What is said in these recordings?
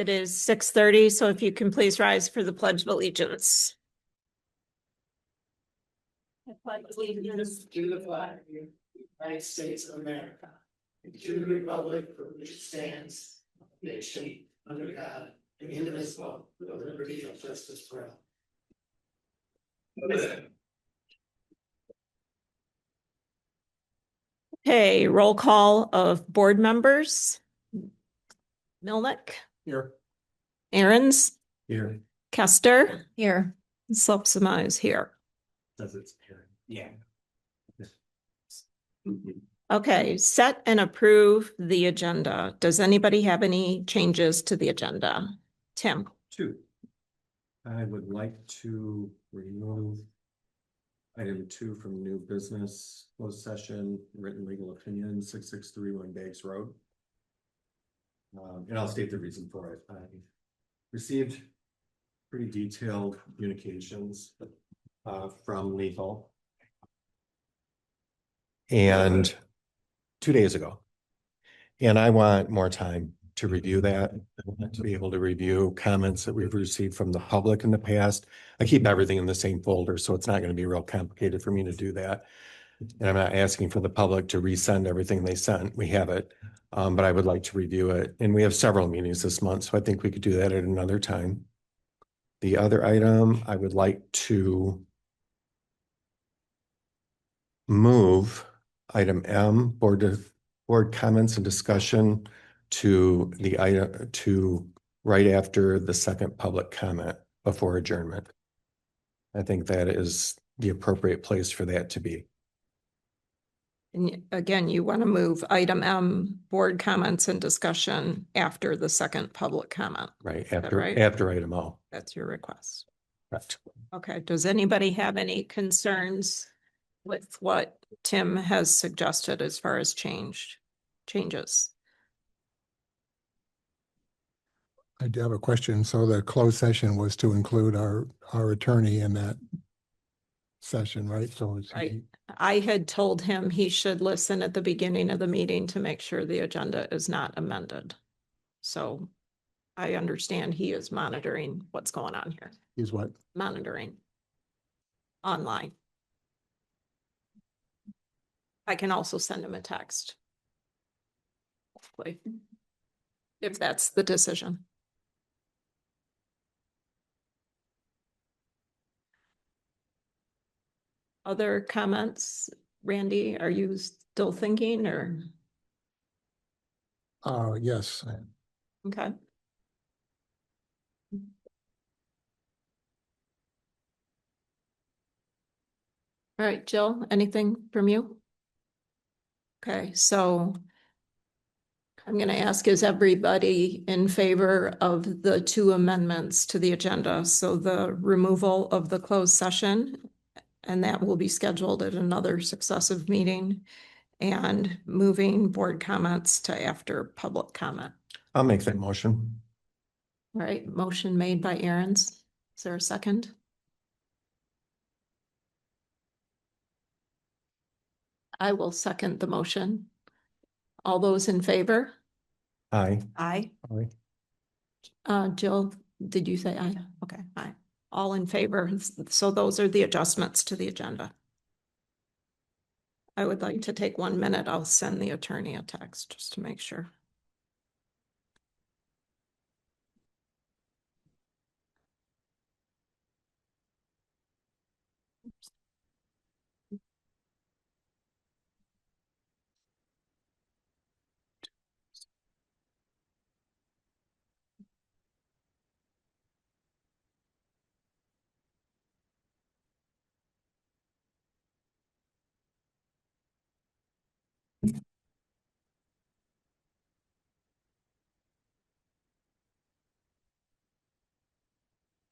It is 6:30, so if you can please rise for the Pledge of Allegiance. I pledge allegiance to the flag of the United States of America, and to the republic for which it stands, one nation, under God, indivisible, with liberty and justice for all. Okay, roll call of board members. Milnick. Here. Aaron's. Here. Kester. Here. Slopsima is here. Says it's here. Yeah. Okay, set and approve the agenda. Does anybody have any changes to the agenda? Tim? Two. I would like to remove item 2 from new business, closed session, written legal opinion, 6631 Bags Road. And I'll state the reason for it. I received pretty detailed communications from legal. And 2 days ago. And I want more time to review that, to be able to review comments that we've received from the public in the past. I keep everything in the same folder, so it's not going to be real complicated for me to do that. And I'm not asking for the public to resend everything they sent. We have it, but I would like to review it. And we have several meetings this month, so I think we could do that at another time. The other item, I would like to move item M, board comments and discussion to the item to right after the second public comment before adjournment. I think that is the appropriate place for that to be. And again, you want to move item M, board comments and discussion after the second public comment. Right, right? after item O. That's your request. Correct. Okay, does anybody have any concerns with what Tim has suggested as far as changes? I do have a question. So the closed session was to include our attorney in that session, right? So it's Right. I had told him he should listen at the beginning of the meeting to make sure the agenda is not amended. So I understand he is monitoring what's going on here. He's what? Monitoring online. I can also send him a text. Hopefully, if that's the decision. Other comments? Randy, are you still thinking or? Yes. Okay. All right, Jill, anything from you? Okay, so I'm going to ask, is everybody in favor of the 2 amendments to the agenda? So the removal of the closed session, and that will be scheduled at another successive meeting, and moving board comments to after public comment. I'll make that motion. All right, motion made by Aaron's. Is there a second? I will second the motion. All those in favor? Aye. Aye. Aye. Jill, did you say aye? Okay, aye. All in favor. So those are the adjustments to the agenda. I would like to take 1 minute. I'll send the attorney a text just to make sure.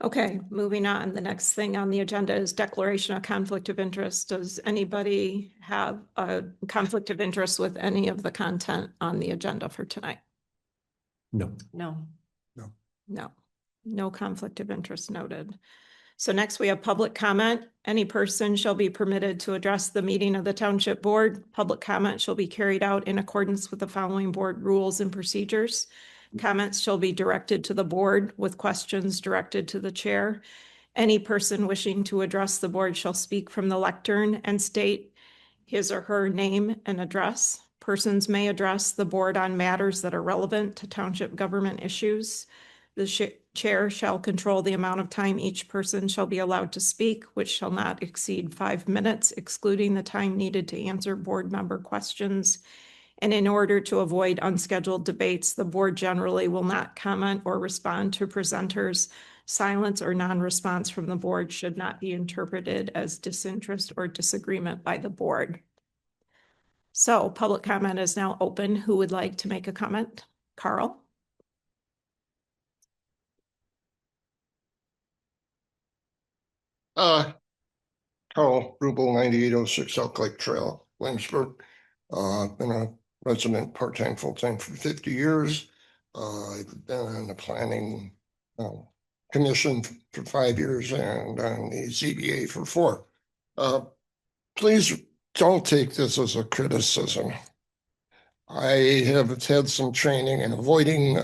Okay, moving on. The next thing on the agenda is declaration of conflict of interest. Does anybody have a conflict of interest with any of the content on the agenda for tonight? No. No. No. No. No conflict of interest noted. So next we have public comment. Any person shall be permitted to address the meeting of the Township Board. Public comment shall be carried out in accordance with the following board rules and procedures. Comments shall be directed to the board with questions directed to the chair. Any person wishing to address the board shall speak from the lectern and state his or her name and address. Persons may address the board on matters that are relevant to township government issues. The chair shall control the amount of time each person shall be allowed to speak, which shall not exceed 5 minutes, excluding the time needed to answer board member questions. And in order to avoid unscheduled debates, the board generally will not comment or respond to presenters. Silence or non-response from the board should not be interpreted as disinterest or disagreement by the board. So public comment is now open. Who would like to make a comment? Carl? Carl Rubel, 9806 Elk Lake Trail, Williamsburg. Been a resident part-time, full-time for 50 years. I've been on the planning commission for 5 years and on the ZBA for 4. Please don't take this as a criticism. I have had some training in avoiding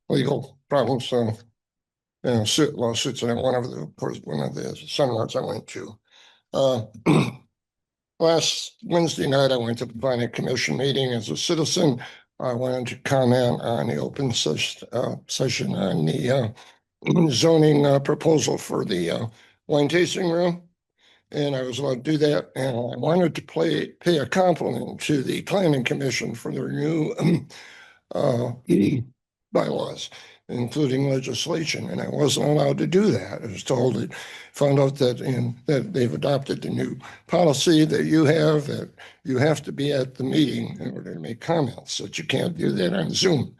legal problems. Lawsuits, and one of the seminars I went to. Last Wednesday night, I went to the planning commission meeting as a citizen. I wanted to comment on the open session on the zoning proposal for the wine tasting room. And I was allowed to do that. And I wanted to pay a compliment to the planning commission for their new bylaws, including legislation, and I wasn't allowed to do that. I was told that, found out that that they've adopted the new policy that you have to be at the meeting in order to make comments, that you can't do that on Zoom.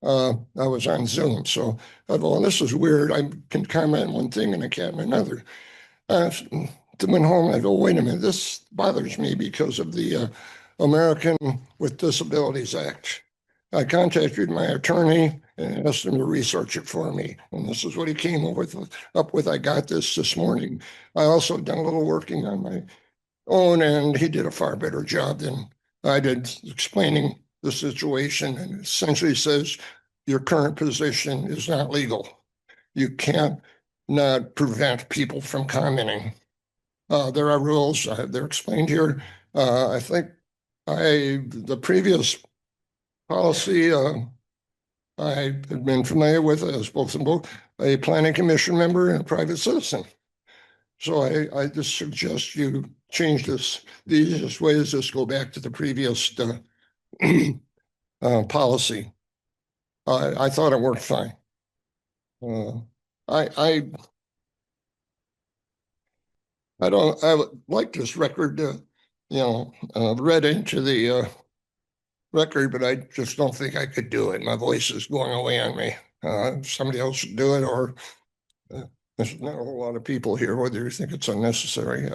I was on Zoom, so I thought, well, this is weird. I can comment one thing and I can't another. Went home, I go, wait a minute, this bothers me because of the American with Disabilities Act. I contacted my attorney and asked him to research it for me. And this is what he came up with. I got this morning. I also done a little working on my own, and he did a far better job than I did explaining the situation. And essentially says your current position is not legal. You can't not prevent people from commenting. There are rules. They're explained here. I think the previous policy I have been familiar with as both a planning commission member and a private citizen. So I just suggest you change this. The easiest way is just go back to the previous policy. I thought it worked fine. I would like this record, read into the record, but I just don't think I could do it. My voice is going away on me. Somebody else should do it, or there's not a whole lot of people here, whether you think it's unnecessary.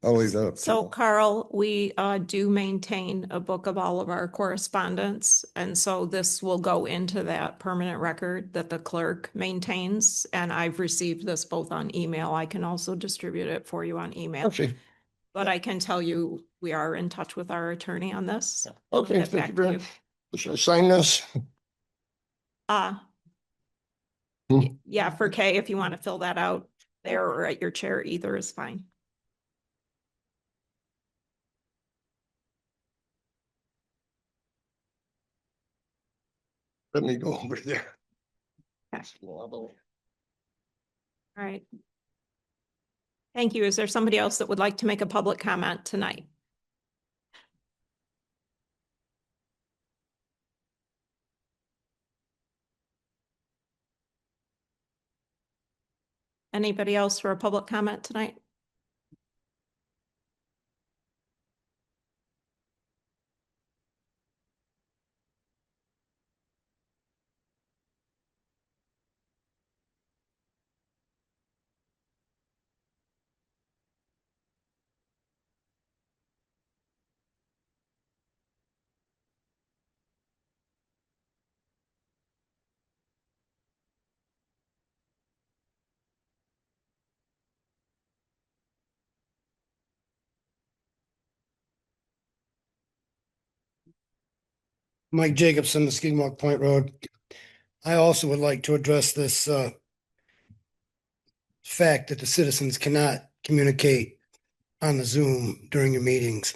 I'll leave that up to So you. Carl, we do maintain a book of all of our correspondence. And so this will go into that permanent record that the clerk maintains. And I've received this both on email. I can also distribute it for you on email. Okay, But I can tell you, we are in touch with our attorney on this. okay, Get thank you back to very you. much. Should I sign this? Yeah, for Kay, if you want to fill that out there or at your chair, either is fine. Let me go over there. All right. Thank you. Is there somebody else that would like to make a public comment tonight? Anybody else for a public comment tonight? Mike Jacobson, Muskingum Point Road. I also would like to address this fact that the citizens cannot communicate on the Zoom during your meetings.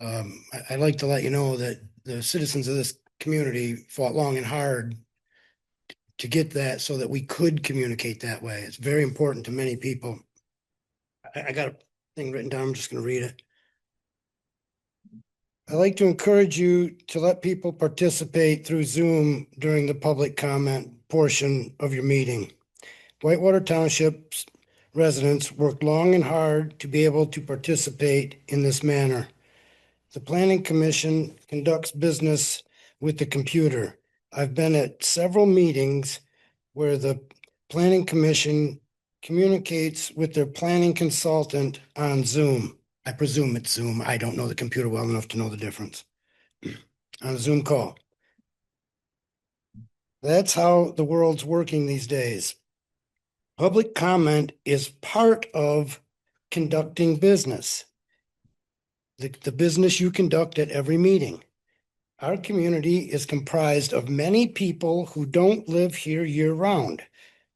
I'd like to let you know that the citizens of this community fought long and hard to get that so that we could communicate that way. It's very important to many people. I got a thing written down. I'm just going to read it. I'd like to encourage you to let people participate through Zoom during the public comment portion of your meeting. Whitewater Township's residents worked long and hard to be able to participate in this manner. The Planning Commission conducts business with the computer. I've been at several meetings where the Planning Commission communicates with their planning consultant on Zoom. I presume it's Zoom. I don't know the computer well enough to know the difference. On a Zoom call. That's how the world's working these days. Public comment is part of conducting business. The business you conduct at every meeting. Our community is comprised of many people who don't live here year-round.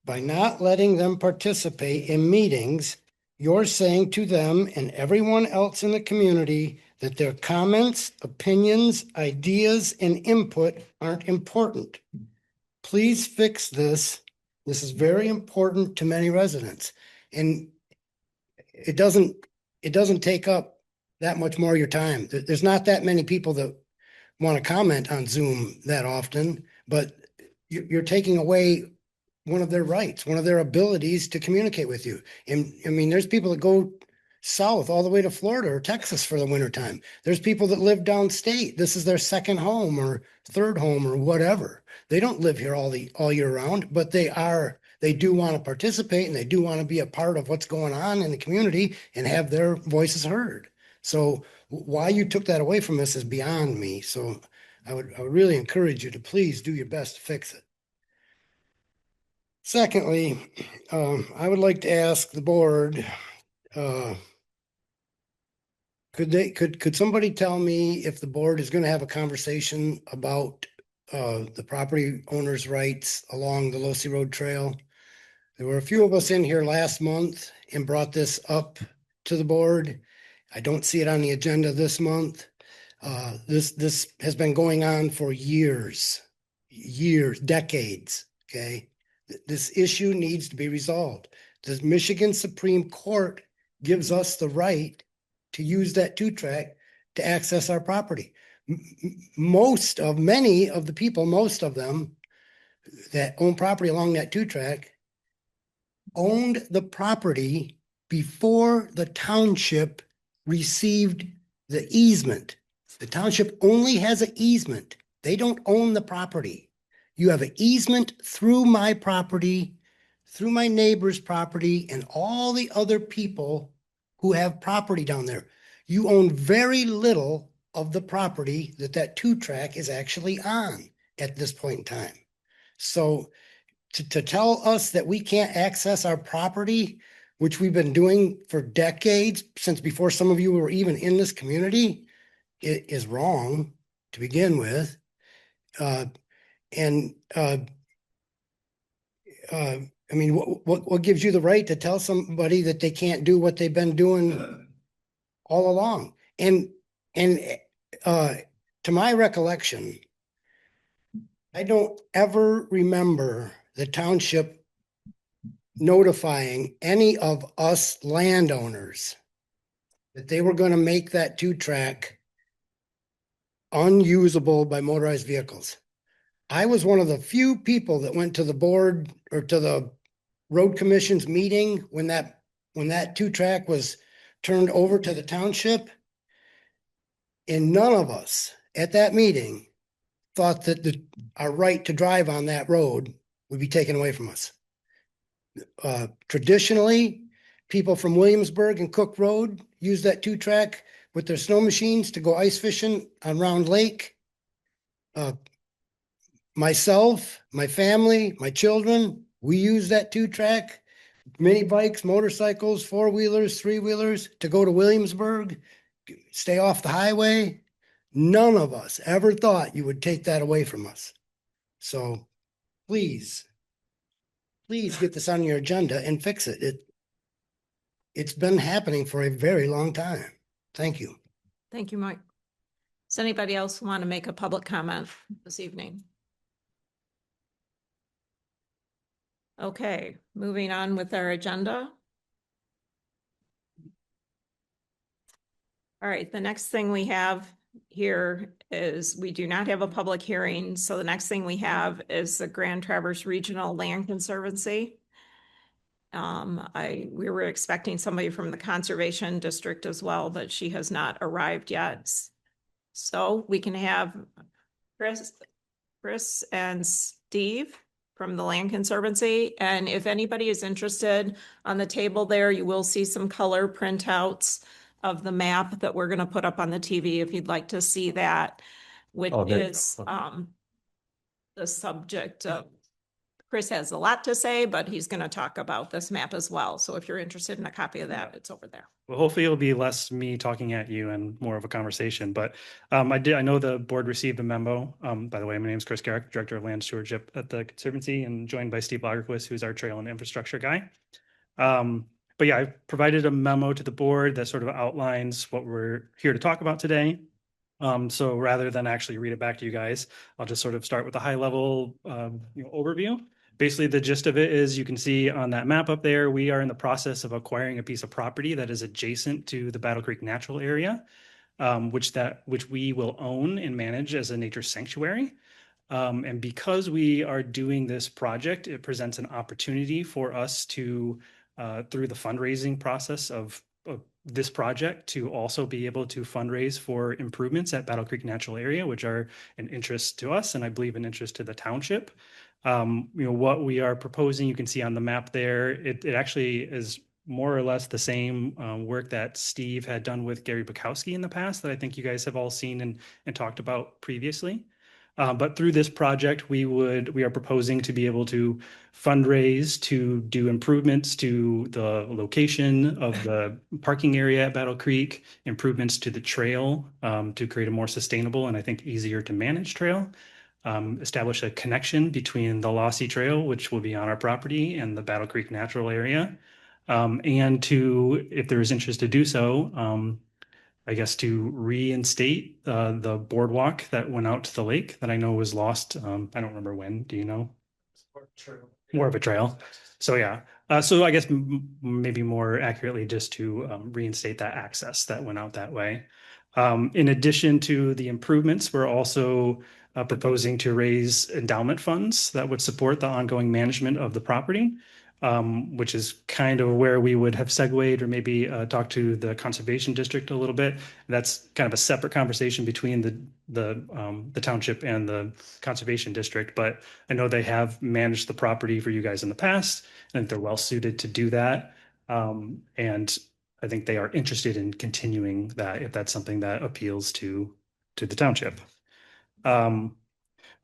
By not letting them participate in meetings, you're saying to them and everyone else in the community that their comments, opinions, ideas, and input aren't important. Please fix this. This is very important to many residents. And it doesn't take up that much more of your time. There's not that many people that want to comment on Zoom that often, but you're taking away one of their rights, one of their abilities to communicate with you. And I mean, there's people that go south all the way to Florida or Texas for the wintertime. There's people that live downstate. This is their second home or third home or whatever. They don't live here all year round, but they do want to participate and they do want to be a part of what's going on in the community and have their voices heard. So why you took that away from us is beyond me. So I would really encourage you to please do your best to fix it. Secondly, I would like to ask the board, could somebody tell me if the board is going to have a conversation about the property owner's rights along the Losi Road Trail? There were a few of us in here last month and brought this up to the board. I don't see it on the agenda this month. This has been going on for years, decades, okay? This issue needs to be resolved. The Michigan Supreme Court gives us the right to use that two-track to access our property. Many of the people, most of them that own property along that two-track owned the property before the township received the easement. The township only has an easement. They don't own the property. You have an easement through my property, through my neighbor's property, and all the other people who have property down there. You own very little of the property that two-track is actually on at this point in time. So to tell us that we can't access our property, which we've been doing for decades, since before some of you were even in this community, it is wrong to begin with. I mean, what gives you the right to tell somebody that they can't do what they've been doing all along? And to my recollection, I don't ever remember the township notifying any of us landowners that they were going to make that two-track unusable by motorized vehicles. I was one of the few people that went to the board or to the road commission's meeting when that two-track was turned over to the township. And none of us at that meeting thought that our right to drive on that road would be taken away from us. Traditionally, people from Williamsburg and Cook Road use that two-track with their snow machines to go ice fishing on Round Lake. Myself, my family, my children, we use that two-track, mini bikes, motorcycles, four-wheelers, three-wheelers to go to Williamsburg, stay off the highway. None of us ever thought you would take that away from us. So please, please get this on your agenda and fix it. It's been happening for a very long time. Thank you. Thank you, Mike. Does anybody else want to make a public comment this evening? Okay, moving on with our agenda. All right, the next thing we have here is we do not have a public hearing. So the next thing we have is the Grand Traverse Regional Land Conservancy. We were expecting somebody from the Conservation District as well, but she has not arrived yet. So we can have Chris and Steve from the Land Conservancy. And if anybody is interested, on the table there, you will see some color printouts of the map that we're going to put up on the TV if you'd like to see that, which Oh, there you is go. the subject of. Chris has a lot to say, but he's going to talk about this map as well. So if you're interested in a copy of that, it's over there. Well, hopefully it'll be less me talking at you and more of a conversation. But I know the board received a memo. By the way, my name is Chris Garrick, Director of Land Stewardship at the Conservancy, and joined by Steve Lagerquist, who's our trail and infrastructure guy. But yeah, I provided a memo to the board that sort of outlines what we're here to talk about today. So rather than actually read it back to you guys, I'll just sort of start with a high level overview. Basically, the gist of it is you can see on that map up there, we are in the process of acquiring a piece of property that is adjacent to the Battle Creek Natural Area, which we will own and manage as a nature sanctuary. And because we are doing this project, it presents an opportunity for us to, through the fundraising process of this project, to also be able to fundraise for improvements at Battle Creek Natural Area, which are an interest to us and I believe an interest to the township. What we are proposing, you can see on the map there, it actually is more or less the same work that Steve had done with Gary Bukowski in the past that I think you guys have all seen and talked about previously. But through this project, we are proposing to be able to fundraise to do improvements to the location of the parking area at Battle Creek, improvements to the trail to create a more sustainable and I think easier to manage trail. Establish a connection between the Lossy Trail, which will be on our property, and the Battle Creek Natural Area. And to, if there is interest to do so, I guess to reinstate the boardwalk that went out to the lake that I know was lost. I don't remember when. Do you know? More of a trail. So yeah. So I guess maybe more accurately, just to reinstate that access that went out that way. In addition to the improvements, we're also proposing to raise endowment funds that would support the ongoing management of the property, which is kind of where we would have segued or maybe talked to the conservation district a little bit. That's kind of a separate conversation between the township and the conservation district, but I know they have managed the property for you guys in the past. I think they're well suited to do that. And I think they are interested in continuing that if that's something that appeals to the township.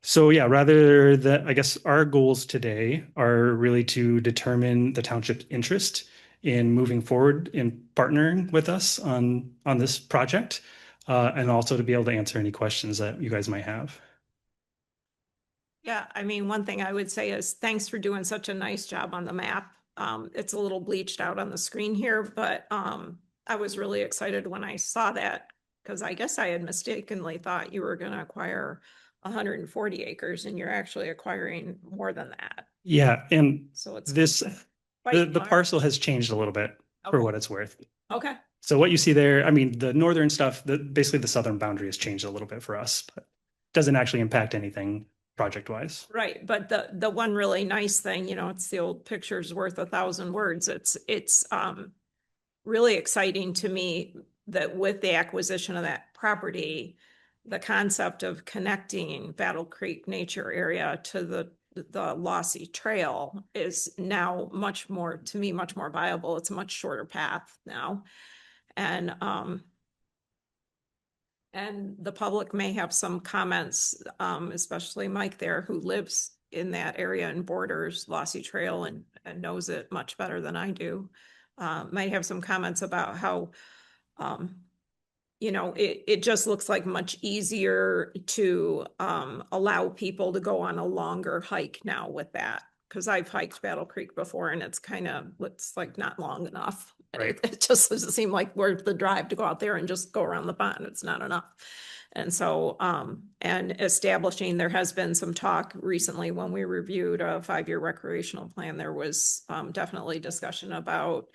So yeah, rather that, I guess our goals today are really to determine the township's interest in moving forward in partnering with us on this project, and also to be able to answer any questions that you guys might have. Yeah, I mean, one thing I would say is thanks for doing such a nice job on the map. It's a little bleached out on the screen here, but I was really excited when I saw that because I guess I had mistakenly thought you were going to acquire 140 acres and you're actually acquiring more than that. Yeah, and So it's the parcel has changed a little bit for what it's worth. Okay. So what you see there, I mean, the northern stuff, basically the southern boundary has changed a little bit for us, but doesn't actually impact anything project-wise. Right, but the one really nice thing, it's the old picture's worth 1,000 words. It's really exciting to me that with the acquisition of that property, the concept of connecting Battle Creek Nature Area to the Lossy Trail is now much more, to me, much more viable. It's a much shorter path now. And the public may have some comments, especially Mike there, who lives in that area and borders Lossy Trail and knows it much better than I do. Might have some comments about how you know, it just looks like much easier to allow people to go on a longer hike now with that. Cause I've hiked Battle Creek before and it's kind of, it's like not long enough. And Right. it just doesn't seem like worth the drive to go out there and just go around the pond. It's not enough. And so, and establishing, there has been some talk recently when we reviewed a 5-year recreational plan, there was definitely discussion about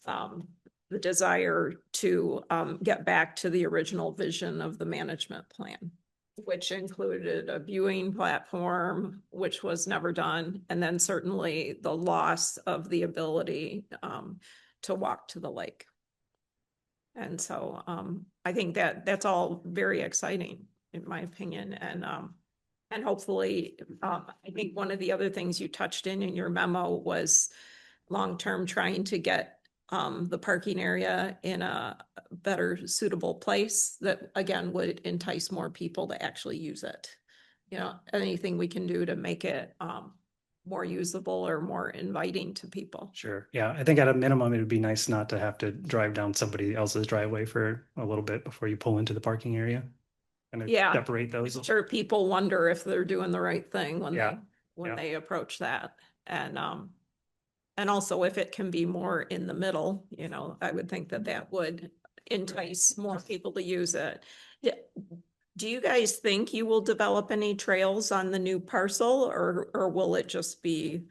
the desire to get back to the original vision of the management plan, which included a viewing platform, which was never done, and then certainly the loss of the ability to walk to the lake. And so I think that that's all very exciting, in my opinion, and hopefully, I think one of the other things you touched in your memo was long-term trying to get the parking area in a better suitable place that again would entice more people to actually use it. You know, anything we can do to make it more usable or more inviting to people. Sure. Yeah. I think at a minimum, it would be nice not to have to drive down somebody else's driveway for a little bit before you pull into the parking area. And Yeah. separate those. I'm sure people wonder if they're doing the right thing when Yeah. when Yeah. they approach that. And also if it can be more in the middle, you know, I would think that that would entice more people to use it. Do you guys think you will develop any trails on the new parcel or will it just be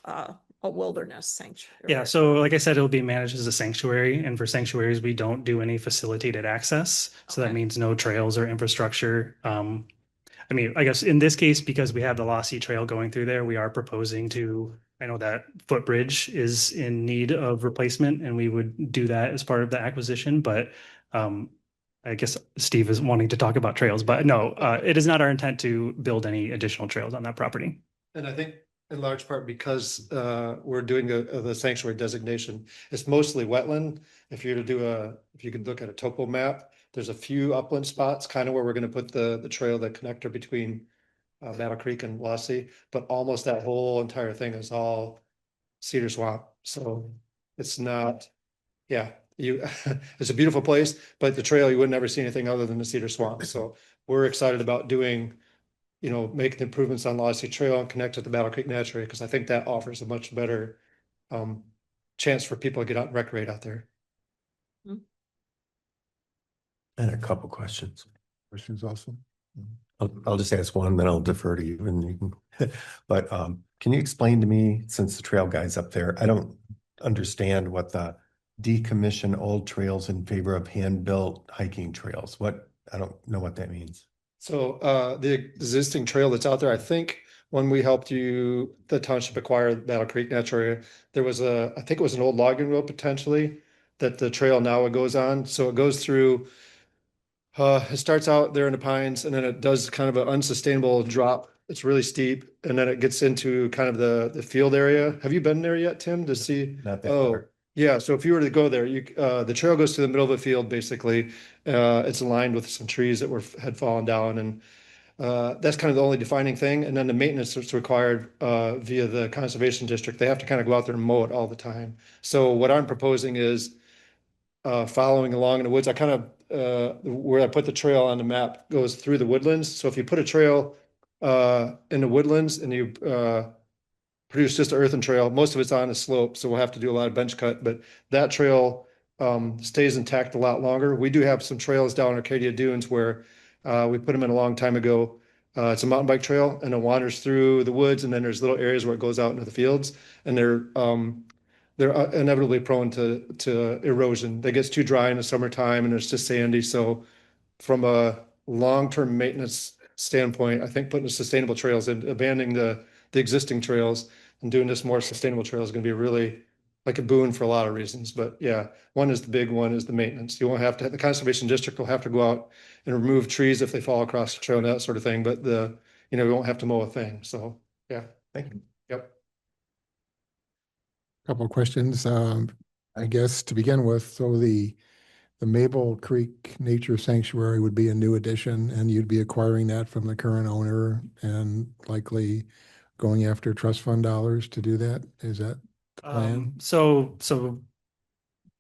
a wilderness sanctuary? Yeah, so like I said, it'll be managed as a sanctuary, and for sanctuaries, we don't do any facilitated access. So that Okay. means no trails or infrastructure. I mean, I guess in this case, because we have the Lossy Trail going through there, we are proposing to, I know that footbridge is in need of replacement, and we would do that as part of the acquisition, but I guess Steve is wanting to talk about trails, but no, it is not our intent to build any additional trails on that property. And I think in large part because we're doing the sanctuary designation, it's mostly wetland. If you were to do if you could look at a topo map, there's a few upland spots, kind of where we're gonna put the trail, the connector between Battle Creek and Lassie, but almost that whole entire thing is all cedar swamp. So it's not, yeah, it's a beautiful place, but the trail, you would never see anything other than the cedar swamp. So we're excited about doing, making improvements on Lossy Trail and connect to the Battle Creek Naturally, because I think that offers a much better chance for people to get out and recreate out there. And a couple questions. Questions also? I'll just ask one, then I'll defer to you and you can, but can you explain to me, since the trail guy's up there, I don't understand what the decommission old trails in favor of hand-built hiking trails. I don't know what that means. So the existing trail that's out there, I think when we helped the township acquire Battle Creek Natural Area, there was I think it was an old logging road potentially that the trail now goes on. So it goes through, it starts out there in the pines and then it does kind of an unsustainable drop. It's really steep. And then it gets into kind of the field area. Have you been there yet, Tim, to see? Not that Oh, far. yeah. So if you were to go there, the trail goes to the middle of the field, basically. It's aligned with some trees that had fallen down, and that's kind of the only defining thing. And then the maintenance that's required via the conservation district, they have to kind of go out there and mow it all the time. So what I'm proposing is following along in the woods. I kind of where I put the trail on the map goes through the woodlands. So if you put a trail in the woodlands and you produce just an earthen trail, most of it's on a slope, so we'll have to do a lot of bench cut, but that trail stays intact a lot longer. We do have some trails down Arcadia Dunes where we put them in a long time ago. It's a mountain bike trail and it wanders through the woods, and then there's little areas where it goes out into the fields, and they're inevitably prone to erosion. It gets too dry in the summertime and it's just sandy. So from a long-term maintenance standpoint, I think putting the sustainable trails and abandoning the existing trails and doing this more sustainable trail is going to be really like a boon for a lot of reasons. But yeah, one is the maintenance. You won't have to, the conservation district will have to go out and remove trees if they fall across the trail and that sort of thing, but we won't have to mow a thing. So yeah. Thank you. Yep. Couple of questions. I guess to begin with, so the Maple Creek Nature Sanctuary would be a new addition, and you'd be acquiring that from the current owner and likely going after trust fund dollars to do that? Is that the plan? So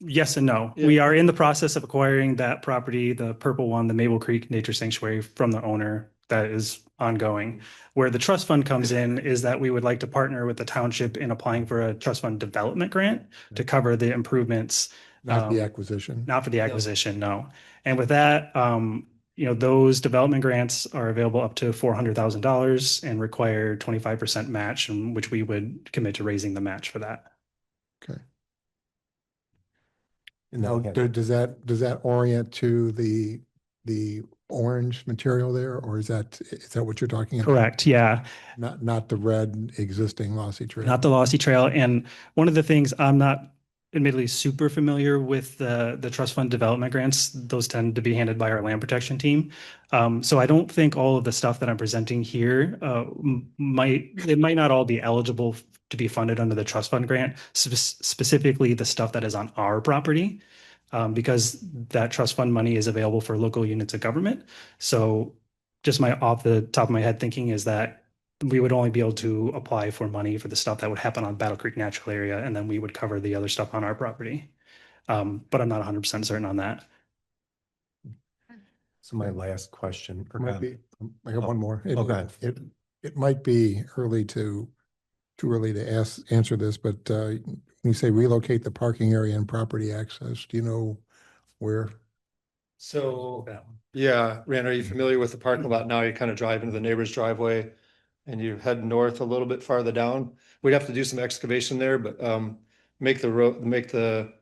Yes and no. Yeah. We are in the process of acquiring that property, the purple one, the Maple Creek Nature Sanctuary, from the owner. That is ongoing. Where the trust fund comes in is that we would like to partner with the township in applying for a trust fund development grant to cover the improvements. Not the um, acquisition. Not for the acquisition, no. And with that, those development grants are available up to $400,000 and require 25% match, in which we would commit to raising the match for that. Okay. And Now, that- does that orient to the orange material there, or is that what you're talking about? Correct, yeah. Not the red existing lossy trail? Not the Lossy Trail. And one of the things, I'm not admittedly super familiar with the trust fund development grants. Those tend to be handled by our land protection team. So I don't think all of the stuff that I'm presenting here might not all be eligible to be funded under the trust fund grant, specifically the stuff that is on our property, because that trust fund money is available for local units of government. So just my off the top of my head thinking is that we would only be able to apply for money for the stuff that would happen on Battle Creek Natural Area, and then we would cover the other stuff on our property. But I'm not 100% certain on that. So my last question. or Might comment. be, I got one more. Oh, go ahead. It might be too early to answer this, but when you say relocate the parking area and property access, do you know where? So, That one. yeah, Rand, are you familiar with the parking lot now? You kind of drive into the neighbor's driveway and you head north a little bit farther down. We'd have to do some excavation there, but make the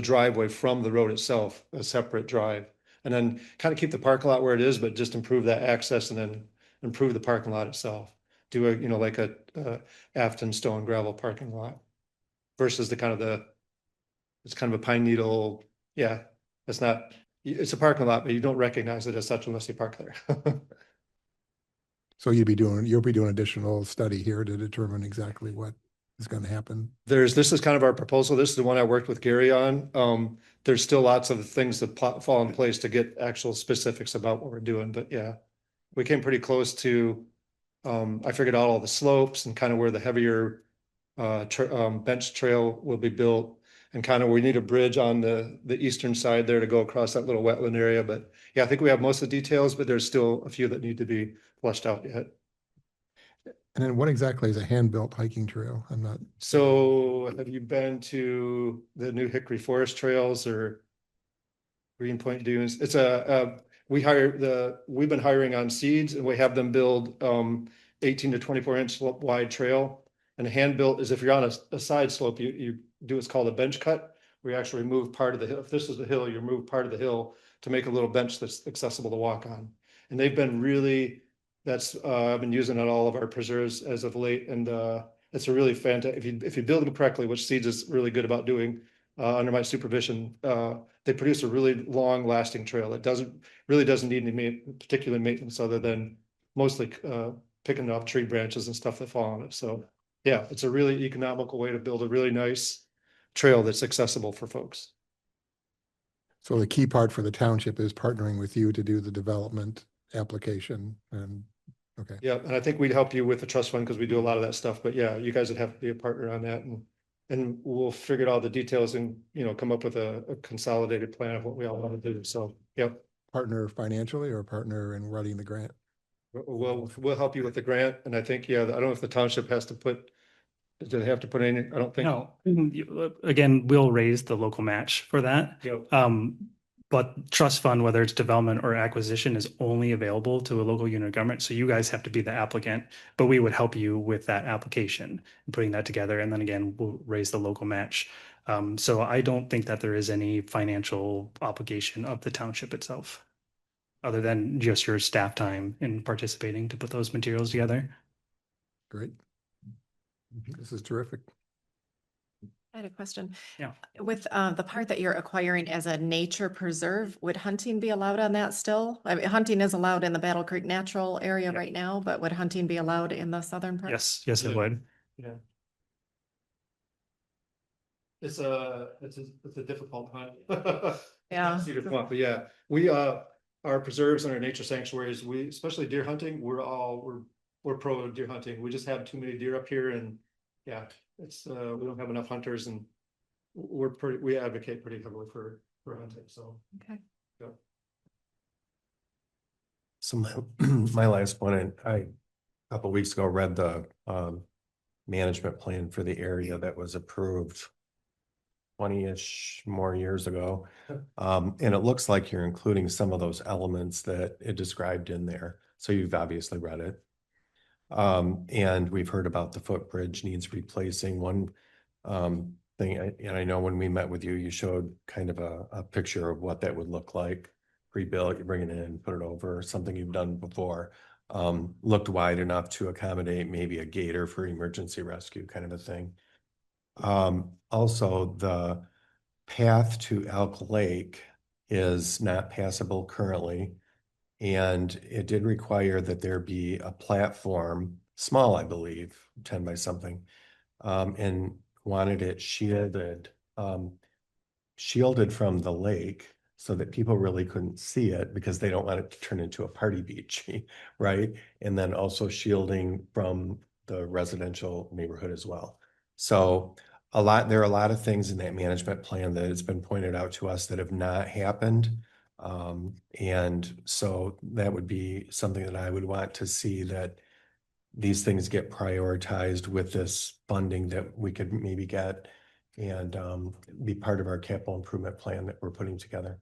driveway from the road itself a separate drive. And then kind of keep the parking lot where it is, but just improve that access and then improve the parking lot itself. Do like a Afton stone gravel parking lot versus it's kind of a pine needle. Yeah, it's a parking lot, but you don't recognize it as such unless you park there. So you'll be doing additional study here to determine exactly what is going to happen. This is kind of our proposal. This is the one I worked with Gary on. There's still lots of things that fall in place to get actual specifics about what we're doing, but yeah, we came pretty close to, I figured out all the slopes and kind of where the heavier bench trail will be built. And kind of, we need a bridge on the eastern side there to go across that little wetland area. But yeah, I think we have most of the details, but there's still a few that need to be fleshed out yet. And then what exactly is a hand-built hiking trail? I'm not. So have you been to the New Hickory Forest Trails or Greenpoint Dunes? It's we've been hiring on seeds and we have them build 18 to 24 inch wide trail. And a hand built is if you're on a side slope, you do what's called a bench cut, where you actually remove part of the hill. If this is the hill, you remove part of the hill to make a little bench that's accessible to walk on. And they've been I've been using it on all of our preserves as of late. And it's a really fantastic, if you build them correctly, which Seeds is really good about doing under my supervision, they produce a really long lasting trail. It really doesn't need any particular maintenance other than mostly picking up tree branches and stuff that fall on it. So yeah, it's a really economical way to build a really nice trail that's accessible for folks. So the key part for the township is partnering with you to do the development application and, okay. Yeah, and I think we'd help you with the trust fund because we do a lot of that stuff, but yeah, you guys would have to be a partner on that and we'll figure out the details and, come up with a consolidated plan of what we all want to do. So, yep. Partner financially or partner in writing the grant? We'll help you with the grant. And I think, yeah, I don't know if the township do they have to put any, I don't think. No, again, we'll raise the local match for that. Yep. But trust fund, whether it's development or acquisition, is only available to a local unit of government. So you guys have to be the applicant, but we would help you with that application and putting that together. And then again, we'll raise the local match. So I don't think that there is any financial obligation of the township itself, other than just your staff time in participating to put those materials together. Great. This is terrific. I had a question. Yeah. With the part that you're acquiring as a nature preserve, would hunting be allowed on that still? I mean, hunting is allowed in the Battle Creek Natural area right now, but would hunting be allowed in the southern part? Yes, it Yeah. would. Yeah. It's a difficult hunt. Yeah. It's a good point, but yeah, our preserves and our nature sanctuaries, especially deer hunting, we're pro deer hunting. We just have too many deer up here and yeah, we don't have enough hunters and we advocate pretty heavily for hunting, so. Okay. So my, my last one, and I, a couple weeks ago, read the management plan for the area that was approved 20-ish more years ago. And it looks like you're including some of those elements that it described in there. So you've obviously read it. And we've heard about the footbridge needs replacing. One thing, and I know when we met with you, you showed kind of a picture of what that would look like. Pre-built, you bring it in, put it over, something you've done before. Looked wide enough to accommodate maybe a gator for emergency rescue kind of a thing. Also, the path to Elk Lake is not passable currently. And it did require that there be a platform, small, I believe, 10 by something, and wanted it shielded from the lake so that people really couldn't see it because they don't want it to turn into a party beach, right? And then also shielding from the residential neighborhood as well. So there are a lot of things in that management plan that has been pointed out to us that have not happened. And so that would be something that I would want to see, that these things get prioritized with this funding that we could maybe get and be part of our capital improvement plan that we're putting together.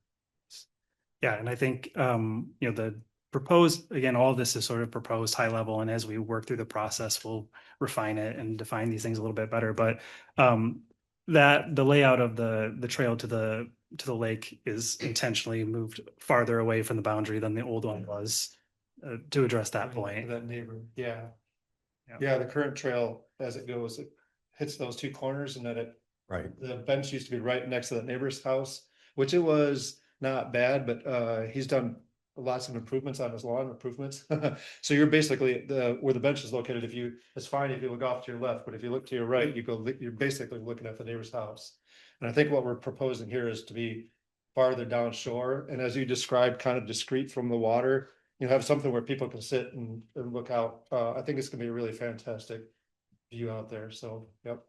Yeah, and I think, the proposed, again, all of this is sort of proposed high level, and as we work through the process, we'll refine it and define these things a little bit better. But that the layout of the trail to the lake is intentionally moved farther away from the boundary than the old one was, to address that point. That neighbor, yeah. Yeah. Yeah, the current trail, as it goes, it hits those two corners, and then Right. the bench used to be right next to the neighbor's house, which it was not bad, but he's done lots of improvements on his lawn, improvements. So you're basically where the bench is located. It's fine if you look off to your left, but if you look to your right, you're basically looking at the neighbor's house. And I think what we're proposing here is to be farther down shore, and as you described, kind of discreet from the water. Have something where people can sit and look out. I think it's gonna be a really fantastic view out there. So, yep,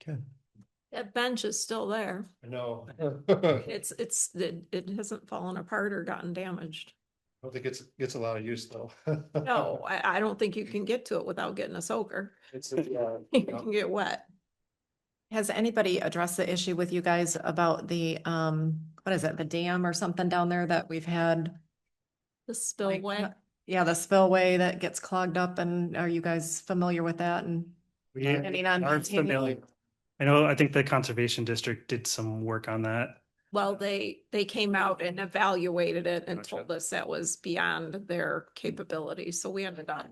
Okay. That bench is still there. I know. It hasn't fallen apart or gotten damaged. I don't think it gets a lot of use though. No, I don't think you can get to it without getting a soaker. You can get wet. Has anybody addressed the issue with you guys about the, what is it, the dam or something down there that we've had? The spillway. Yeah, the spillway that gets clogged up, and are you guys familiar with that? And We Any non- aren't familiar. I think the conservation district did some work on that. Well, they came out and evaluated it and Gotcha. told us that was beyond their capability. So we ended up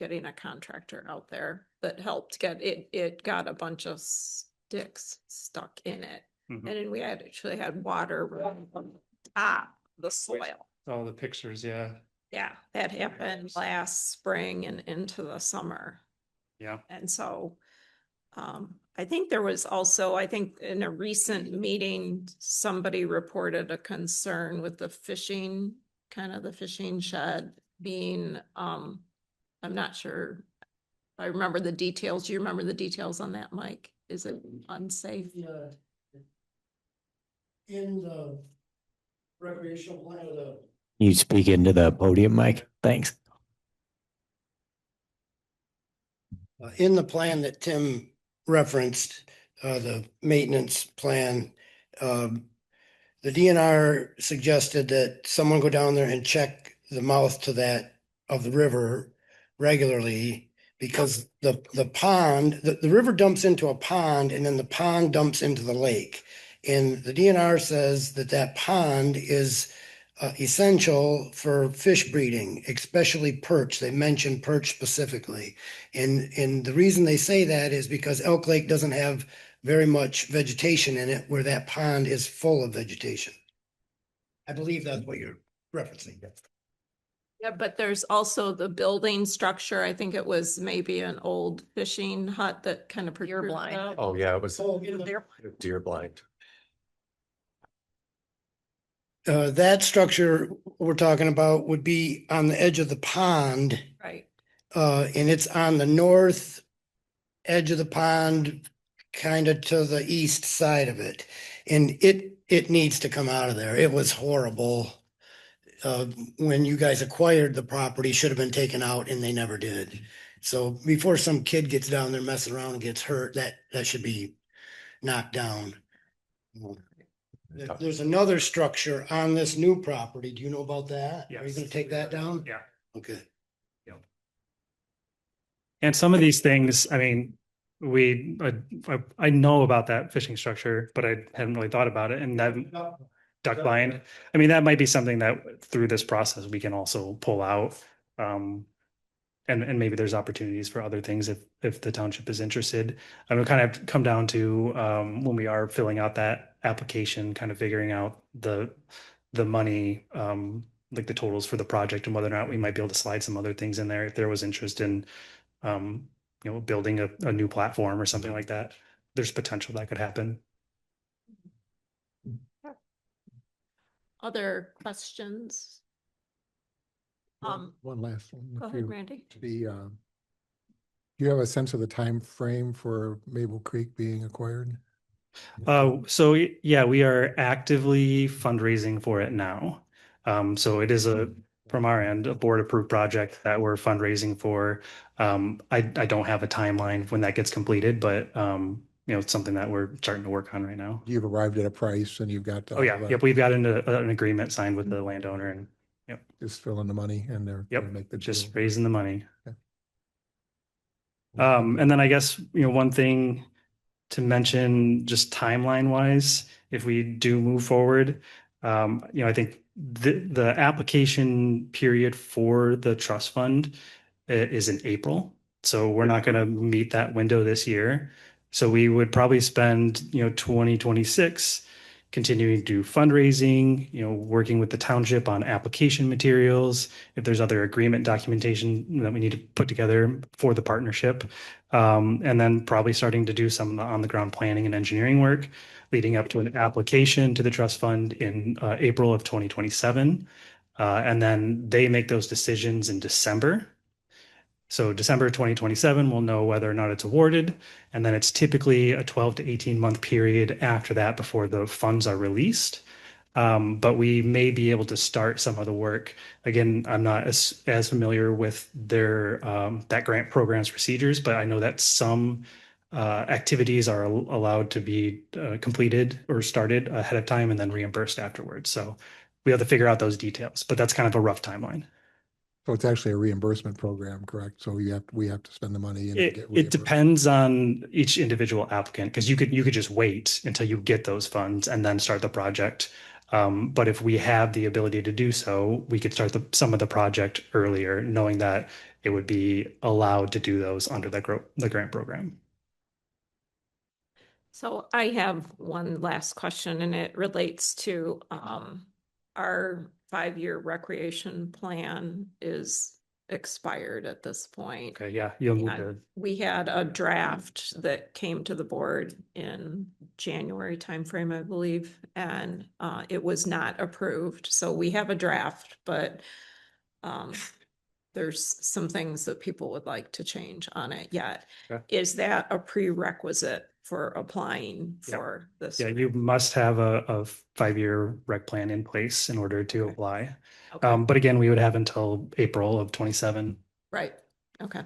getting a contractor out there that helped get it. It got a bunch of sticks stuck in it. Mhm. And then we actually had water running from the top of the soil. All the pictures, yeah. Yeah, that happened last spring and into the summer. Yeah. And so I think there was also, I think in a recent meeting, somebody reported a concern with the fishing, kind of the fishing shed being, I'm not sure. I remember the details. Do you remember the details on that, Mike? Is it unsafe? Yeah. In the recreational plan of the. You speak into the podium, Mike. Thanks. In the plan that Tim referenced, the maintenance plan, the DNR suggested that someone go down there and check the mouth to that of the river regularly, because the pond, the river dumps into a pond, and then the pond dumps into the lake. And the DNR says that pond is essential for fish breeding, especially perch. They mention perch specifically. And the reason they say that is because Elk Lake doesn't have very much vegetation in it, where that pond is full of vegetation. I believe that's what you're referencing. Yeah, but there's also the building structure. I think it was maybe an old fishing hut that kind of. You're blind. Oh, yeah, it was There. deer blind. That structure we're talking about would be on the edge of the pond, Right. and it's on the north edge of the pond, kind of to the east side of it. And it needs to come out of there. It was horrible. When you guys acquired the property, should have been taken out and they never did. So before some kid gets down there messing around and gets hurt, that should be knocked down. There's another structure on this new property. Do you know about that? Are you Yes. gonna take that down? Yeah. Okay. And some of these things, I mean, I know about that fishing structure, but I hadn't really thought about it. And that duck blind, I mean, that might be something that through this process we can also pull out. And maybe there's opportunities for other things if the township is interested. I would kind of come down to when we are filling out that application, kind of figuring out the money, like the totals for the project and whether or not we might be able to slide some other things in there if there was interest in building a new platform or something like that. There's potential that could happen. Other questions? One last one. Go If ahead, you- Randy. Do you have a sense of the time frame for Maple Creek being acquired? So yeah, we are actively fundraising for it now. So it is from our end, a board approved project that we're fundraising for. I don't have a timeline when that gets completed, but it's something that we're starting to work on right now. You've arrived at a price and you've got. Oh yeah, yep, we've got an agreement signed with the landowner and Just fill in the money and they're yep, gonna make the just deal. raising the money. Okay. And then I guess, one thing to mention just timeline wise, if we do move forward, I think the application period for the trust fund is in April. So we're not going to meet that window this year. So we would probably spend, 2026 continuing to do fundraising, working with the township on application materials. If there's other agreement documentation that we need to put together for the partnership. And then probably starting to do some of the on the ground planning and engineering work leading up to an application to the trust fund in April of 2027. And then they make those decisions in December. So December 2027, we'll know whether or not it's awarded. And then it's typically a 12 to 18 month period after that before the funds are released. But we may be able to start some of the work. Again, I'm not as familiar with their that grant program's procedures, but I know that some activities are allowed to be completed or started ahead of time and then reimbursed afterwards. So we have to figure out those details, but that's kind of a rough timeline. So it's actually a reimbursement program, correct? So we have to spend the money and get It reimbursed. depends on each individual applicant because you could just wait until you get those funds and then start the project. But if we have the ability to do so, we could start some of the project earlier, knowing that it would be allowed to do those under the grant program. So I have one last question and it relates to our 5-year recreation plan is expired at this point. Okay, yeah, you'll need And to. we had a draft that came to the board in January timeframe, I believe, and it was not approved. So we have a draft, but there's some things that people would like to change on it yet. Okay. Is that a prerequisite for applying Yeah. for this? Yeah, you must have a 5-year rec plan in place in order to apply. Okay, But again, we would have until April of 27. right, okay.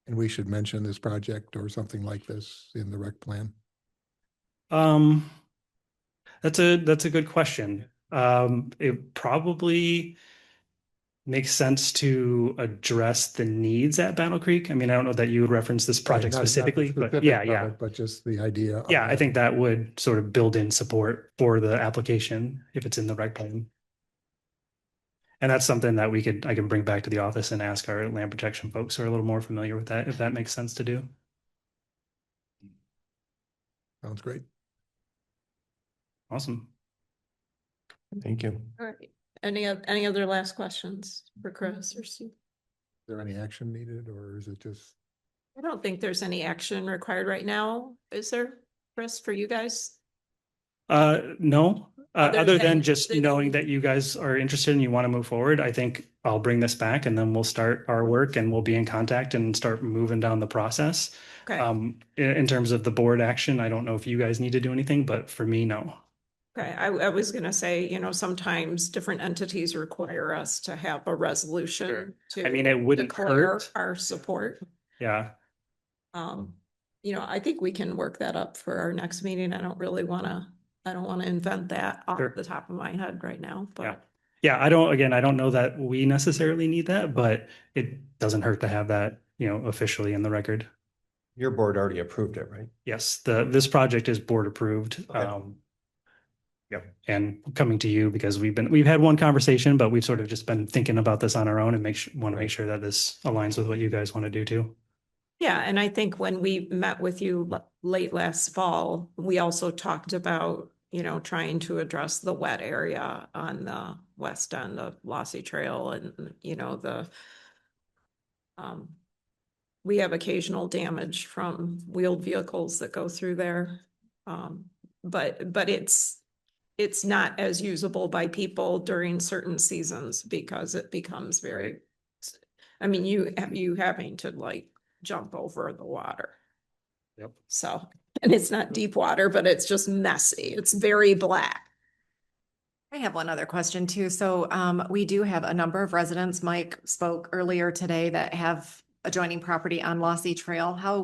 And we should mention this project or something like this in the rec plan. That's a good question. It probably makes sense to address the needs at Battle Creek. I mean, I don't know that you would reference this project Not the specifically, but specifics yeah, of yeah. it, But just the idea. of Yeah, I think having- that would sort of build in support for the application if it's in the rec plan. And that's something that I can bring back to the office and ask our land protection folks who are a little more familiar with that, if that makes sense to do. Sounds great. Awesome. Thank you. All right. Any other last questions for Chris or Steve? Is there any action needed or is it just? I don't think there's any action required right now, is there, Chris, for you guys? No, Other other than than just the- knowing that you guys are interested and you want to move forward, I think I'll bring this back and then we'll start our work and we'll be in contact and start moving down the process. Okay, In terms of the board action, I don't know if you guys need to do anything, but for me, no. okay. I was gonna say, sometimes different entities require us to have a resolution I mean, it to wouldn't declare hurt. our support. Yeah. I think we can work that up for our next meeting. I don't want to invent that off Sure. the top of my head right now, Yeah. but Yeah, I don't know that we necessarily need that, but it doesn't hurt to have that, officially in the record. Your board already approved it, right? Yes, this project is board approved. Okay. Yep, and coming to you because we've had one conversation, but we've sort of just been thinking about this on our own and want to make sure that this aligns with what you guys want to do too. yeah, and I think when we met with you late last fall, we also talked about, trying to address the wet area on the west end of Lossy Trail and, we have occasional damage from wheeled vehicles that go through there. But it's not as usable by people during certain seasons because it becomes very, I mean, you having to like jump over the water. Yep. So, and it's not deep water, but it's just messy. It's very black. I have one other question too. So we do have a number of residents, Mike spoke earlier today, that have adjoining property on Lossy Trail. How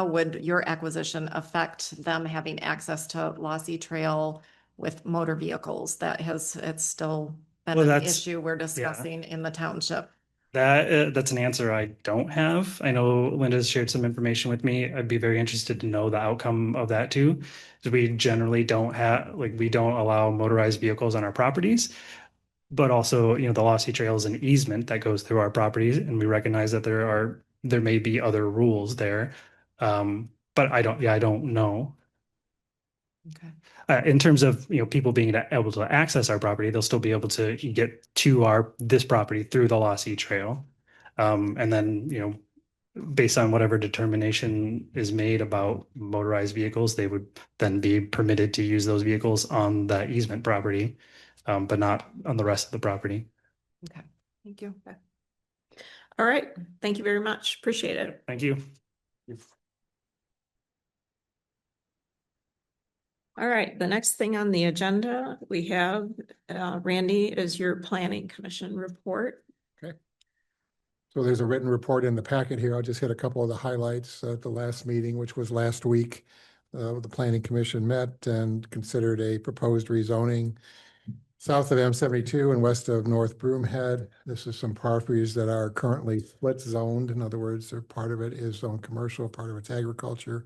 would your acquisition affect them having access to Lossy Trail with motor vehicles? It's still been Well, an that's- issue we're discussing in the township. That's an answer I don't have. I know Linda's shared some information with me. I'd be very interested to know the outcome of that too. 'Cause we generally don't we don't allow motorized vehicles on our properties. But also, the Lossy Trail is an easement that goes through our properties, and we recognize that there may be other rules there. But I don't know. Okay. In terms of, people being able to access our property, they'll still be able to get to this property through the Lossy Trail. And then, based on whatever determination is made about motorized vehicles, they would then be permitted to use those vehicles on the easement property, but not on the rest of the property. Okay, thank you. All right. Thank you very much. Appreciate it. Thank you. All right. The next thing on the agenda we have, Randy, is your planning commission report. So there's a written report in the packet here. I'll just hit a couple of the highlights at the last meeting, which was last week. The planning commission met and considered a proposed rezoning south of M72 and west of North Broomhead. This is some properties that are currently split zoned. In other words, part of it is zoned commercial, part of it's agriculture.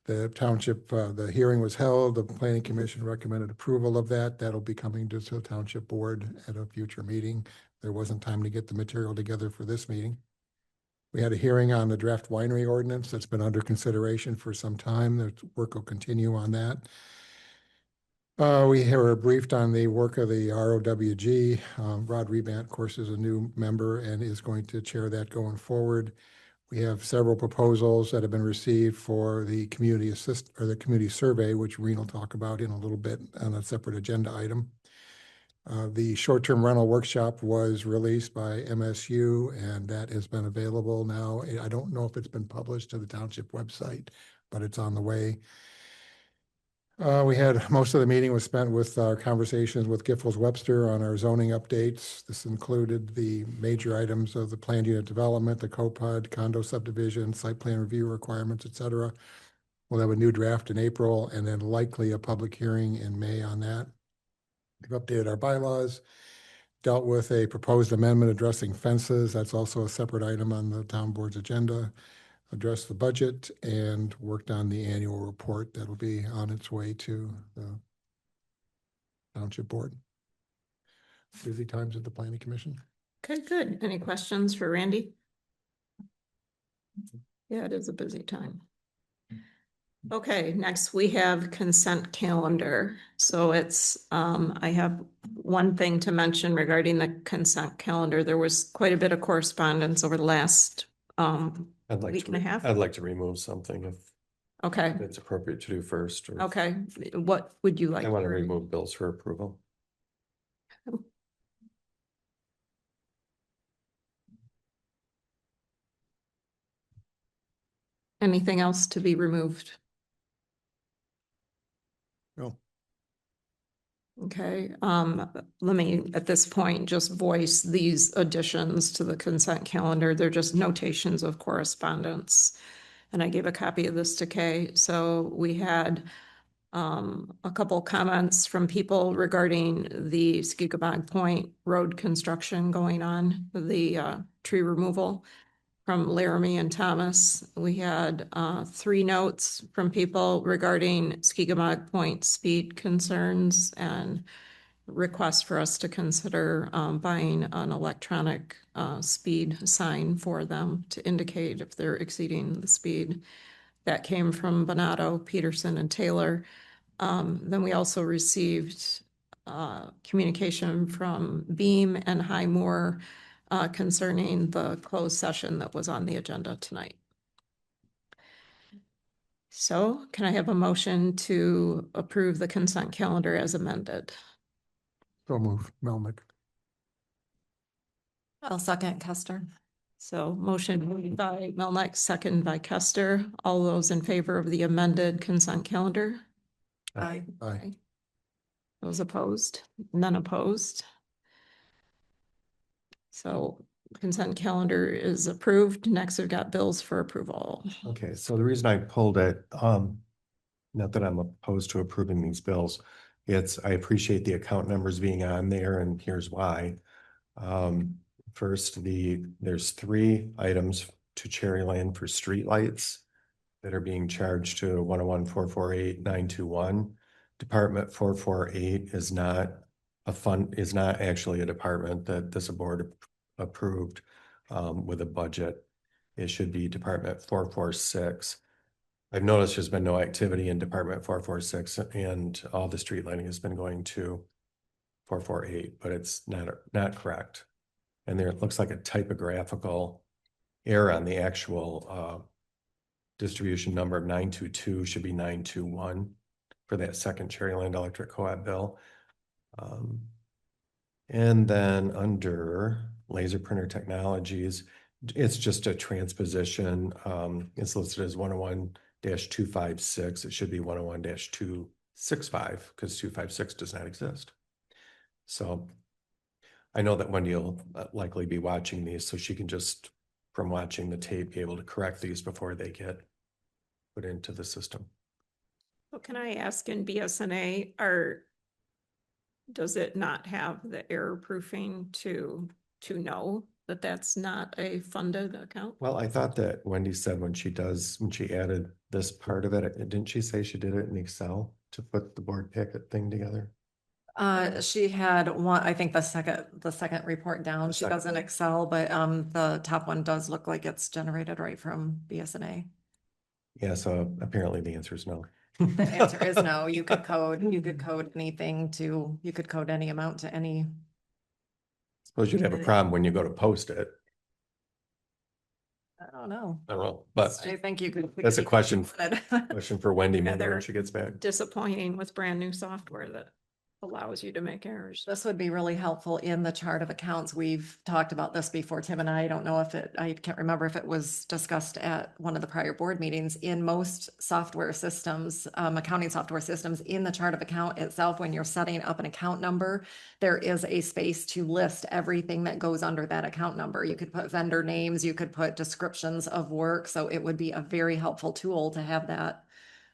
The township, the hearing was held. The planning commission recommended approval of that. That'll be coming to the township board at a future meeting. There wasn't time to get the material together for this meeting. We had a hearing on the draft winery ordinance that's been under consideration for some time. The work will continue on that. We were briefed on the work of the ROWG. Rod Rebant, of course, is a new member and is going to chair that going forward. We have several proposals that have been received for the community community survey, which Reen will talk about in a little bit on a separate agenda item. The short-term rental workshop was released by MSU, and that has been available now. I don't know if it's been published to the township website, but it's on the way. We had most of the meeting was spent with our conversations with Giffords Webster on our zoning updates. This included the major items of the planned unit development, the COPUD, condo subdivision, site plan review requirements, et cetera. We'll have a new draft in April and then likely a public hearing in May on that. We've updated our bylaws, dealt with a proposed amendment addressing fences. That's also a separate item on the town board's agenda. Addressed the budget and worked on the annual report that'll be on its way to the township board. Busy times at the planning commission. Okay, good. Any questions for Randy? Yeah, it is a busy time. Okay, next we have consent calendar. So it's, I have one thing to mention regarding the consent calendar. There was quite a bit of correspondence over the last week and a half. I'd like to remove something if Okay, It's appropriate to do first. Or okay. What would you like? I want to remove bills for approval. Anything else to be removed? No. Okay, let me, at this point, just voice these additions to the consent calendar. They're just notations of correspondence. And I gave a copy of this to Kay. So we had a couple comments from people regarding the Skikabog Point Road construction going on, the tree removal from Laramie and Thomas. We had 3 notes from people regarding Skikabog Point speed concerns and requests for us to consider buying an electronic speed sign for them to indicate if they're exceeding the speed. That came from Bonato, Peterson, and Taylor. Then we also received communication from Beam and Highmore concerning the closed session that was on the agenda tonight. So can I have a motion to approve the consent calendar as amended? So move, Melnick. I'll second Kester. So motion made by Melnick, second by Kester. All those in favor of the amended consent calendar? Aye. Aye. Those opposed? None opposed. So consent calendar is approved. Next, we've got bills for approval. Okay, so the reason I pulled it, not that I'm opposed to approving these bills, I appreciate the account numbers being on there, and here's why. First, there's 3 items to Cherry Lane for streetlights that are being charged to 101-448-921. Department 448 is not actually a department that this board approved with a budget. It should be Department 446. I've noticed there's been no activity in Department 446, and all the street lighting has been going to 448, but it's not correct. And there, it looks like a typographical error on the actual distribution number of 922 should be 921 for that second Cherryland Electric Co-op bill. And then under laser printer technologies, it's just a transposition. It's listed as 101-256. It should be 101-265 because 256 does not exist. So I know that Wendy will likely be watching these, so she can just, from watching the tape, be able to correct these before they get put into the system. So can I ask, in BSNA, does it not have the error proofing to know that that's not a funded account? Well, I thought that Wendy said when she added this part of it, didn't she say she did it in Excel to put the board packet thing together? She had one, I think the second report down, she does in Excel, but the top one does look like it's generated right from BSNA. Yeah, so apparently the answer is no. The answer is no. You could code anything you could code any amount to any. Suppose you'd have a problem when you go to post it. I don't know. I don't know, but I think you could. that's a question for Wendy Yeah, maybe they're when she gets back. disappointing with brand new software that allows you to make errors. This would be really helpful in the chart of accounts. We've talked about this before, Tim and I don't know if I can't remember if it was discussed at one of the prior board meetings. In most software systems, accounting software systems, in the chart of account itself, when you're setting up an account number, there is a space to list everything that goes under that account number. You could put vendor names, you could put descriptions of work. So it would be a very helpful tool to have that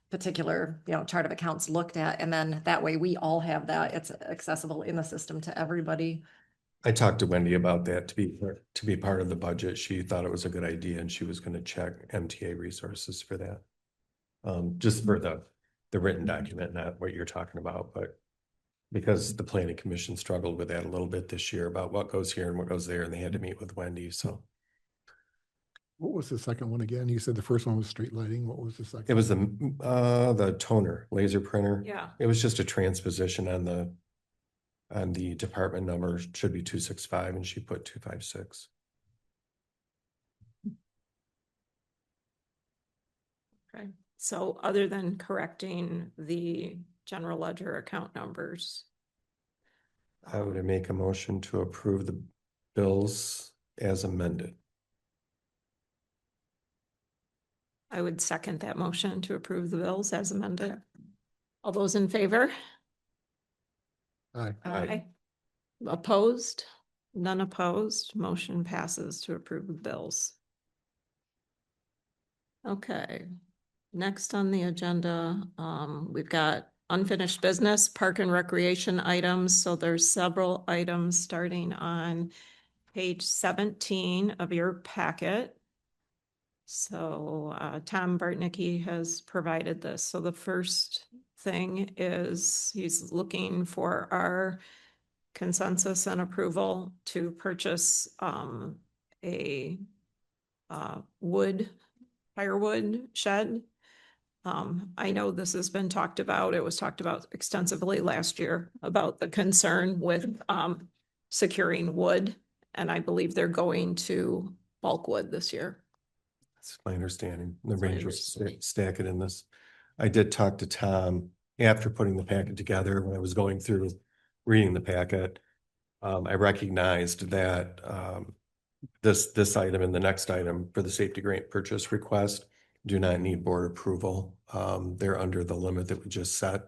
particular, chart of accounts looked at. And then that way we all have that. It's accessible in the system to everybody. I talked to Wendy about that to be part of the budget. She thought it was a good idea and she was going to check MTA resources for that. Just for the written document, not what you're talking about, but because the planning commission struggled with that a little bit this year about what goes here and what goes there, and they had to meet with Wendy, so. What was the second one again? You said the first one was street lighting. What was the second? It was the toner laser printer. Yeah. It was just a transposition on the department number. Should be 265 and she put 256. Okay. So other than correcting the general ledger account numbers. I would make a motion to approve the bills as amended. I would second that motion to approve the bills as amended. All those in favor? Aye. Aye. Opposed? None opposed. Motion passes to approve the bills. Okay, next on the agenda, we've got unfinished business, park and recreation items. So there's several items starting on page 17 of your packet. So Tom Bartnicki has provided this. So the first thing is he's looking for our consensus and approval to purchase a firewood shed. I know this has been talked about. It was talked about extensively last year about the concern with securing wood. And I believe they're going to bulk wood this year. That's my understanding. The That's my Rangers understanding. stack it in this. I did talk to Tom after putting the packet together, when I was going through reading the packet. I recognized that this item and the next item for the safety grant purchase request do not need board approval. They're under the limit that we just set.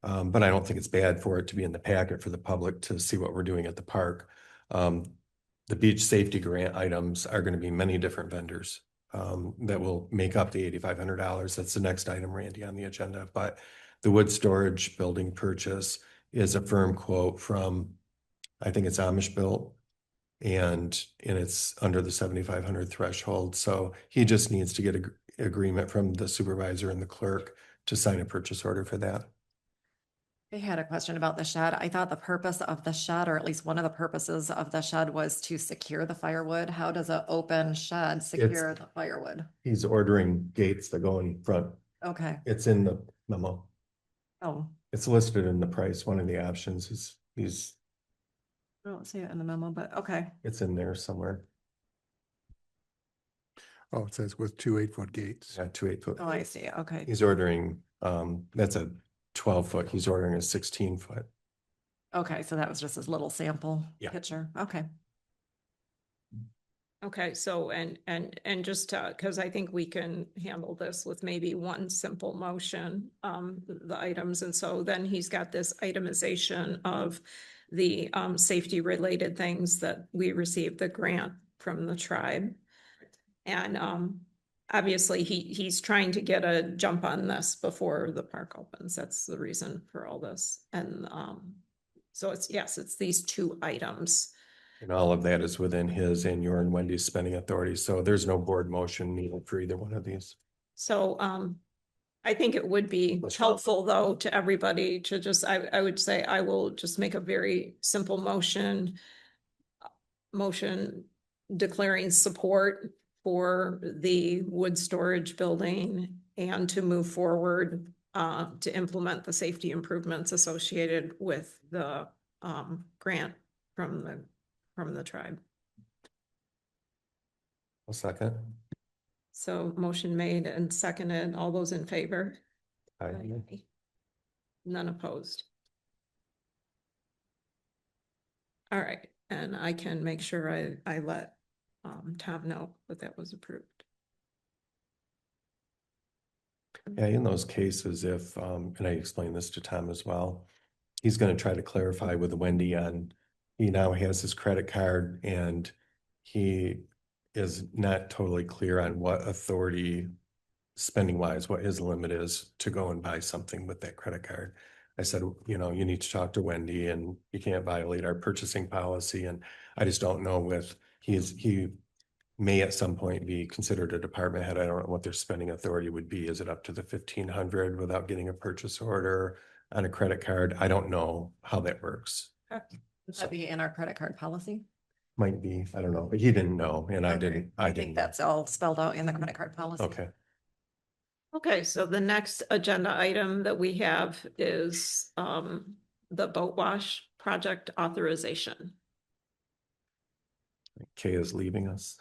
But I don't think it's bad for it to be in the packet for the public to see what we're doing at the park. The beach safety grant items are going to be many different vendors that will make up the $8,500. That's the next item, Randy, on the agenda. But the wood storage building purchase is a firm quote from, I think it's Amish Built, and it's under the 7,500 threshold. So he just needs to get a agreement from the supervisor and the clerk to sign a purchase order for that. I had a question about the shed. I thought the purpose of the shed, or at least one of the purposes of the shed, was to secure the firewood. How does an open shed secure the firewood? He's ordering gates that go in front. Okay. It's in the memo. Oh, It's listed in the price. One of the options is I don't see it in the memo, but okay. it's in there somewhere. Oh, it says with 2 8-foot gates. Yeah, 2 8-foot. Oh, I see. Okay. He's ordering, that's a 12-foot. He's ordering a 16-foot. Okay. So that was just his little sample Yeah. picture. Okay. Okay, so and just because I think we can handle this with maybe one simple motion, the items. And so then he's got this itemization of the safety related things that we received the grant from the tribe. And obviously he's trying to get a jump on this before the park opens. That's the reason for all this. And so it's these two items. And all of that is within his and your and Wendy's spending authority. So there's no board motion needed for either one of these. So I think it would be helpful though to everybody to just, I would say I will just make a very simple motion declaring support for the wood storage building and to move forward to implement the safety improvements associated with the grant from the tribe. A second. So motion made and seconded. All those in favor? Aye. None opposed. All right, and I can make sure I let Tom know that was approved. Yeah, in those cases, if, and I explained this to Tom as well, he's gonna try to clarify with Wendy on, he now has his credit card and he is not totally clear on what authority, spending wise, what his limit is to go and buy something with that credit card. I said, you know, you need to talk to Wendy and you can't violate our purchasing policy. And I just don't know he may at some point be considered a department head. I don't know what their spending authority would be. Is it up to the 1,500 without getting a purchase order on a credit card? I don't know how that works. Would that be in our credit card policy? Might be, I don't know, but he didn't know and I Okay. didn't. I think that's all spelled out in the credit card policy. Okay. Okay, so the next agenda item that we have is the boat wash project authorization. Kay is leaving us.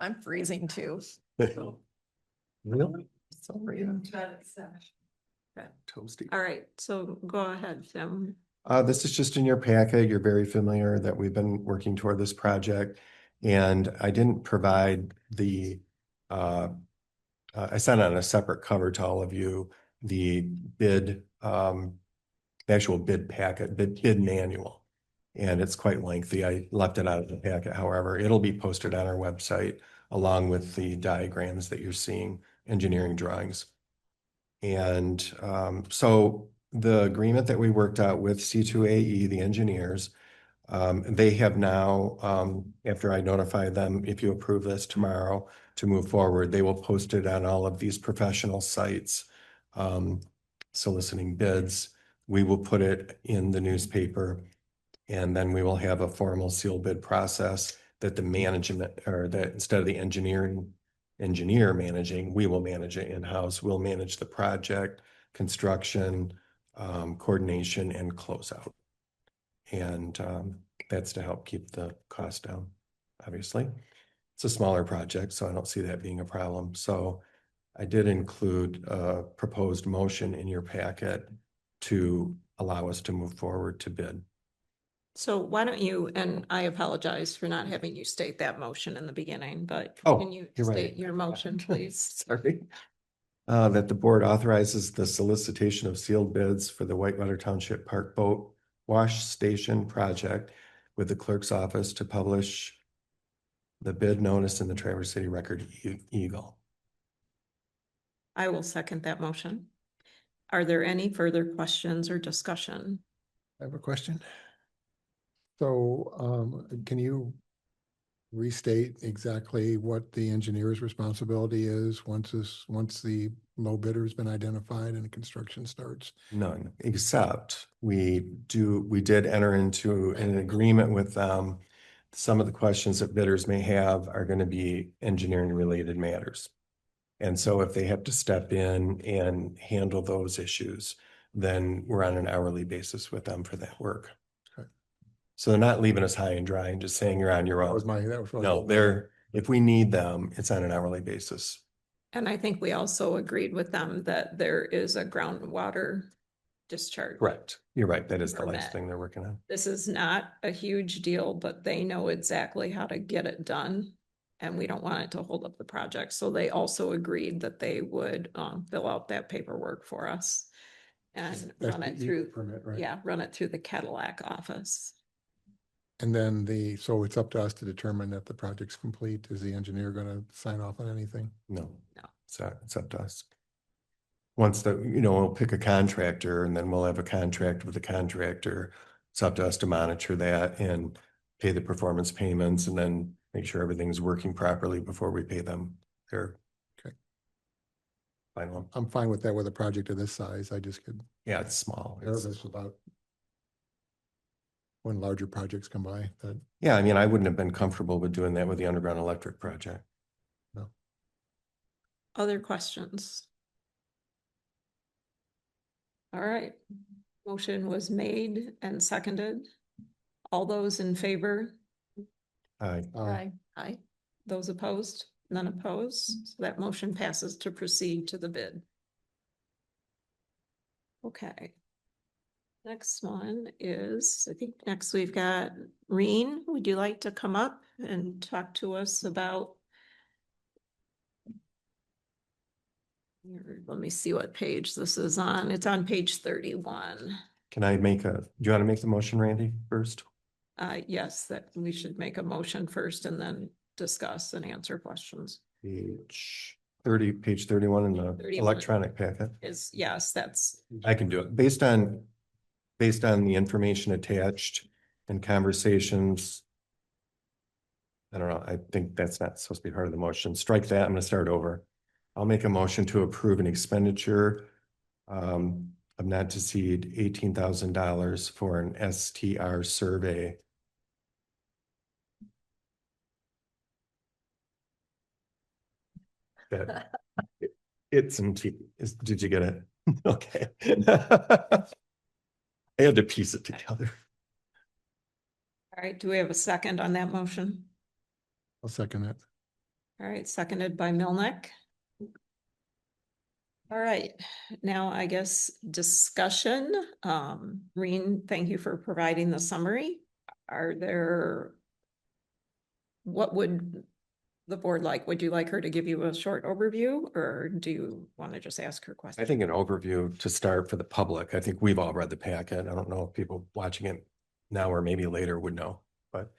I'm freezing too. Really? Sorry. Toasty. All right, so go ahead, Tim. This is just in your packet. You're very familiar that we've been working toward this project. And I didn't provide I sent on a separate cover to all of you, the bid, the actual bid packet, bid manual. And it's quite lengthy. I left it out of the packet. However, it'll be posted on our website along with the diagrams that you're seeing, engineering drawings. And so the agreement that we worked out with C2AE, the engineers, they have now, after I notify them, if you approve this tomorrow to move forward, they will post it on all of these professional sites, soliciting bids. We will put it in the newspaper, and then we will have a formal sealed bid process that the management, or that instead of the engineer managing, we will manage it in-house. We'll manage the project, construction, coordination, and closeout. And that's to help keep the cost down, obviously. It's a smaller project, so I don't see that being a problem. So I did include a proposed motion in your packet to allow us to move forward to bid. So why don't you, and I apologize for not having you state that motion in the beginning, but Oh, can you you're right. state your motion, please? Sorry. That the board authorizes the solicitation of sealed bids for the Whitewater Township Park Boat Wash Station project with the clerk's office to publish the bid notice in the Traverse City Record Eagle. I will second that motion. Are there any further questions or discussion? I have a question. So, can you restate exactly what the engineer's responsibility is once the low bidder has been identified and the construction starts? None, except we did enter into an agreement with them. Some of the questions that bidders may have are going to be engineering related matters. And so if they have to step in and handle those issues, then we're on an hourly basis with them for that work. Okay. So they're not leaving us high and dry and just saying you're on your That was own. that was. No, if we need them, it's on an hourly basis. And I think we also agreed with them that there is a groundwater discharge. Correct. You're right. That is the last Permit. thing they're working on. This is not a huge deal, but they know exactly how to get it done. And we don't want it to hold up the project. So they also agreed that they would fill out that paperwork for us and That's run the it E through, permit, right? yeah, run it through the Cadillac office. And then so it's up to us to determine that the project's complete. Is the engineer gonna sign off on anything? No. No. It's up to us. Once we'll pick a contractor and then we'll have a contract with the contractor. It's up to us to monitor that and pay the performance payments and then make sure everything's working properly before we pay them their Okay. final. I'm fine with that with a project of this size. I just get Yeah, it's small. It's- nervous about when larger projects come by that. yeah, I mean, I wouldn't have been comfortable with doing that with the underground electric project. Other questions? All right, motion was made and seconded. All those in favor? Aye. Aye. Those opposed? None opposed. So that motion passes to proceed to the bid. Okay. Next one is, I think next we've got Reen. Would you like to come up and talk to us about? Let me see what page this is on. It's on page 31. Do you want to make the motion, Randy, first? Yes, that we should make a motion first and then discuss and answer questions. Page 31 in the 31. electronic packet. Yes, that's, I can do it based on the information attached and conversations. I don't know. I think that's not supposed to be part of the motion. Strike that. I'm going to start over. I'll make a motion to approve an expenditure of not to exceed $18,000 for an STR survey. Did you get it? Okay. I had to piece it together. all right. Do we have a second on that motion? I'll second it. All right, seconded by Milnick. All right, now I guess discussion. Reen, thank you for providing the summary. Are there, what would the board like? Would you like her to give you a short overview, or do you want to just ask her I question? think an overview to start for the public. I think we've all read the packet. I don't know if people watching it now or maybe later would know, but.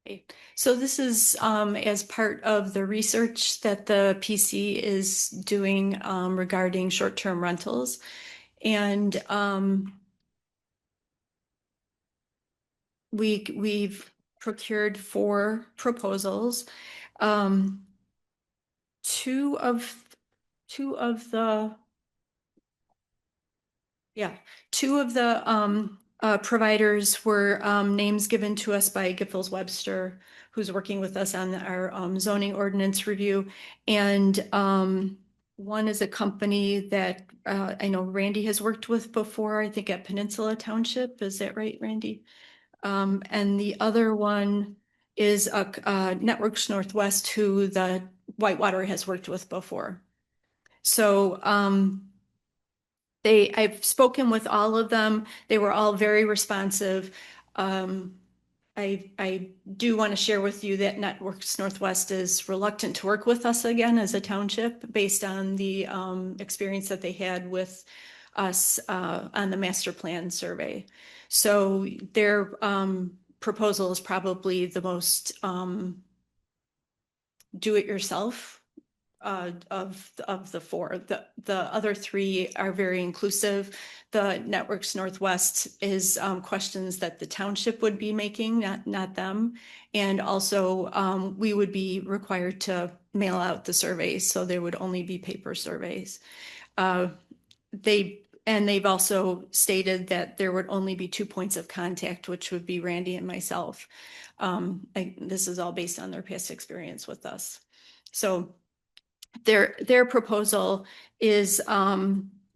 Okay. So this is as part of the research that the PC is doing regarding short-term rentals. And we've procured 4 proposals. Two of the providers were names given to us by Giffords Webster, who's working with us on our zoning ordinance review. And one is a company that I know Randy has worked with before, I think at Peninsula Township. Is that right, Randy? And the other one is Networks Northwest, who the Whitewater has worked with before. So I've spoken with all of them. They were all very responsive. I do want to share with you that Networks Northwest is reluctant to work with us again as a township based on the experience that they had with us on the master plan survey. So their proposal is probably the most do-it-yourself of the 4. The other 3 are very inclusive. The Networks Northwest is questions that the township would be making, not them. And also we would be required to mail out the surveys, so there would only be paper surveys. They've also stated that there would only be 2 points of contact, which would be Randy and myself. This is all based on their past experience with us. So their proposal is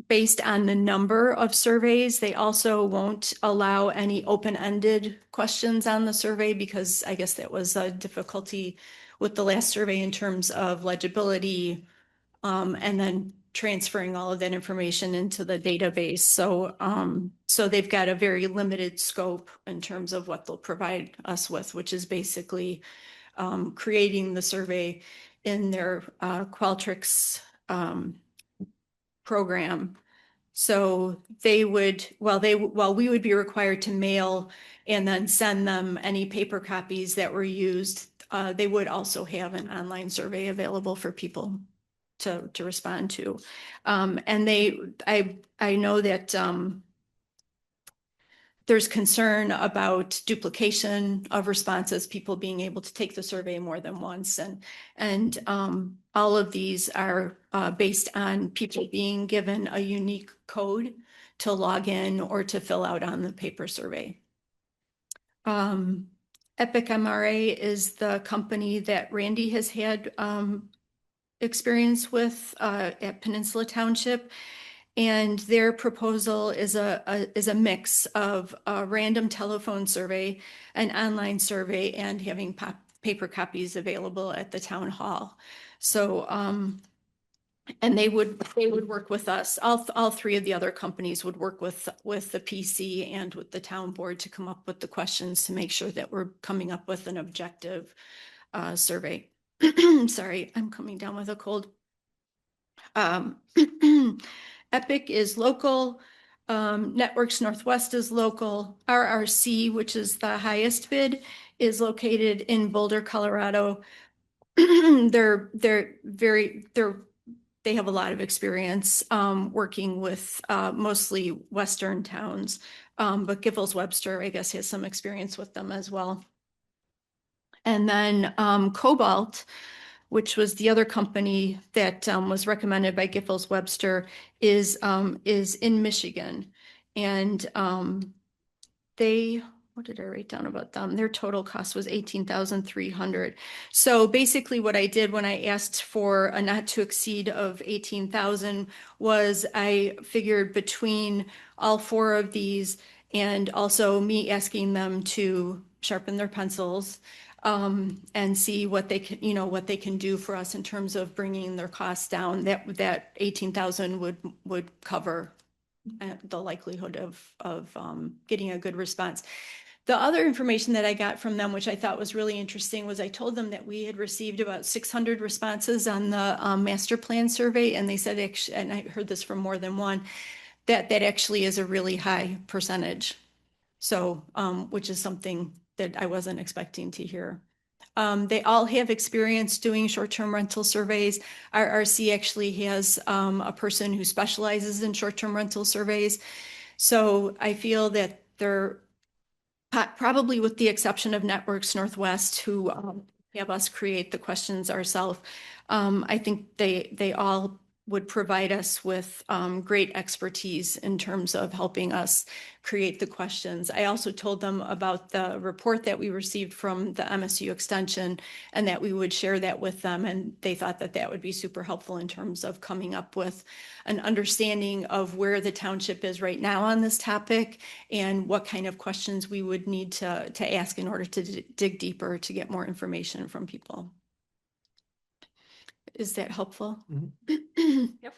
based on the number of surveys. They also won't allow any open-ended questions on the survey because I guess that was a difficulty with the last survey in terms of legibility, and then transferring all of that information into the database. So they've got a very limited scope in terms of what they'll provide us with, which is basically creating the survey in their Qualtrics program. So they would, while we would be required to mail and then send them any paper copies that were used, they would also have an online survey available for people to respond to. And I know that there's concern about duplication of responses, people being able to take the survey more than once. And all of these are based on people being given a unique code to log in or to fill out on the paper survey. Epic MRA is the company that Randy has had experience with at Peninsula Township. And their proposal is a mix of a random telephone survey, an online survey, and having paper copies available at the town hall. So, and they would work with us. All 3 of the other companies would work with the PC and with the town board to come up with the questions to make sure that we're coming up with an objective survey. Sorry, I'm coming down with a cold. Epic is local. Networks Northwest is local. RRC, which is the highest bid, is located in Boulder, Colorado. They have a lot of experience working with mostly Western towns, but Giffords Webster, I guess, has some experience with them as well. And then Cobalt, which was the other company that was recommended by Giffords Webster, is in Michigan. And what did I write down about them? Their total cost was $18,300. So basically what I did when I asked for a not to exceed of 18,000 was I figured between all 4 of these and also me asking them to sharpen their pencils, and see what they can, what they can do for us in terms of bringing their costs down. That 18,000 would cover the likelihood of getting a good response. The other information that I got from them, which I thought was really interesting, was I told them that we had received about 600 responses on the master plan survey, and they said, and I heard this from more than one, that actually is a really high percentage. So, which is something that I wasn't expecting to hear. They all have experience doing short-term rental surveys. Our RC actually has a person who specializes in short-term rental surveys. So I feel that they're probably, with the exception of Networks Northwest, who have us create the questions ourselves. I think they all would provide us with great expertise in terms of helping us create the questions. I also told them about the report that we received from the MSU Extension and that we would share that with them. And they thought that that would be super helpful in terms of coming up with an understanding of where the township is right now on this topic and what kind of questions we would need to ask in order to dig deeper to get more information from people. Is that helpful? Yep.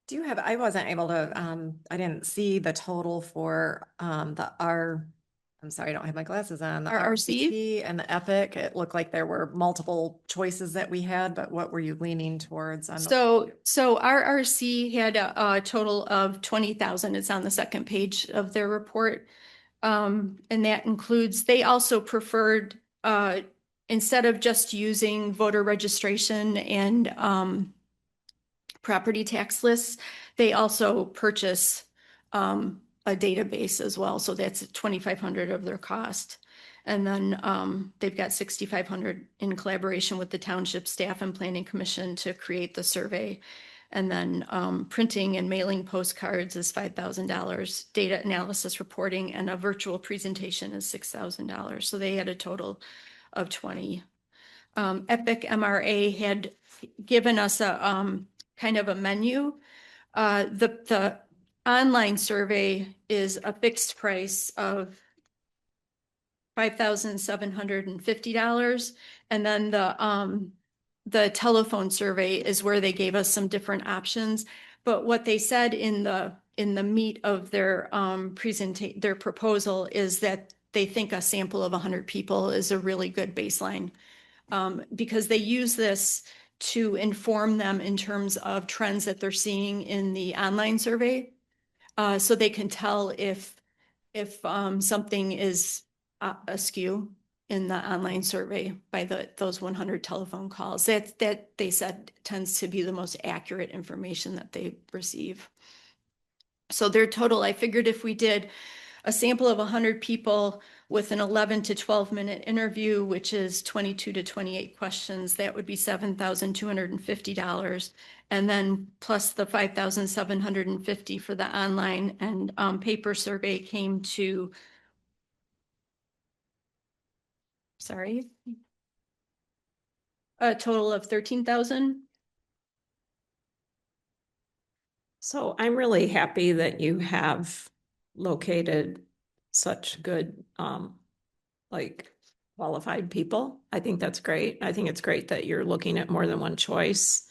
Do you have, I wasn't able to, I didn't see the total for I'm sorry, I don't have my glasses on. The RRC and the Epic. It looked like there were multiple choices that we had, but what were you leaning towards on? So RRC had a total of 20,000. It's on the second page of their report. And that includes, they also preferred, instead of just using voter registration and property tax lists, they also purchase a database as well. So that's 2,500 of their cost. And then they've got 6,500 in collaboration with the township staff and planning commission to create the survey. And then printing and mailing postcards is $5,000. Data analysis reporting and a virtual presentation is $6,000. So they had a total of 20. Epic MRA had given us a kind of a menu. The online survey is a fixed price of $5,750. And then the telephone survey is where they gave us some different options. But what they said in the meat of their their proposal is that they think a sample of 100 people is a really good baseline, because they use this to inform them in terms of trends that they're seeing in the online survey. So they can tell if something is askew in the online survey by those 100 telephone calls. That they said tends to be the most accurate information that they receive. So their total, I figured if we did a sample of 100 people with an 11 to 12-minute interview, which is 22 to 28 questions, that would be $7,250. And then plus the $5,750 for the online and paper survey came to, sorry, a total of 13,000. So I'm really happy that you have located such good, like qualified people. I think that's great. I think it's great that you're looking at more than one choice.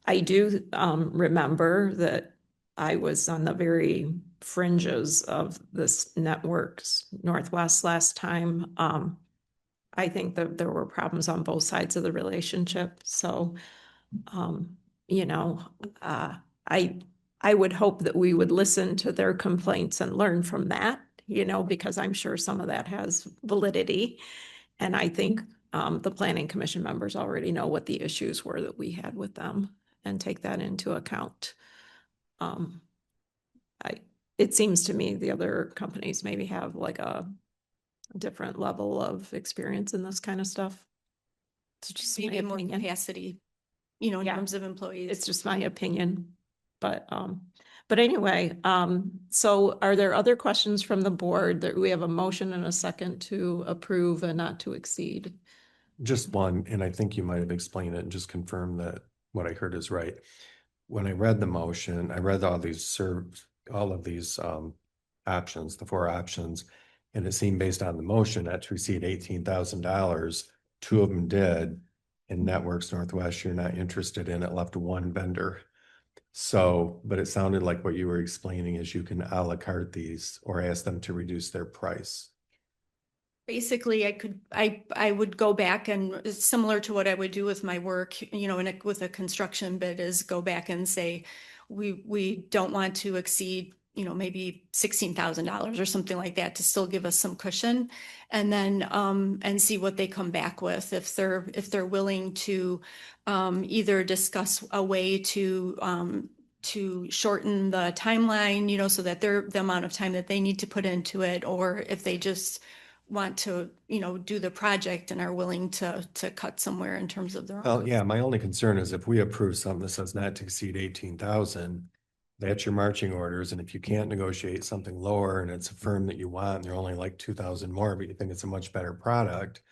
I do remember that I was on the very fringes of this Networks Northwest last time. I think that there were problems on both sides of the relationship. So, you know, I would hope that we would listen to their complaints and learn from that, because I'm sure some of that has validity. And I think the planning commission members already know what the issues were that we had with them and take that into account. It seems to me the other companies maybe have like a different level of experience in this kind of stuff. It's just Maybe my more opinion. capacity, in Yeah. terms of employees. It's just my opinion. But anyway, so are there other questions from the board? That we have a motion and a second to approve and not to exceed? Just one, and I think you might have explained it and just confirmed that what I heard is right. When I read the motion, I read all of these options, the four options, and it seemed based on the motion that to exceed $18,000, two of them did. And Networks Northwest, you're not interested in, it left one vendor. So, but it sounded like what you were explaining is you can a la carte these or ask them to reduce their price. Basically, I would go back and it's similar to what I would do with my work, you know, with a construction bid is go back and say, we don't want to exceed, you know, maybe $16,000 or something like that to still give us some cushion. And then, and see what they come back with. If they're willing to, either discuss a way to shorten the timeline, you know, so that the amount of time that they need to put into it, or if they just want to, you know, do the project and are willing to cut somewhere in terms of their Well, own. yeah, my only concern is if we approve something that says not to exceed 18,000, that's your marching orders. And if you can't negotiate something lower and it's a firm that you want, and they're only like 2,000 more, but you think it's a much better product,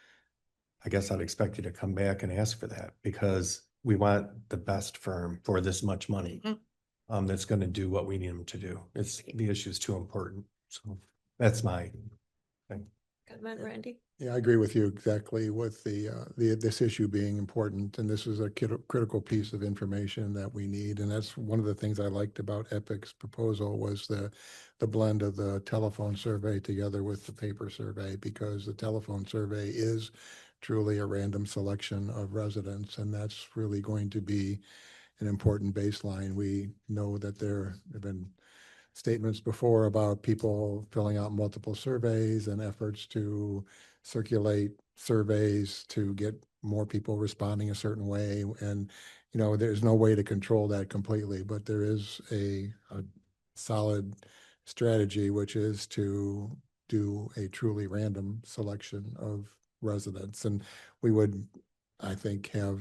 I guess I'd expect you to come back and ask for that because we want the best firm for this much money. That's going to do what we need them to do. The issue is too important. So that's my thing. Comment, Randy? Yeah, I agree with you exactly with this issue being important, and this is a critical piece of information that we need. And that's one of the things I liked about Epic's proposal was the blend of the telephone survey together with the paper survey, because the telephone survey is truly a random selection of residents, and that's really going to be an important baseline. We know that there have been statements before about people filling out multiple surveys and efforts to circulate surveys to get more people responding a certain way. And, you know, there's no way to control that completely, but there is a solid strategy, which is to do a truly random selection of residents. And we would, I think, have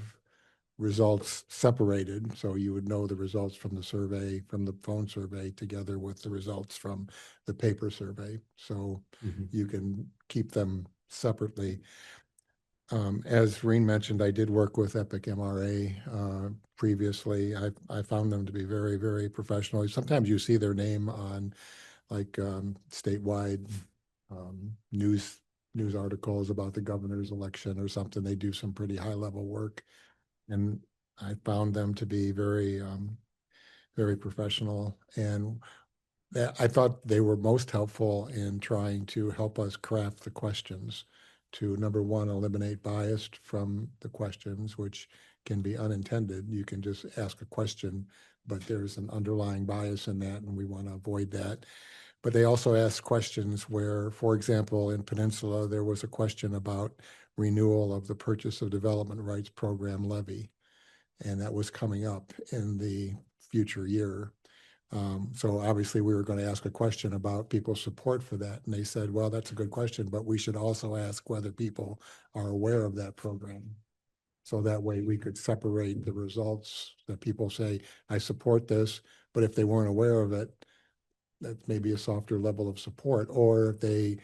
results separated. So you would know the results from the survey, from the phone survey, together with the results from the paper survey. So you can keep them separately. As Reen mentioned, I did work with Epic MRA previously. I found them to be very, very professional. Sometimes you see their name on like statewide news articles about the governor's election or something. They do some pretty high level work. And I found them to be very, very professional. And I thought they were most helpful in trying to help us craft the questions to, number one, eliminate bias from the questions, which can be unintended. You can just ask a question, but there's an underlying bias in that, and we want to avoid that. But they also asked questions where, for example, in Peninsula, there was a question about renewal of the Purchase of Development Rights Program levy, and that was coming up in the future year. So obviously we were going to ask a question about people's support for that. And they said, well, that's a good question, but we should also ask whether people are aware of that program. So that way we could separate the results that people say, I support this, but if they weren't aware of it, that may be a softer level of support. Or if they,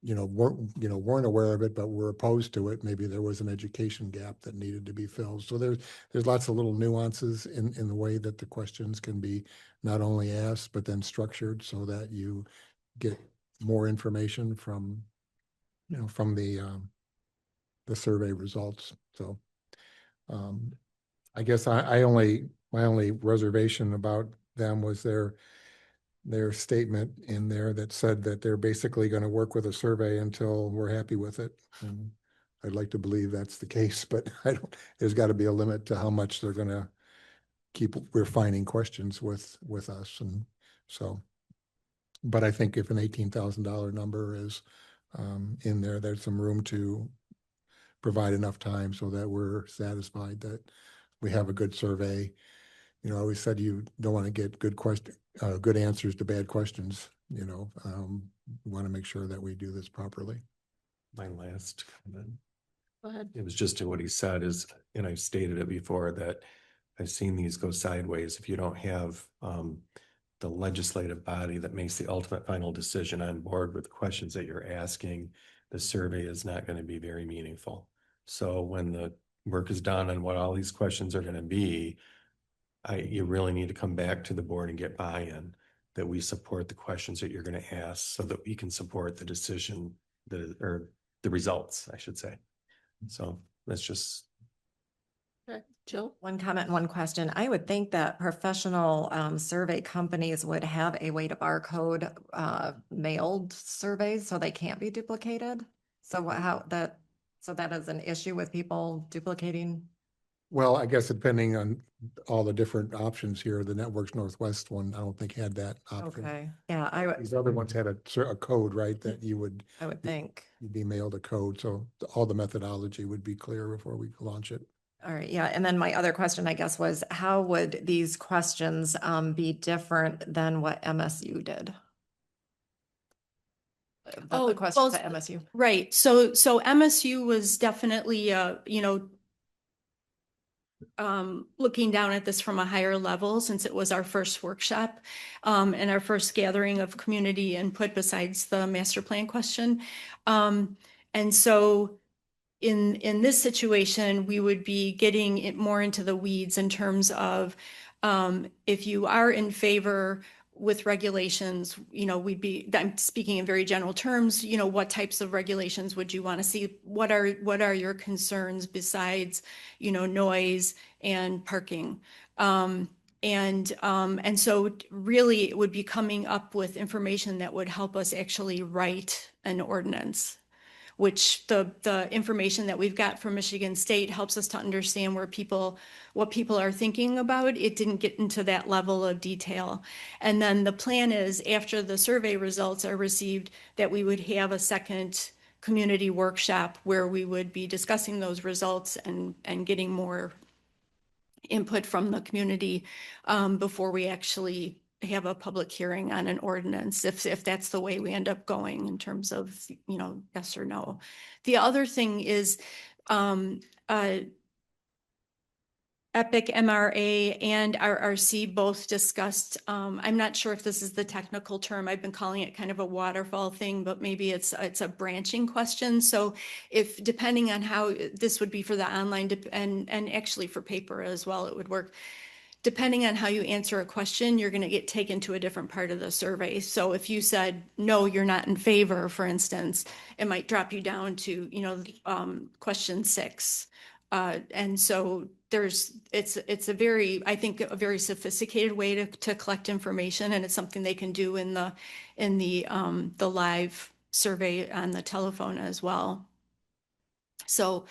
weren't aware of it, but were opposed to it, maybe there was an education gap that needed to be filled. So there's lots of little nuances in the way that the questions can be not only asked, but then structured so that you get more information from the survey results. So I guess my only reservation about them was their statement in there that said that they're basically going to work with a survey until we're happy with it. And I'd like to believe that's the case, but there's got to be a limit to how much they're going to keep refining questions with us. And so, but I think if an $18,000 number is in there, there's some room to provide enough time so that we're satisfied that we have a good survey. You know, I always said you don't want to get good answers to bad questions. You know, we want to make sure that we do this properly. My last comment. Go ahead. It was just to what he said is, and I've stated it before, that I've seen these go sideways. If you don't have the legislative body that makes the ultimate final decision on board with the questions that you're asking, the survey is not going to be very meaningful. So when the work is done on what all these questions are going to be, you really need to come back to the board and get buy-in that we support the questions that you're going to ask so that we can support the decision or the results, I should say. So that's just, Okay, Jill? One comment and one question. I would think that professional survey companies would have a way to barcode mailed surveys so they can't be duplicated. So so that is an issue with people duplicating. Well, I guess depending on all the different options here, the Networks Northwest one, I don't think had that option. Okay, yeah, These other ones had a code, right, that you would, I would think. you'd be mailed a code, so all the methodology would be clear before we launch it. All right, yeah, and then my other question, I guess, was how would these questions be different than what MSU did? The questions well, at MSU. Right. So MSU was definitely, looking down at this from a higher level since it was our first workshop and our first gathering of community input besides the master plan question. And so in this situation, we would be getting it more into the weeds in terms of if you are in favor with regulations, I'm speaking in very general terms, what types of regulations would you want to see? What are your concerns besides, noise and parking? And so really it would be coming up with information that would help us actually write an ordinance, which the information that we've got from Michigan State helps us to understand what people are thinking about. It didn't get into that level of detail. And then the plan is after the survey results are received, that we would have a second community workshop where we would be discussing those results and getting more input from the community before we actually have a public hearing on an ordinance, if that's the way we end up going in terms of, yes or no. The other thing is EPIC, MRA, and RRC both discussed, I'm not sure if this is the technical term, I've been calling it kind of a waterfall thing, but maybe it's a branching question. So if, depending on how this would be for the online and actually for paper as well, it would work. Depending on how you answer a question, you're going to get taken to a different part of the survey. So if you said, no, you're not in favor, for instance, it might drop you down to, question 6. And so it's a very, I think, a very sophisticated way to collect information, and it's something they can do in the live survey on the telephone as well. So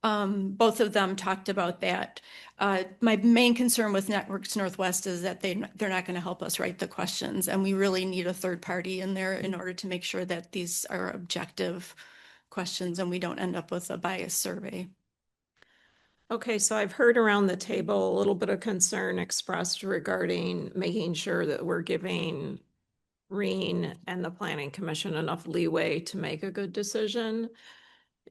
both of them talked about that. My main concern with Networks Northwest is that they're not going to help us write the questions, and we really need a third party in there in order to make sure that these are objective questions and we don't end up with a biased survey. Okay, so I've heard around the table a little bit of concern expressed regarding making sure that we're giving Reen and the Planning Commission enough leeway to make a good decision.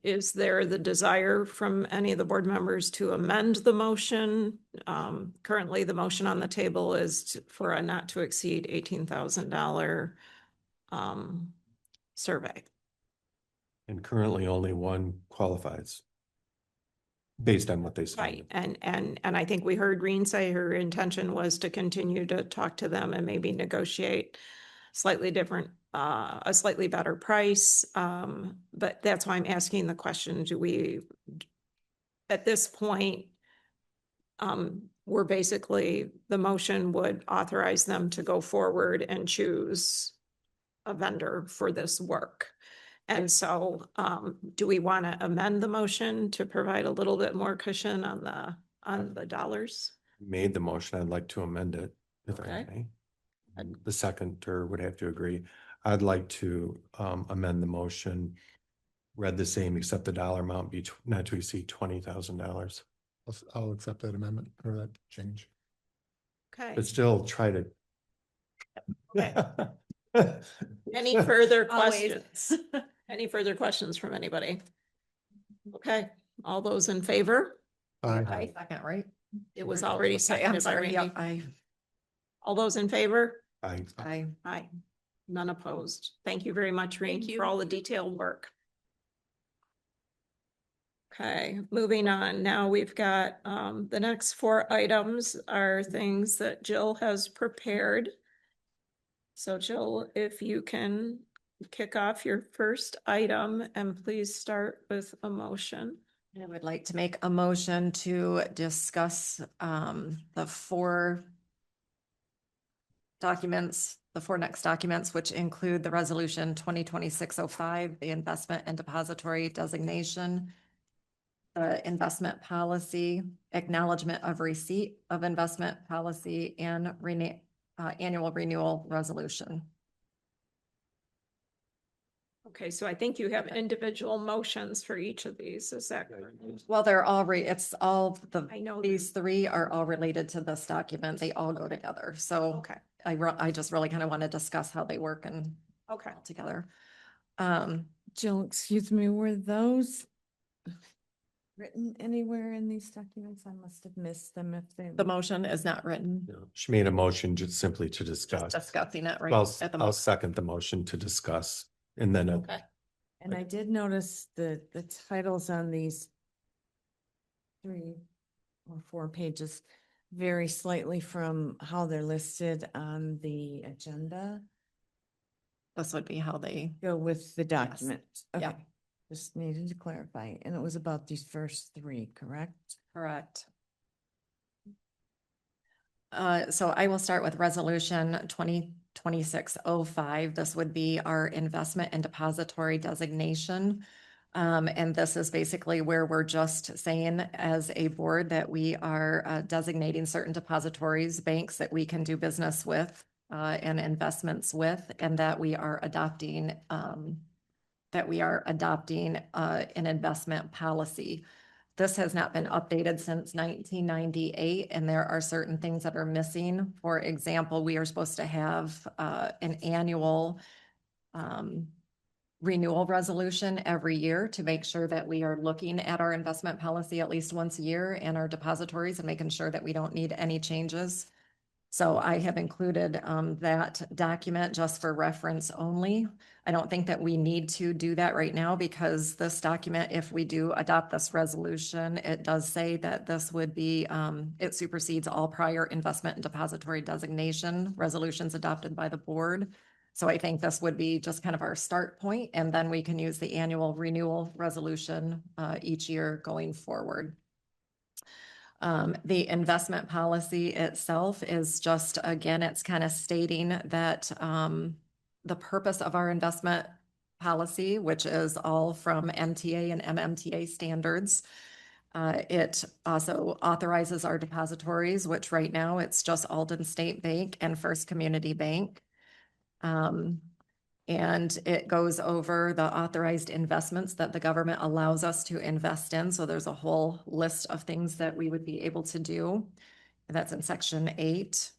Is there the desire from any of the board members to amend the motion? Currently, the motion on the table is for a not to exceed $18,000 survey. and currently only one qualifies based on what they Right, said. and I think we heard Reen say her intention was to continue to talk to them and maybe negotiate slightly different, a slightly better price. But that's why I'm asking the question, do we, at this point, we're basically, the motion would authorize them to go forward and choose a vendor for this work. And so, do we want to amend the motion to provide a little bit more cushion on the dollars? Made the motion, I'd like to amend it, if I Okay. may. And the seconder would have to agree. I'd like to amend the motion, read the same, except the dollar amount be not to exceed $20,000. I'll accept that amendment or that change. Okay. But still try to. Any further Always. questions? Any further questions from anybody? Okay, all those in favor? Aye. Second, right? It was already I'm seconded by sorry, Randy. yep, All those in favor? I Aye. None opposed. Thank you very much, Thank Reen, you. for all the detailed work. Okay, moving on. Now we've got, the next 4 items are things that Jill has prepared. So Jill, if you can kick off your first item and please start with a motion. I would like to make a motion to discuss the four documents, the four next documents, which include the resolution 2026-05, the investment and depository designation, the investment policy, acknowledgement of receipt of investment policy, and annual renewal resolution. Okay, so I think you have individual motions for each of these. Is that correct? Well, they're all, it's all I know these three are all related to this document. They all go together. So Okay, I just really kind of want to discuss how they work and okay. all together. Jill, excuse me, were those written anywhere in these documents? I must have missed them if they. The motion is not written, No, she made a motion just simply to just discuss. discussing it right I'll, at the I'll moment. second the motion to discuss and then, Okay. And I did notice the titles on these 3 or 4 pages vary slightly from how they're listed on the agenda. This would be how they, Go with the document. yeah. Okay, just needed to clarify. And it was about these first 3, correct? Correct. So I will start with resolution 2026-05. This would be our investment and depository designation. And this is basically where we're just saying as a board that we are designating certain depositories, banks that we can do business with and investments with, and that we are adopting an investment policy. This has not been updated since 1998, and there are certain things that are missing. For example, we are supposed to have an annual renewal resolution every year to make sure that we are looking at our investment policy at least once a year and our depositories and making sure that we don't need any changes. So I have included that document just for reference only. I don't think that we need to do that right now because this document, if we do adopt this resolution, it does say that this would be, it supersedes all prior investment and depository designation resolutions adopted by the board. So I think this would be just kind of our start point, and then we can use the annual renewal resolution each year going forward. The investment policy itself is just, again, it's kind of stating that the purpose of our investment policy, which is all from MTA and MMTA standards. It also authorizes our depositories, which right now it's just Alden State Bank and First Community Bank. And it goes over the authorized investments that the government allows us to invest in. So there's a whole list of things that we would be able to do. That's in section 8.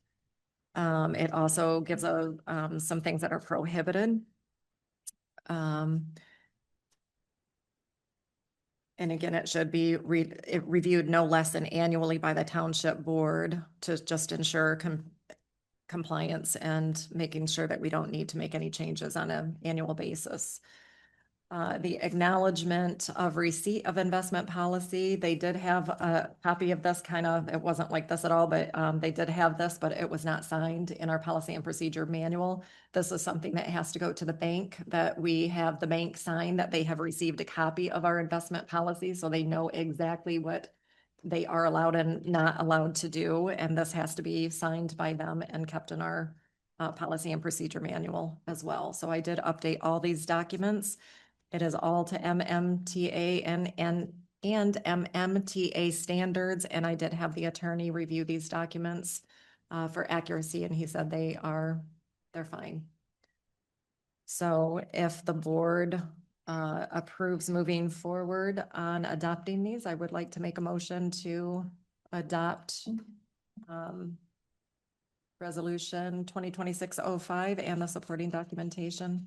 It also gives some things that are prohibited. And again, it should be reviewed no less than annually by the township board to just ensure compliance and making sure that we don't need to make any changes on an annual basis. The acknowledgement of receipt of investment policy, they did have a copy of this it wasn't like this at all, but they did have this, but it was not signed in our policy and procedure manual. This is something that has to go to the bank, that we have the bank sign that they have received a copy of our investment policy, so they know exactly what they are allowed and not allowed to do. And this has to be signed by them and kept in our policy and procedure manual as well. So I did update all these documents. It is all to MMTA and MMTA standards. And I did have the attorney review these documents for accuracy, and he said they're fine. So if the board approves moving forward on adopting these, I would like to make a motion to adopt resolution 2026-05 and the supporting documentation.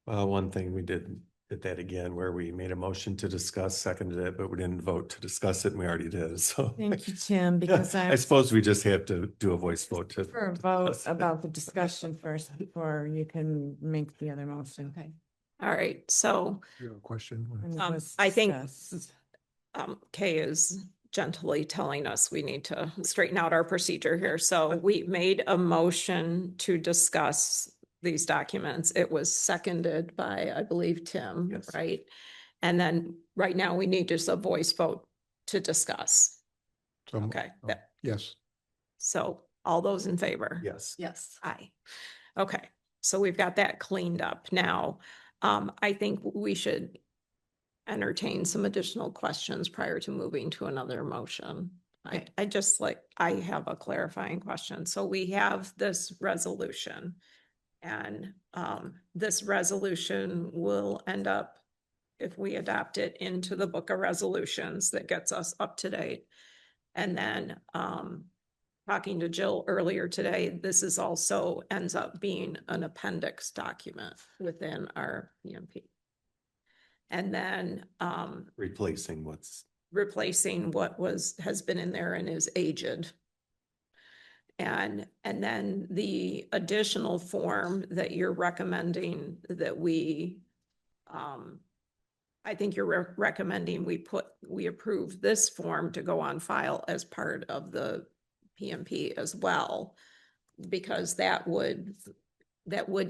Well, one thing we did that again, where we made a motion to discuss, seconded it, but we didn't vote to discuss it, and we already did, so. Thank you, Tim, because I suppose we just have to do a voice vote to. for a vote about the discussion first before you can make the other motion. Okay. All right, so You have a question? And it Um, was I think- discussed. Kay is gently telling us we need to straighten out our procedure here. So we made a motion to discuss these documents. It was seconded by, I believe, Tim, Yes. right? And then right now we need just a voice vote to discuss. So, Okay, oh, yes, so all those in favor? Yes. Yes. Aye. Okay, so we've got that cleaned up. Now, I think we should entertain some additional questions prior to moving to another motion. Okay. I just I have a clarifying question. So we have this resolution. And this resolution will end up, if we adopt it, into the book of resolutions that gets us up to date. And then talking to Jill earlier today, this is also ends up being an appendix document within our PMP. And then Replacing what's, replacing what has been in there and is aged. And then the additional form that you're recommending that we, I think you're recommending we approve this form to go on file as part of the PMP as well. Because that would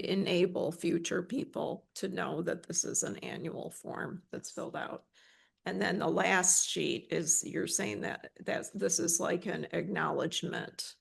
enable future people to know that this is an annual form that's filled out. And then the last sheet is, you're saying that this is like an acknowledgement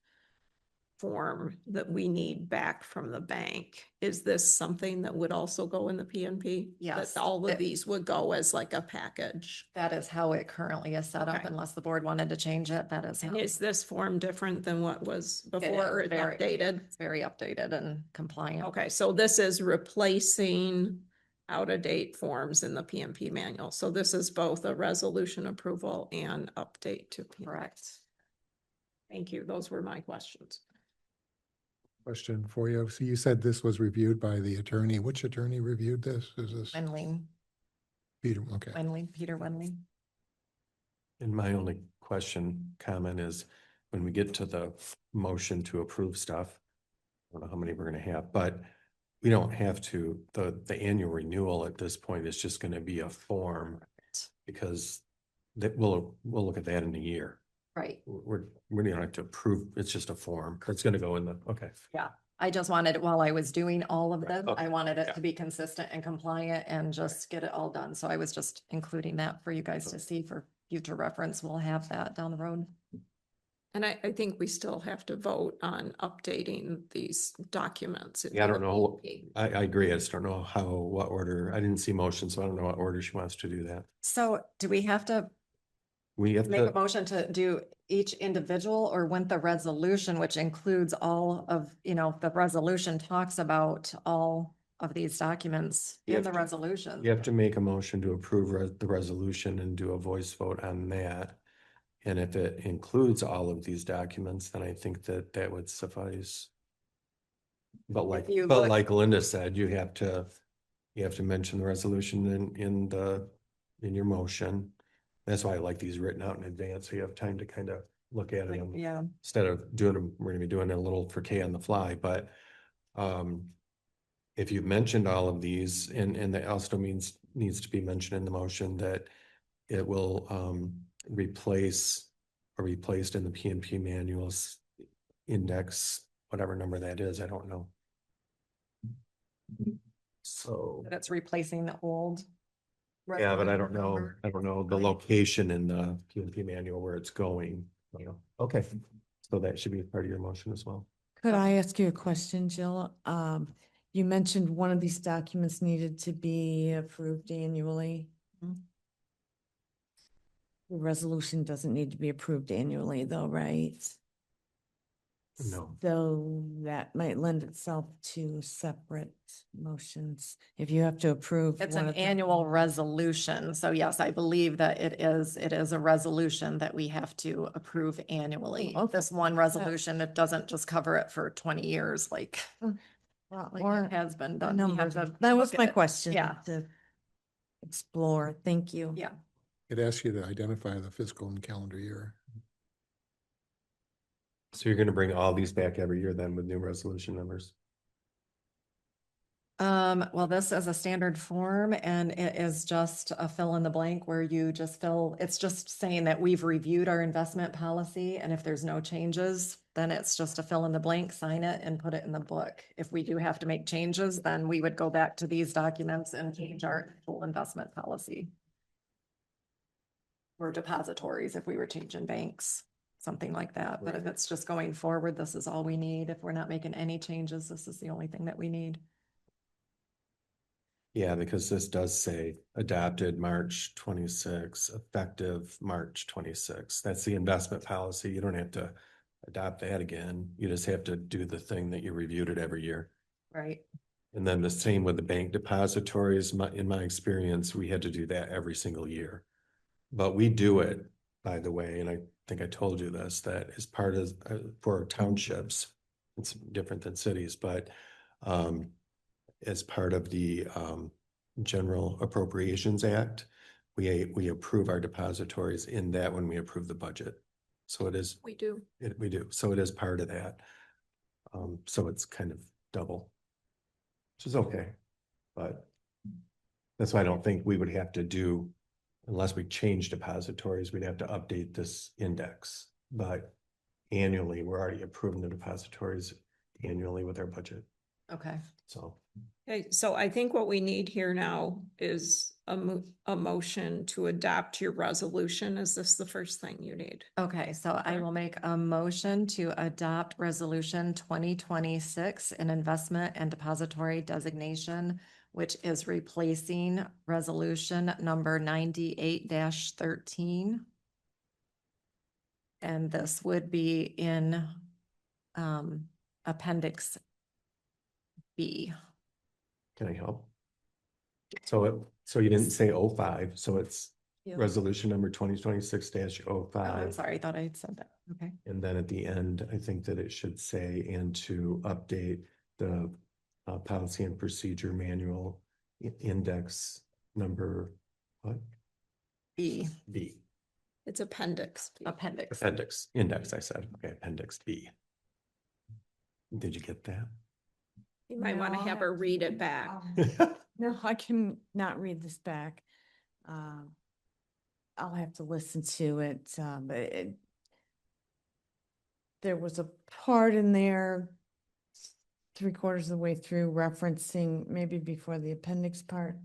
form that we need back from the bank. Is this something that would also go in the PNP? Yes. That all of these would go as like a package? That is how it currently is set up, Okay. unless the board wanted to change it. That is. And how- is this form different than what was It before, is or it's very- updated? It's very updated and compliant. Okay, so this is replacing out-of-date forms in the PMP manual. So this is both a resolution approval and update to PMP. Correct. Thank you. Those were my questions. question for you. So you said this was reviewed by the attorney. Which attorney reviewed this? Is this Wendling, Peter? Okay. Peter Wendling. and my only comment is when we get to the motion to approve stuff, I don't know how many we're gonna have, but we don't have to, the annual renewal at this point is just gonna be a form because that we'll look at that in a year. Right. We don't have to approve, it's just a form. It's gonna go in the, okay. I just wanted, while I was doing all of Right, them, okay, I wanted it yeah. to be consistent and compliant and just get it all done. So I was just including that for you guys to see for future reference. We'll have that down the road. And I think we still have to vote on updating these documents. in Yeah, I don't the know. PMP. I agree. I just don't know what order. I didn't see motion, so I don't know what order she wants to do that. So do we have to We have make a to, motion to do each individual, or when the resolution, which includes all of, the resolution talks about all of these documents You in have the to- resolution? you have to make a motion to approve the resolution and do a voice vote on that. And if it includes all of these documents, then I think that would suffice. But you look- like Linda said, you have to mention the resolution in your motion. That's why I like these written out in advance, so you have time to kind of look at it. Yeah, Instead of doing them, we're gonna be doing it a little for K on the fly, but if you've mentioned all of these, and that also needs to be mentioned in the motion that it will replace or replaced in the PNP manuals index, whatever number that is, I don't know. So, that it's replacing the old. yeah, but I don't resolution know, number. the location in the PNP manual where it's going, Okay, so that should be part of your motion as well. Could I ask you a question, Jill? You mentioned one of these documents needed to be approved annually. Mhm. The resolution doesn't need to be approved annually though, right? No. So that might lend itself to separate motions if you have to approve. It's one an of the- annual resolution. So yes, I believe that it is a resolution that we have to approve annually. Oh, okay. This one resolution, it doesn't just cover it for 20 years like like Or it has been a done. We number have of- to That was look my at it. question. Yeah. To explore. Thank you. Yeah. It asks you to identify the fiscal and calendar year. So you're gonna bring all these back every year then with new resolution numbers? Well, this is a standard form and it is just a fill in the blank where you just fill, it's just saying that we've reviewed our investment policy and if there's no changes, then it's just a fill in the blank, sign it and put it in the book. If we do have to make changes, then we would go back to these documents and change our full investment policy. Or depositories if we were changing banks, something like that. But if it's just going forward, this is all we need. If we're not making any changes, this is the only thing that we need. Yeah, because this does say adopted March 26, effective March 26. That's the investment policy. You don't have to adopt that again. You just have to do the thing that you reviewed it every year. Right. And then the same with the bank depositories. In my experience, we had to do that every single year. But we do it, by the way, and I think I told you this, that is part of, for townships, it's different than cities, but as part of the General Appropriations Act, we approve our depositories in that when we approve the budget. So it is, We do. we do. So it is part of that. So it's kind of double, which is okay. But that's why I don't think we would have to do, unless we change depositories, we'd have to update this index. But annually, we're already approving the depositories annually with our budget. Okay. So Okay, so I think what we need here now is a motion to adopt your resolution. Is this the first thing you need? Okay, so I will make a motion to adopt resolution 2026, an investment and depository designation, which is replacing resolution number 98-13. And this would be in appendix B. can I help? So you didn't say 05, so it's Yeah. resolution number 2026-05. Oh, I'm sorry, I thought I had said that. Okay. And then at the end, I think that it should say, and to update the policy and procedure manual index number, what? B, B, It's appendix. B. appendix. appendix, index, I said, okay, appendix B. Did you get that? You might No, want to I'll have have her to- read it back. No, I can not read this back. I'll have to listen to it, but there was a part in there 3/4 of the way through referencing, maybe before the appendix part,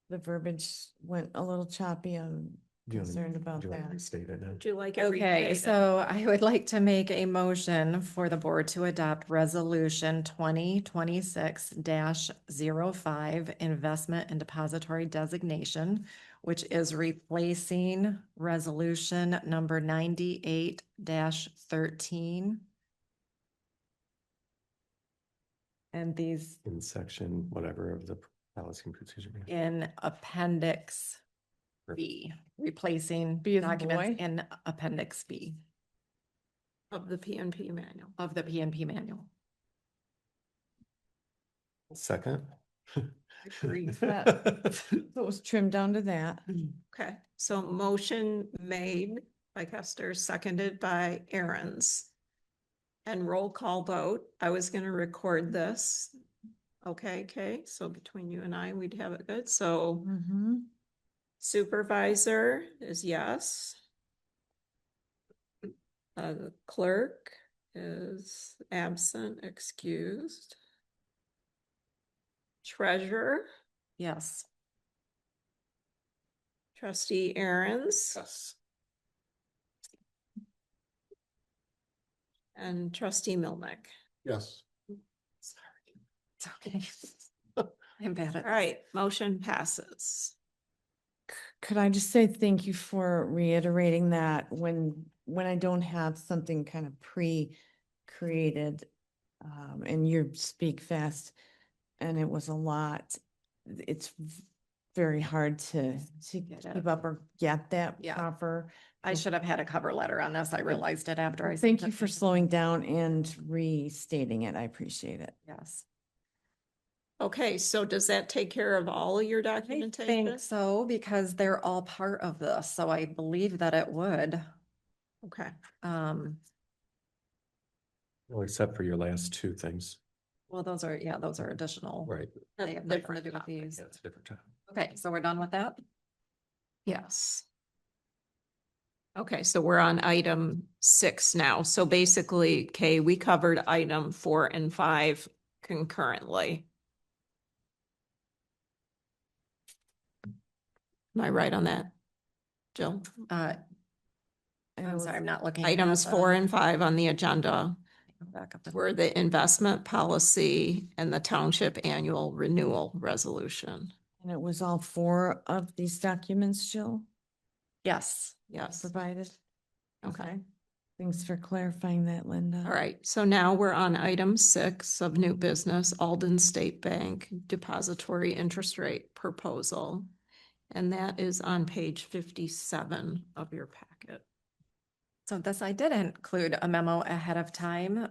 the verbiage went a little choppy. I'm Do you wanna- concerned about do you wanna that. restate it now? Would you like it Okay, restated? so I would like to make a motion for the board to adopt resolution 2026-05, investment and depository designation, which is replacing resolution number 98-13. And these In section, whatever of the policy and procedure. manual. in appendix B, replacing B as in documents boy? in appendix B Of the PNP manual. of the PNP manual. Second. That- So it was trimmed down to that. Okay, so motion made by Kester, seconded by Aaron's. And roll call vote. I was gonna record this. Okay, so between you and I, we'd have it good. So Mhm. supervisor is yes. The clerk is absent, excused. Treasurer, Yes. trustee Aaron's, Yes. and trustee Milnick. Yes. It's okay. I'm bad All at. right, motion passes. Could I just say thank you for reiterating that when I don't have something kind of pre-created, and you speak fast, and it was a lot, it's very hard to Get it. keep up or get that Yeah. proper. I should have had a cover letter on this. I realized it after I. Thank sent you it. for slowing down and restating it. I appreciate it. Yes. Okay, so does that take care of all of your I documentation? think so, because they're all part of this, so I believe that it would. Okay, Um, Well, except for your last two things. Well, those are additional. Right. They have nothing to do with these. Yeah, it's a different time. Okay, so we're done with that? Yes. Okay, so we're on item 6 now. So basically, Kay, we covered item 4 and 5 concurrently. Am I right on that, Jill? I'm sorry, I'm not looking. at Items the- 4 and 5 on the agenda Back up to- were the investment policy and the township annual renewal resolution. And it was all 4 of these documents, Jill, Yes, Yes. provided? Okay. Thanks for clarifying that, Linda. All right. So now we're on item 6 of new business, Alden State Bank depository interest rate proposal. And that is on page 57 of your packet. so this, I did include a memo ahead of time.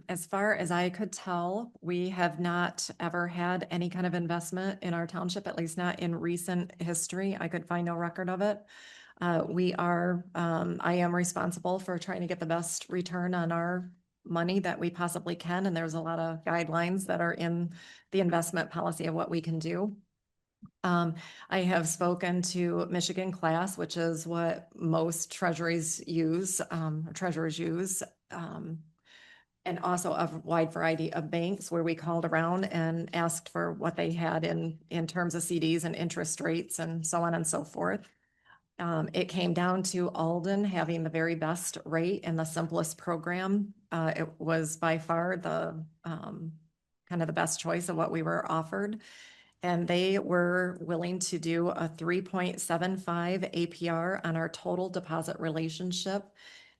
As far as I could tell, we have not ever had any kind of investment in our township, at least not in recent history. I could find no record of it. I am responsible for trying to get the best return on our money that we possibly can. And there's a lot of guidelines that are in the investment policy of what we can do. I have spoken to Michigan Class, which is what most treasuries use, treasurers use. And also a wide variety of banks where we called around and asked for what they had in terms of CDs and interest rates and so on and so forth. It came down to Alden having the very best rate and the simplest program. It was by far the kind of the best choice of what we were offered. And they were willing to do a 3.75 APR on our total deposit relationship.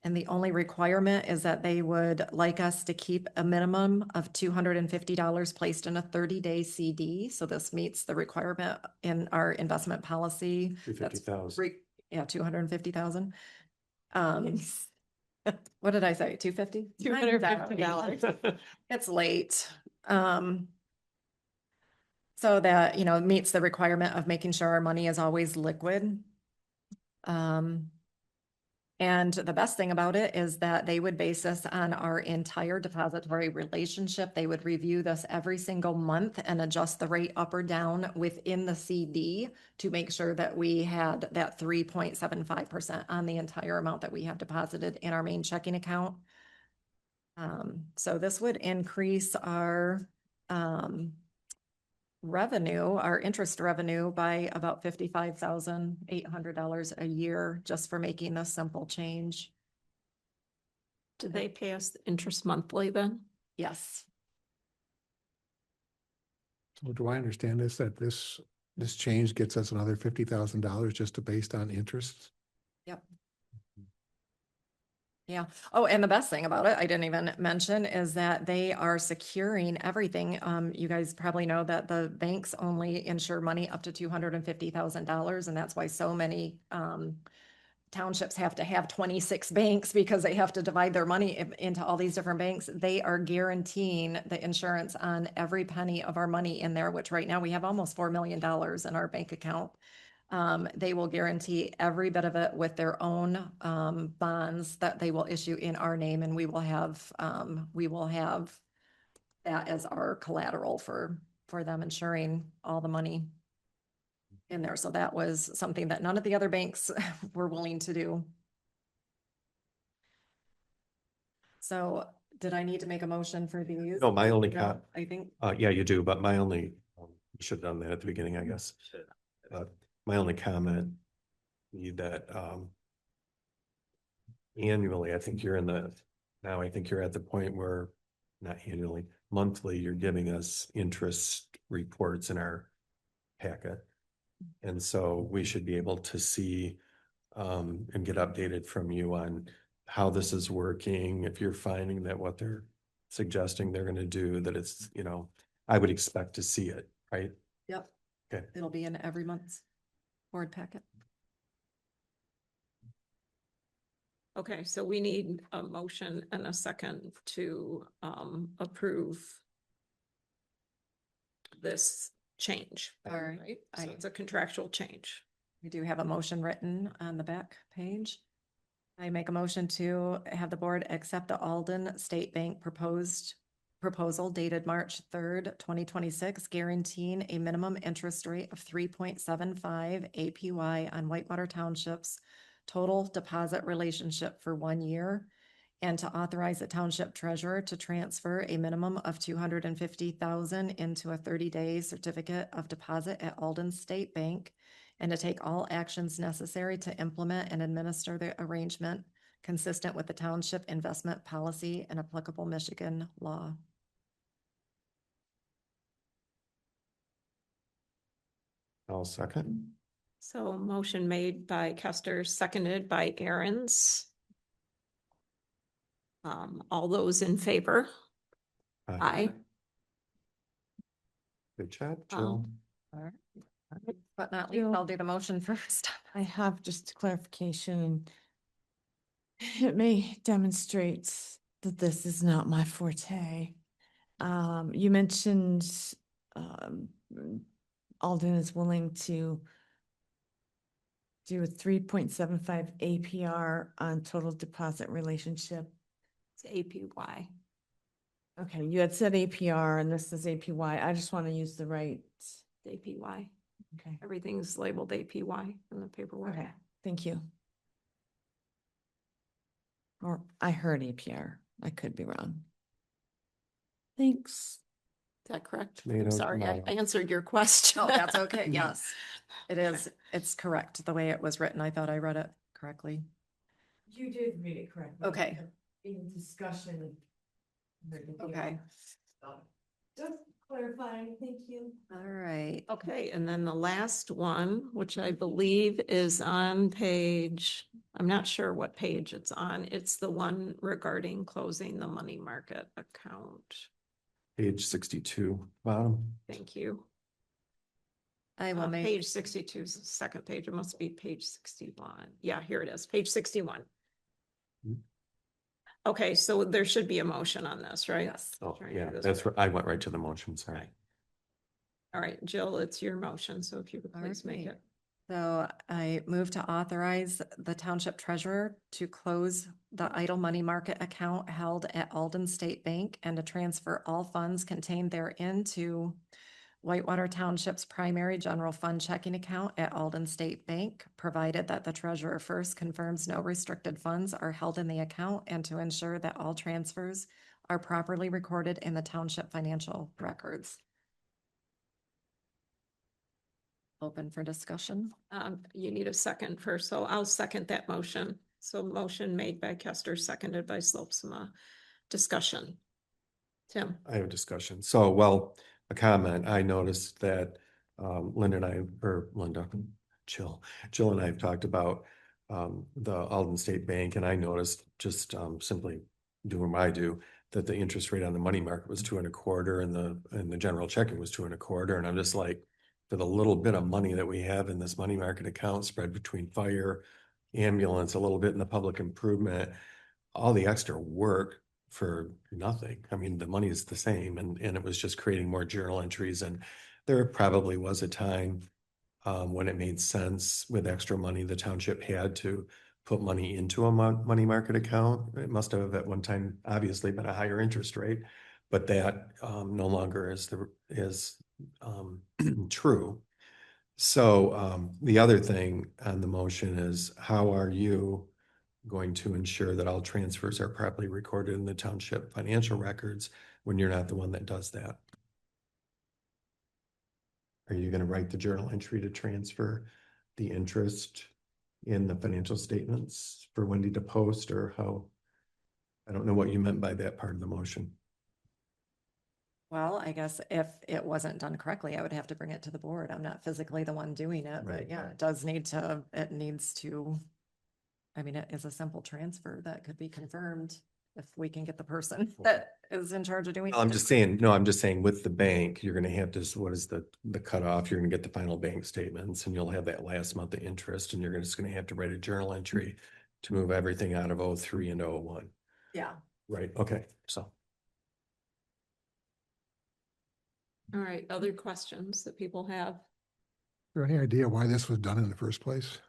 And the only requirement is that they would like us to keep a minimum of $250 placed in a 30-day CD. So this meets the requirement in our investment policy. That's 250,000. Yeah, 250,000. What did I say? 250? $250. It's late. So that, meets the requirement of making sure our money is always liquid. And the best thing about it is that they would base this on our entire depository relationship. They would review this every single month and adjust the rate up or down within the CD to make sure that we had that 3.75% on the entire amount that we have deposited in our main checking account. So this would increase our revenue, our interest revenue by about $55,800 a year just for making this simple change. Do they pay us the interest monthly then? Yes. So do I understand this, that this change gets us another $50,000 just based on interest? Yep. Yeah. Oh, and the best thing about it, I didn't even mention, is that they are securing everything. You guys probably know that the banks only insure money up to $250,000, and that's why so many townships have to have 26 banks because they have to divide their money into all these different banks. They are guaranteeing the insurance on every penny of our money in there, which right now we have almost $4 million in our bank account. They will guarantee every bit of it with their own bonds that they will issue in our name, and we will have that as our collateral for them insuring all the money in there. So that was something that none of the other banks were willing to do. So did I need to make a motion for these? No, my only No, I think. yeah, you do, but my only, you should have done that at the beginning, I guess. My only comment that annually, I think you're now I think you're at the point where, not annually, monthly, you're giving us interest reports in our packet. And so we should be able to see and get updated from you on how this is working. If you're finding that what they're suggesting they're going to do, that it's, I would expect to see it, right? Yep. Okay. It'll be in every month's board packet. Okay, so we need a motion and a second to approve this change. All right. So it's a contractual change. We do have a motion written on the back page. I make a motion to have the board accept the Alden State Bank proposed proposal dated March 3rd, 2026, guaranteeing a minimum interest rate of 3.75 APY on Whitewater Township's total deposit relationship for 1 year, and to authorize the township treasurer to transfer a minimum of $250,000 into a 30-day certificate of deposit at Alden State Bank, and to take all actions necessary to implement and administer the arrangement consistent with the township investment policy and applicable Michigan law. I'll second. So motion made by Kester, seconded by Aaron's. All those in favor? Aye. Good job, Jill. But not least, I'll do the motion first. I have just clarification. It may demonstrate that this is not my forte. You mentioned, Alden is willing to do a 3.75 APR on total deposit relationship. It's APY. Okay, you had said APR and this is APY. I just want to use the right. APY. Okay. Everything's labeled APY in the paperwork. Okay, thank you. Or I heard APR. I could be wrong. Thanks. Is that correct? Tomato, I'm sorry, I tomato. answered your question. Oh, that's okay. Yes, it is. It's correct. The way it was written, I thought I read it correctly. You did read it correctly. Okay. In discussion. Okay. Just clarifying, thank you. All right. Okay, and then the last one, which I believe is on page, I'm not sure what page it's on. It's the one regarding closing the money market account. Page 62, bottom. Thank you. I will make. Page 62 is the second page. It must be page 61. Yeah, here it is, page 61. Hmm. Okay, so there should be a motion on this, right? Yes. Oh, Trying to yeah, do this that's right. I went right to the motion, sorry. Right. All right, Jill, it's your motion, so if you could All please make right. it. So I move to authorize the township treasurer to close the idle money market account held at Alden State Bank and to transfer all funds contained therein to Whitewater Township's primary general fund checking account at Alden State Bank, provided that the treasurer first confirms no restricted funds are held in the account, and to ensure that all transfers are properly recorded in the township financial records. Open for discussion. You need a second first, so I'll second that motion. So motion made by Kester, seconded by Slopsma. Discussion. Tim? I have a discussion. So, well, a comment. I noticed that Jill and I have talked about the Alden State Bank, and I noticed just simply doing what I do, that the interest rate on the money market was 2.25%, and the general checking was 2.25%. And I'm just like, for the little bit of money that we have in this money market account spread between fire, ambulance, a little bit in the public improvement, all the extra work for nothing. I mean, the money is the same, and it was just creating more journal entries. And there probably was a time when it made sense with extra money, the township had to put money into a money market account. It must have at one time obviously been a higher interest rate, but that no longer is true. So the other thing on the motion is, how are you going to ensure that all transfers are properly recorded in the township financial records when you're not the one that does that? Are you going to write the journal entry to transfer the interest in the financial statements for Wendy to post, or how? I don't know what you meant by that part of the motion. Well, I guess if it wasn't done correctly, I would have to bring it to the board. I'm not physically the one doing it, Right. but yeah, it needs to, I mean, it is a simple transfer that could be confirmed if we can get the person that is in charge of doing. I'm just saying with the bank, you're gonna have to, what is the cutoff? You're gonna get the final bank statements, and you'll have that last month of interest, and you're just gonna have to write a journal entry to move everything out of 03 into 01. Yeah. Right, okay, so. All right, other questions that people have? Is there any idea why this was done in the first place?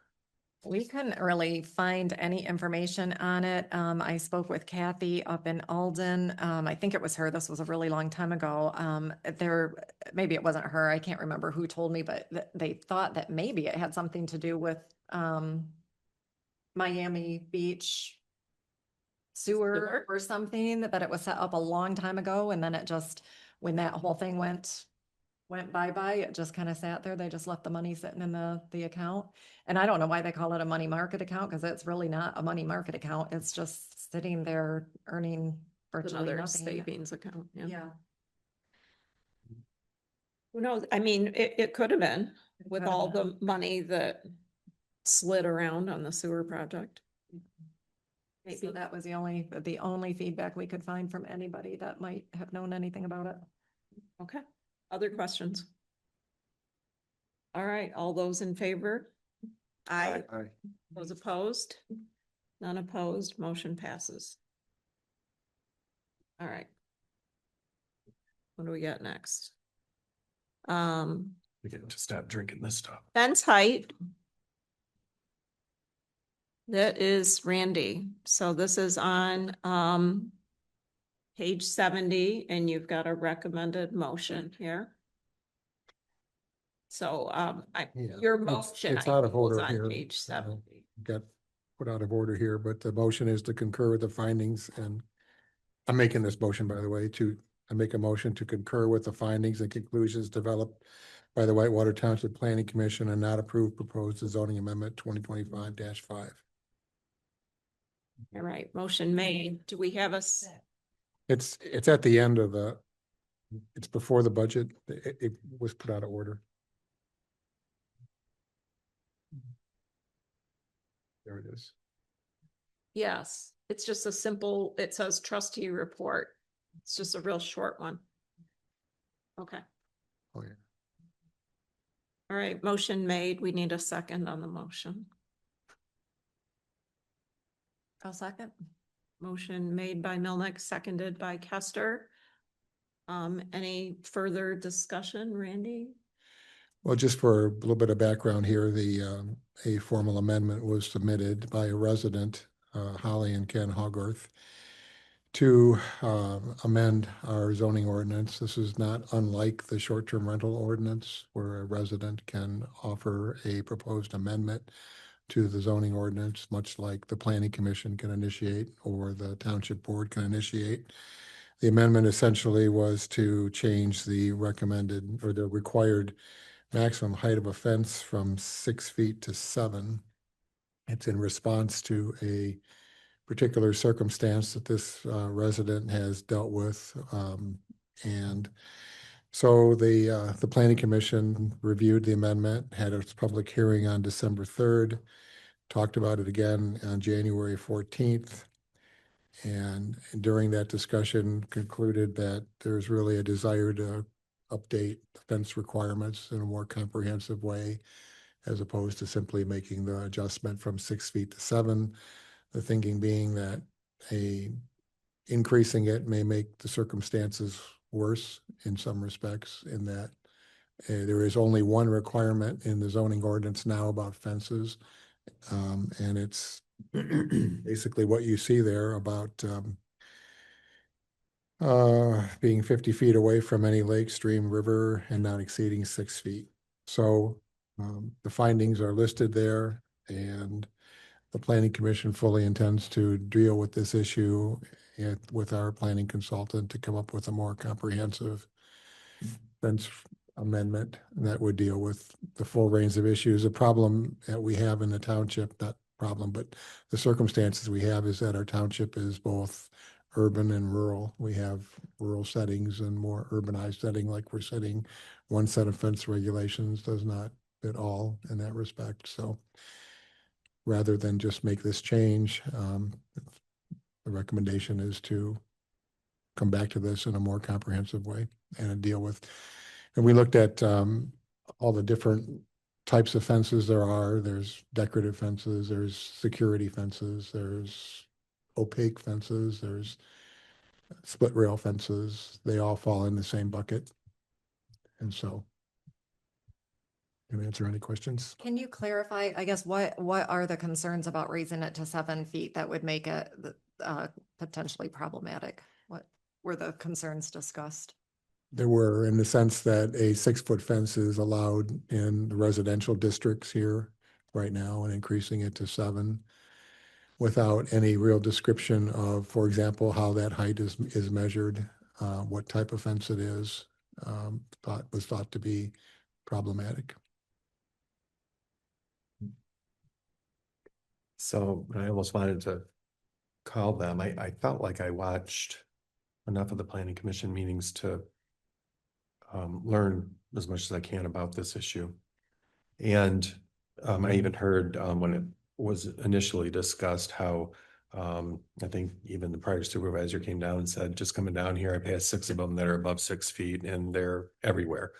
We couldn't really find any information on it. I spoke with Kathy up in Alden. I think it was her. This was a really long time ago. Maybe it wasn't her. I can't remember who told me, but they thought that maybe it had something to do with, Miami Beach sewer or something, that it was set up a long time ago. And then it just, when that whole thing went bye-bye, it just kind of sat there. They just left the money sitting in the account. And I don't know why they call it a money market account, because it's really not a money market account. It's just sitting there earning virtually Another nothing. savings account, yeah. Yeah. Who knows? I mean, it could have been It with could have all been. the money that slid around on the sewer project. So Maybe. that was the only feedback we could find from anybody that might have known anything about it. Okay, other questions? All right, all those in favor? I, Those opposed? None opposed, motion passes. All right. What do we got next? We get to stop drinking this stuff. Fence height. That is Randy. So this is on page 70, and you've got a recommended motion here. So Yeah, your it's- motion, it's I out of think, was order on here. page 70. Got put out of order here, but the motion is to concur with the findings, and I'm making this motion, by the way, I make a motion to concur with the findings and conclusions developed by the Whitewater Township Planning Commission and not approve proposed zoning amendment 2025-5. All right, motion made. Do we have It's at the end of it's before the budget. It was put out of order. There it is. Yes, it's just a simple, it says trustee report. It's just a real short one. Okay, Oh, yeah. all right, motion made. We need a second on the motion. I'll second. Motion made by Milnick, seconded by Kester. Any further discussion, Randy? Well, just for a little bit of background here, a formal amendment was submitted by a resident, Holly and Ken Hogarth, to amend our zoning ordinance. This is not unlike the short-term rental ordinance, where a resident can offer a proposed amendment to the zoning ordinance, much like the planning commission can initiate or the township board can initiate. The amendment essentially was to change the recommended or the required maximum height of a fence from 6 feet to 7. It's in response to a particular circumstance that this resident has dealt with. And so the planning commission reviewed the amendment, had its public hearing on December 3rd, talked about it again on January 14th. And during that discussion concluded that there's really a desire to update fence requirements in a more comprehensive way, as opposed to simply making the adjustment from 6 feet to 7. The thinking being that increasing it may make the circumstances worse in some respects, in that there is only one requirement in the zoning ordinance now about fences. And it's basically what you see there about being 50 feet away from any lake, stream, river, and not exceeding 6 feet. So the findings are listed there, and the planning commission fully intends to deal with this issue with our planning consultant to come up with a more comprehensive fence amendment that would deal with the full range of issues. The problem that we have in the township, not problem, but the circumstances we have is that our township is both urban and rural. We have rural settings and more urbanized setting, like we're setting. One set of fence regulations does not fit all in that respect. So rather than just make this change, the recommendation is to come back to this in a more comprehensive way and deal with. And we looked at all the different types of fences there are. There's decorative fences, there's security fences, there's opaque fences, there's split rail fences. They all fall in the same bucket. And so Can answer any questions? Can you clarify, I guess, what are the concerns about raising it to 7 feet that would make it potentially problematic? What were the concerns discussed? There were, in the sense that a 6-foot fence is allowed in the residential districts here right now, and increasing it to 7 without any real description of, for example, how that height is measured, what type of fence it is, was thought to be problematic. So I almost wanted to call them. I felt like I watched enough of the planning commission meetings to learn as much as I can about this issue. And I even heard when it was initially discussed how I think even the prior supervisor came down and said, just coming down here, I passed 6 of them that are above 6 feet and they're everywhere.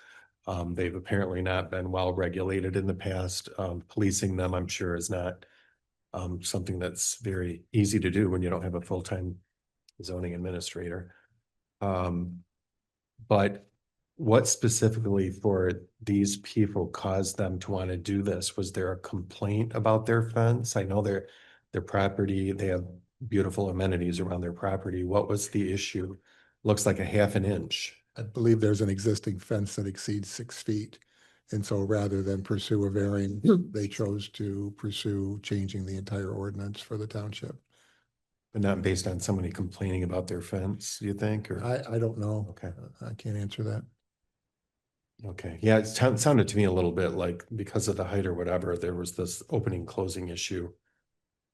They've apparently not been well regulated in the past. Policing them, I'm sure, is not something that's very easy to do when you don't have a full-time zoning administrator. But what specifically for these people caused them to want to do this? Was there a complaint about their fence? I know their property, they have beautiful amenities around their property. What was the issue? Looks like a half an inch. I believe there's an existing fence that exceeds 6 feet. And so rather than pursue a variance, they chose to pursue changing the entire ordinance for the township. But not based on somebody complaining about their fence, do you think? Or I don't know. okay. I can't answer that. Okay, yeah, it sounded to me a little bit like because of the height or whatever, there was this opening closing issue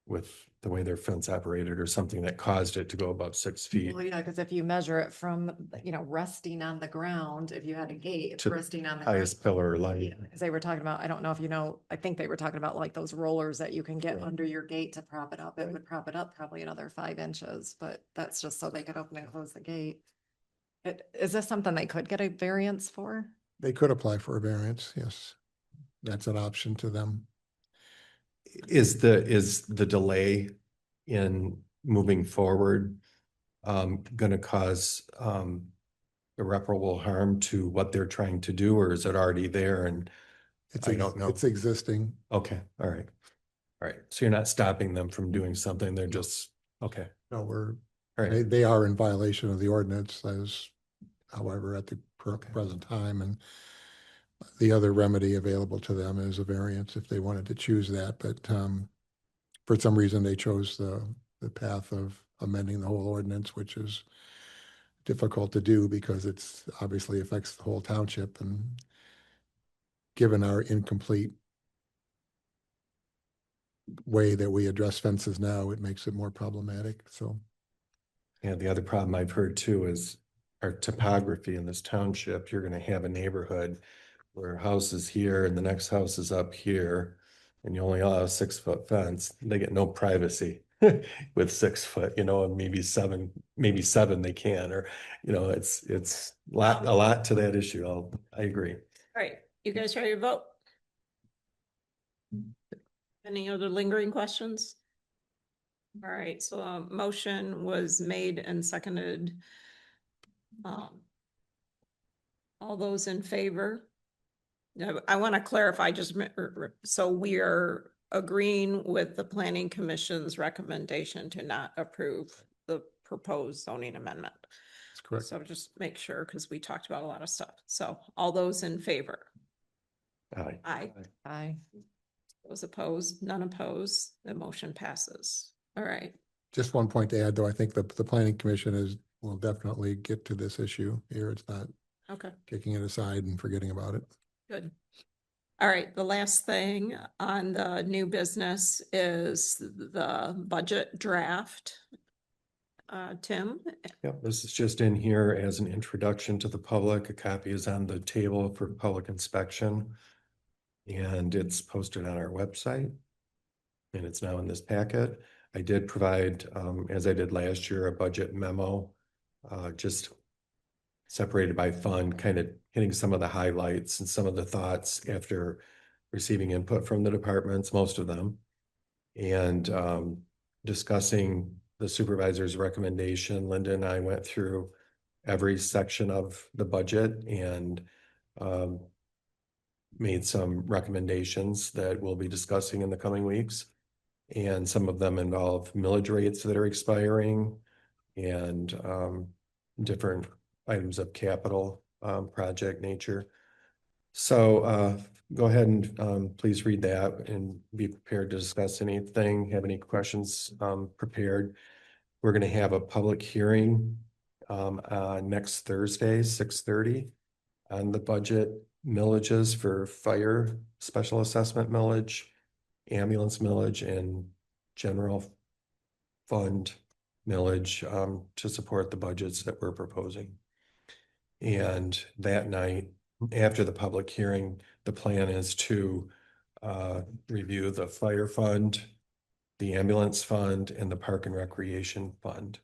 with the way their fence operated or something that caused it to go above 6 feet. Well, yeah, because if you measure it from, resting on the ground, if you had a gate, it's To resting on the highest ground. pillar or light. Because they were talking about, I don't know if you know, I think they were talking about like those rollers that you can get Right. under your gate to prop it up. It would prop it up probably another 5 inches, but that's just so they could open and close the gate. Is this something they could get a variance for? They could apply for a variance, yes. That's an option to them. Is the delay in moving forward going to cause irreparable harm to what they're trying to do, or is it already there? And I don't know. It's existing. Okay, all right. All right, so you're not stopping them from doing something, they're just, okay, No, all right. they are in violation of the ordinance as, however, at the Okay. present time, and the other remedy available to them is a variance if they wanted to choose that, but for some reason they chose the path of amending the whole ordinance, which is difficult to do because it's obviously affects the whole township, and given our incomplete way that we address fences now, it makes it more problematic, so. Yeah, the other problem I've heard too is our topography in this township. You're gonna have a neighborhood where a house is here and the next house is up here. And you only allow a 6-foot fence, they get no privacy with 6 foot, and maybe 7 they can, or, it's a lot to that issue. I agree. All right, you guys ready to vote? Any other lingering questions? All right, so a motion was made and seconded. All those in favor? No, I want to clarify so we are agreeing with the planning commission's recommendation to not approve the proposed zoning amendment. That's correct. So just make sure, because we talked about a lot of stuff. So all those in favor? Aye. Aye. Aye. Those opposed, none opposed, the motion passes. All right. Just one point to add, though, I think the planning commission will definitely get to this issue here. It's not Okay, kicking it aside and forgetting about it. good. All right, the last thing on the new business is the budget draft. Tim? Yep, this is just in here as an introduction to the public. A copy is on the table for public inspection. And it's posted on our website. And it's now in this packet. I did provide, as I did last year, a budget memo, just separated by fund, kind of hitting some of the highlights and some of the thoughts after receiving input from the departments, most of them. And discussing the supervisor's recommendation. Linda and I went through every section of the budget and made some recommendations that we'll be discussing in the coming weeks. And some of them involve millage rates that are expiring and different items of capital project nature. So go ahead and please read that and be prepared to discuss anything, have any questions prepared. We're going to have a public hearing next Thursday, 6:30 on the budget millages for fire, special assessment millage, ambulance millage, and general fund millage to support the budgets that we're proposing. And that night, after the public hearing, the plan is to review the fire fund, the ambulance fund, and the park and recreation fund.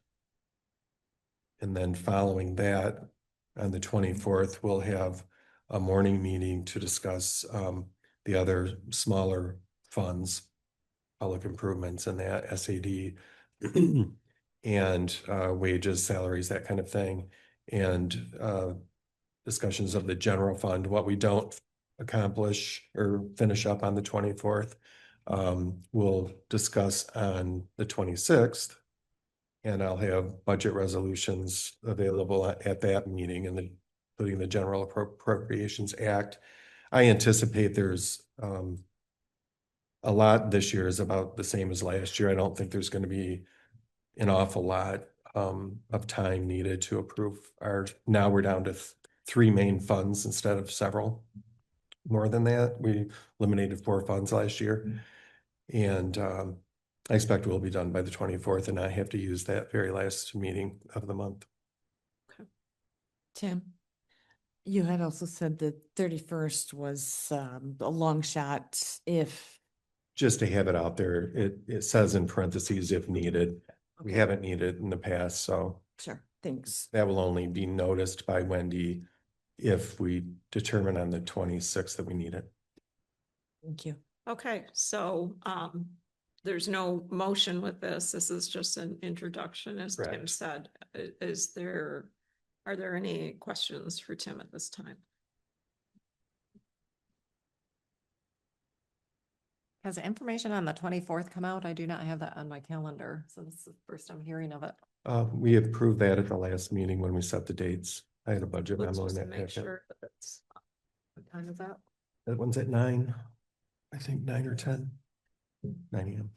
And then following that, on the 24th, we'll have a morning meeting to discuss the other smaller funds, public improvements and that SAD and wages, salaries, that kind of thing. And discussions of the general fund. What we don't accomplish or finish up on the 24th, we'll discuss on the 26th. And I'll have budget resolutions available at that meeting, and including the General Appropriations Act. I anticipate there's a lot this year is about the same as last year. I don't think there's going to be an awful lot of time needed to approve now we're down to three main funds instead of several. More than that, we eliminated 4 funds last year. And I expect we'll be done by the 24th, and I have to use that very last meeting of the month. Tim, you had also said that 31st was a long shot if. Just to have it out there, it says in parentheses if needed. We Okay. haven't needed in the past, so Sure, thanks. that will only be noticed by Wendy if we determine on the 26th that we need it. Thank you. Okay, so there's no motion with this. This is just an introduction, as Tim Correct. said. Are there any questions for Tim at this time? Has the information on the 24th come out? I do not have that on my calendar, so this is the first I'm hearing of it. We approved that at the last meeting when we set the dates. I had a budget Let's memo in just that make packet. sure that it's, what time is that? That one's at 9, I think 9 or 10, 9 AM.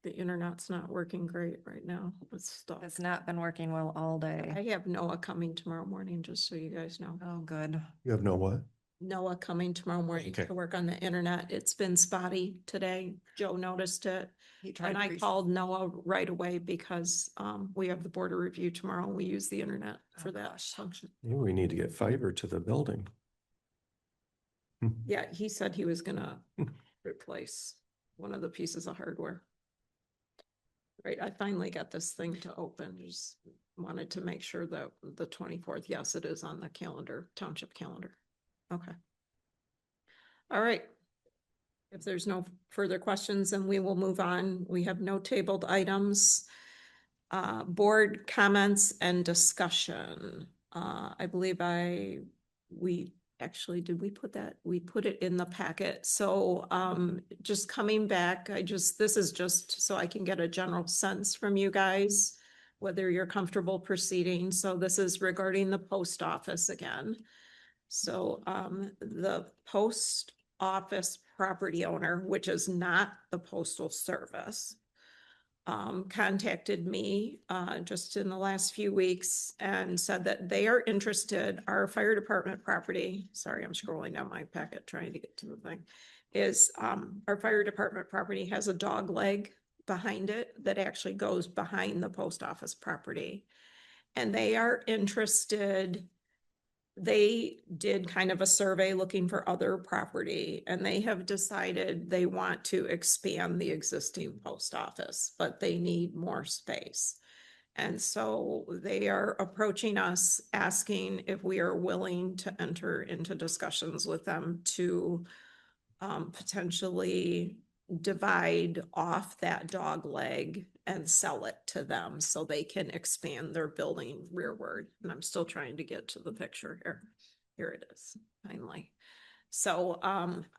The internet's not working great right now. It's stuck. It's not been working well all day. I have Noah coming tomorrow morning, just so you guys know. Oh, good. You have no what? Noah coming tomorrow morning Okay. to work on the internet. It's been spotty today. Joe noticed it. He tried And to I reach- called Noah right away because we have the border review tomorrow and we use the internet for Oh, that gosh. function. Maybe we need to get fiber to the building. Yeah, he said he was gonna replace one of the pieces of hardware. Right, I finally got this thing to open, just wanted to make sure that the 24th, yes, it is on the calendar, township calendar. Okay. All right. If there's no further questions, then we will move on. We have no tabled items. Board comments and discussion. I believe we actually, did we put that? We put it in the packet. So just coming back, this is just so I can get a general sense from you guys, whether you're comfortable proceeding. So this is regarding the post office again. So the post office property owner, which is not the Postal Service, contacted me just in the last few weeks and said that they are interested, our fire department property, sorry, I'm scrolling down my packet trying to get to the thing, is our fire department property has a dog leg behind it that actually goes behind the post office property. And they are interested. They did kind of a survey looking for other property, and they have decided they want to expand the existing post office, but they need more space. And so they are approaching us, asking if we are willing to enter into discussions with them to potentially divide off that dog leg and sell it to them so they can expand their building rearward. And I'm still trying to get to the picture here. Here it is, finally. So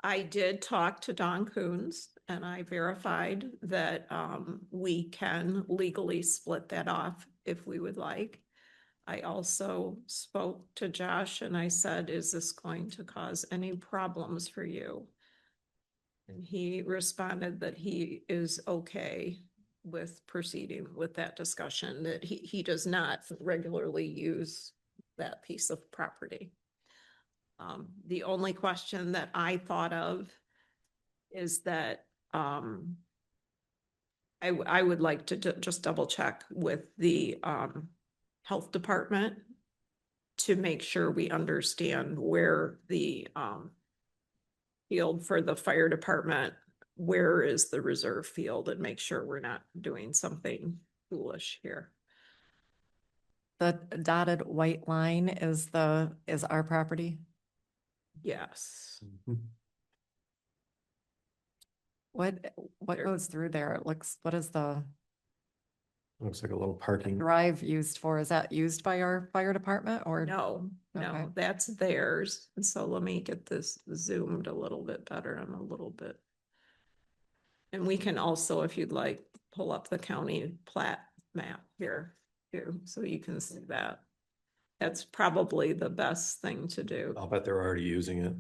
I did talk to Don Coons and I verified that we can legally split that off if we would like. I also spoke to Josh and I said, is this going to cause any problems for you? And he responded that he is okay with proceeding with that discussion, that he does not regularly use that piece of property. The only question that I thought of is that I would like to just double check with the health department to make sure we understand where the field for the fire department, where is the reserve field, and make sure we're not doing something foolish here. The dotted white line is our property. Yes. What goes through there? It looks, what is the Looks like a little parking. drive used for? Is that used by our fire department or? No, Okay. no, that's theirs. And so let me get this zoomed a little bit better. I'm a little bit. And we can also, if you'd like, pull up the county plat map here too, so you can see that. That's probably the best thing to do. I'll bet they're already using it.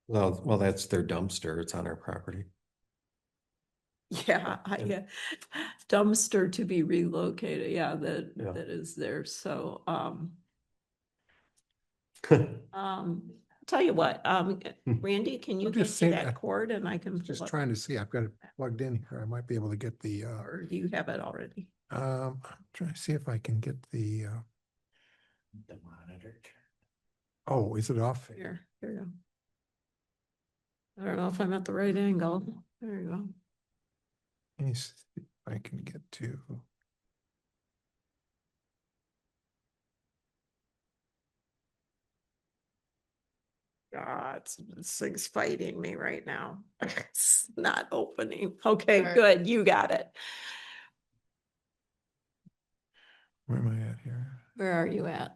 Well, that's their dumpster. It's on our property. Yeah, yeah. Dumpster to be relocated. Yeah, Yeah. that is there. So, tell you what, Randy, can you I'm get just to saying, that cord and I can Just pull up, trying to see, I've got it plugged in here. I might be able to get the, or do you have it already? I'm trying to see if I can get the monitor. oh, is it off? Here you go. I don't know if I'm at the right angle. There you go. Let me see if I can get to. This thing's fighting me right now. It's not opening. Okay, All right. good. You got it. Where am I at here? Where are you at?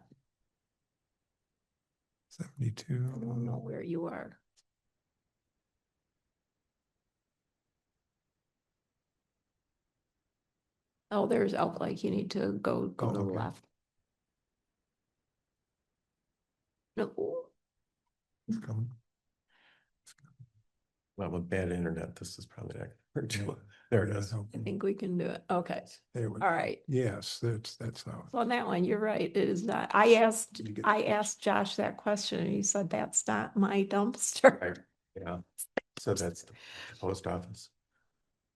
72. I don't know where you are. Oh, there's Elk Lake. You need to go to Oh, the okay. left. No, It's coming. Well, with bad internet, this is probably not gonna work. There it is. I think we can do it. Okay. There we All go. right. Yes, that's how. So on that one, you're right. It is not. I You get- asked Josh that question and he said, that's not my dumpster. Right, yeah. So that's the post office.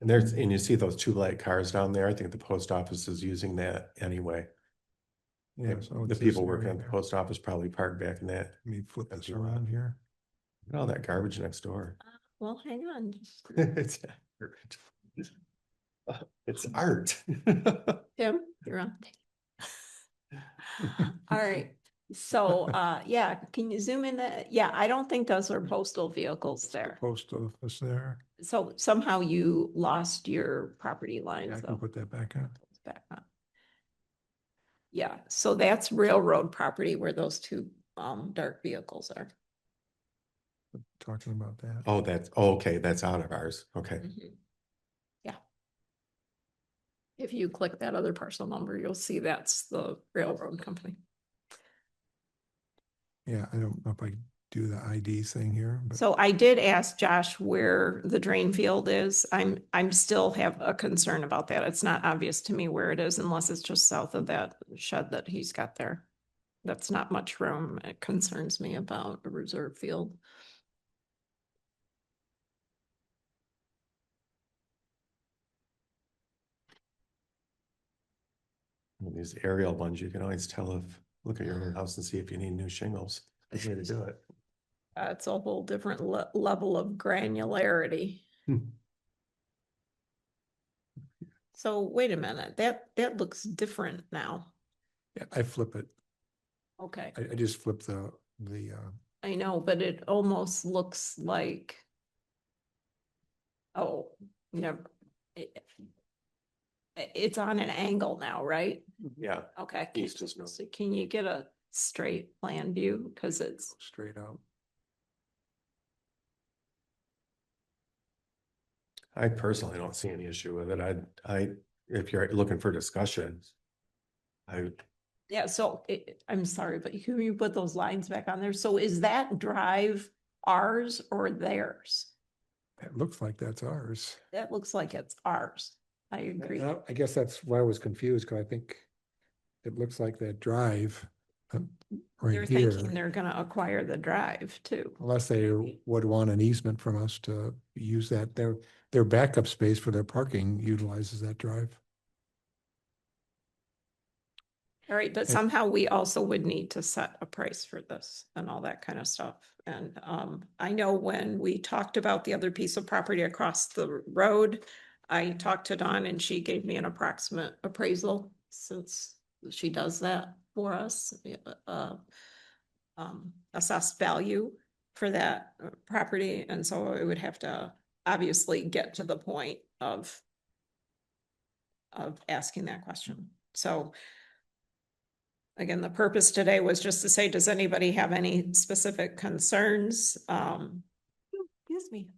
And you see those two light cars down there. I think the post office is using that anyway. Yeah, so The it's this people working area at the there. post office probably parked back in that. Let me flip this Empty lot. around here. Look at all that garbage next door. Well, hang on. It's garbage. It's art. Tim, you're on. All right. So, yeah, can you zoom in that? Yeah, I don't think those are postal vehicles there. Post office there. So somehow you lost your property Yeah, line. I So can put that back on. it's back on. Yeah, so that's railroad property where those two dark vehicles are. Talking about that. Oh, okay. That's out of ours. Okay. Mhm. Yeah. If you click that other parcel number, you'll see that's the railroad company. Yeah, I don't know if I do the ID thing here, but So I did ask Josh where the drain field is. I'm still have a concern about that. It's not obvious to me where it is unless it's just south of that shed that he's got there. That's not much room. It concerns me about a reserve field. Well, these aerial ones, you can always tell look at your own house and see if you need new shingles. Good way to do it. It's a whole different level of granularity. Hmm. So wait a minute, that looks different now. yeah, I flip it. Okay, I just flip the I know, but it almost looks like Oh, never. It's on an angle now, right? Yeah, Okay. East is north. So can you get a straight plan view? Cause it's, Straight out. I personally don't see any issue with it. If you're looking for discussions, yeah, so I'm sorry, but can you put those lines back on there? So is that drive ours or theirs? It looks like that's ours. That looks like it's ours. I agree. I guess that's why I was confused, because I think it looks like that drive They're right thinking here, they're gonna acquire the drive too. unless they would want an easement from us to use that. Their backup space for their parking utilizes that drive. All right, but somehow we also would need to set a price for this and all that kind of stuff. And I know when we talked about the other piece of property across the road, I talked to Dawn and she gave me an approximate appraisal since she does that for us. Assessed value for that property. And so it would have to obviously get to the point of asking that question. So again, the purpose today was just to say, does anybody have any specific concerns? Excuse me.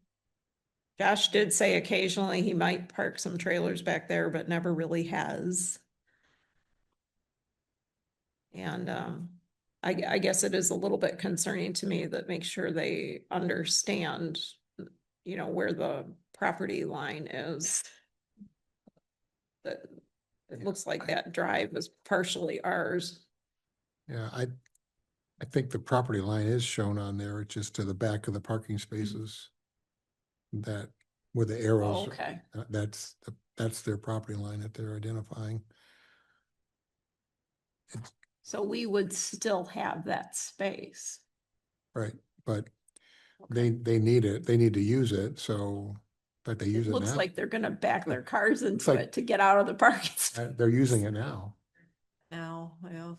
Josh did say occasionally he might park some trailers back there, but never really has. And I guess it is a little bit concerning to me that make sure they understand, you know, where the property line is. That it looks like that drive is partially ours. Yeah, I think the property line is shown on there, it's just to the back of the parking spaces. That, with the arrows. Okay. That's their property line that they're identifying. So we would still have that space. Right, but they need it, they need to use it, so, but they use It it looks now. like they're gonna back their cars into like- it to get out of the parking space. They're using it now. Now, yeah.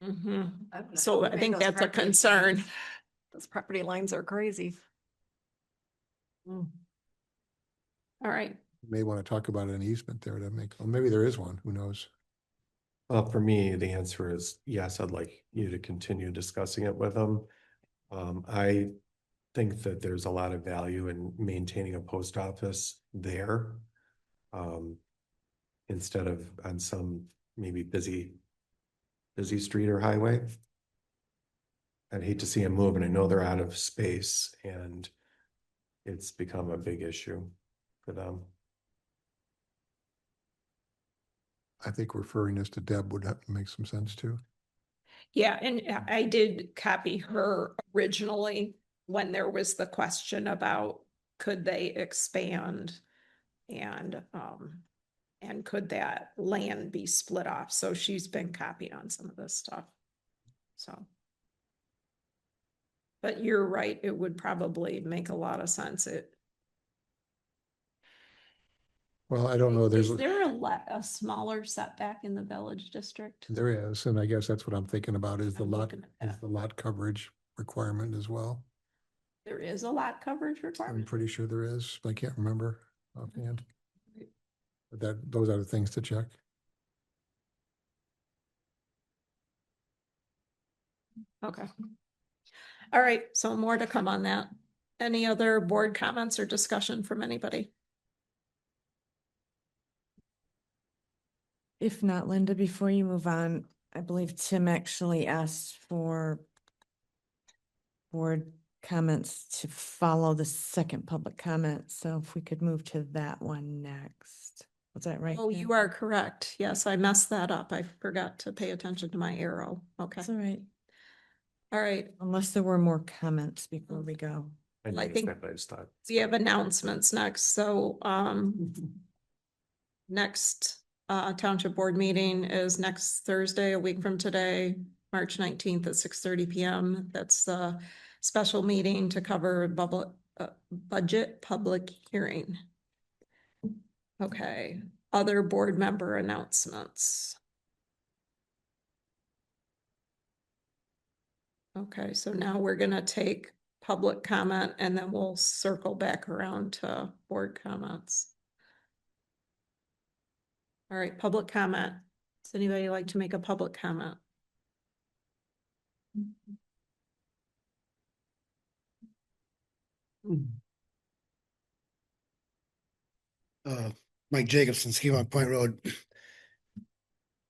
Mhm. So I Make think those that's a property concern. lines- Those property lines are crazy. All right. May want to talk about an easement there to make, or maybe there is one, who knows? well, for me, the answer is yes, I'd like you to continue discussing it with them. I think that there's a lot of value in maintaining a post office there. Instead of on some maybe busy street or highway. I'd hate to see them move, and I know they're out of space and it's become a big issue for them. I think referring this to Deb would have to make some sense too. Yeah, and I did copy her originally when there was the question about could they expand and could that land be split off? So she's been copied on some of this stuff. So. But you're right, it would probably make a lot of sense. Well, I don't know, Is there a smaller setback in the village district? there is, and I guess that's what I'm thinking about is I'm looking at that. the lot coverage requirement as well. There is a lot coverage I'm requirement. pretty sure there is, but I can't remember offhand. But those are the things to check. Okay. All right, so more to come on that. Any other board comments or discussion from anybody? If not, Linda, before you move on, I believe Tim actually asked for board comments to follow the second public comment. So if we could move to that one next. Was that right? Oh, Tim? you are correct. Yes, I messed that up. I forgot to pay attention to my arrow. Okay. That's all right. All right. Unless there were more comments before we go. I I noticed think- that, but I just thought. We have announcements next. So, next township board meeting is next Thursday, a week from today, March 19th at 6:30 PM. That's the special meeting to cover budget public hearing. Okay, other board member announcements. Okay, so now we're gonna take public comment and then we'll circle back around to board comments. All right, public comment. Does anybody like to make a public comment? Mike Jacobson, Skewon Point Road.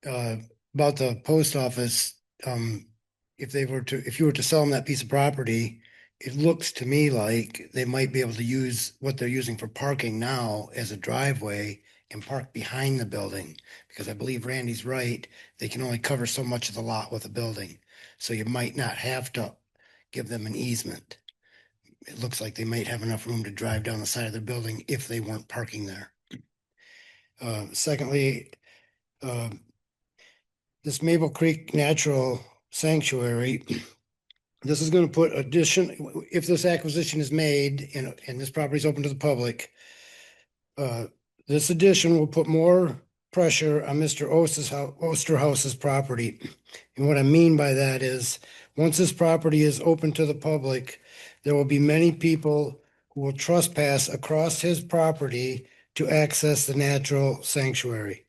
About the post office, if you were to sell them that piece of property, it looks to me like they might be able to use what they're using for parking now as a driveway and park behind the building. Because I believe Randy's right, they can only cover so much of the lot with a building. So you might not have to give them an easement. It looks like they might have enough room to drive down the side of their building if they weren't parking there. Secondly, this Maple Creek Natural Sanctuary, this is going to put if this acquisition is made and this property is open to the public, this addition will put more pressure on Mr. Osterhaus's property. And what I mean by that is, once this property is open to the public, there will be many people who will trespass across his property to access the natural sanctuary.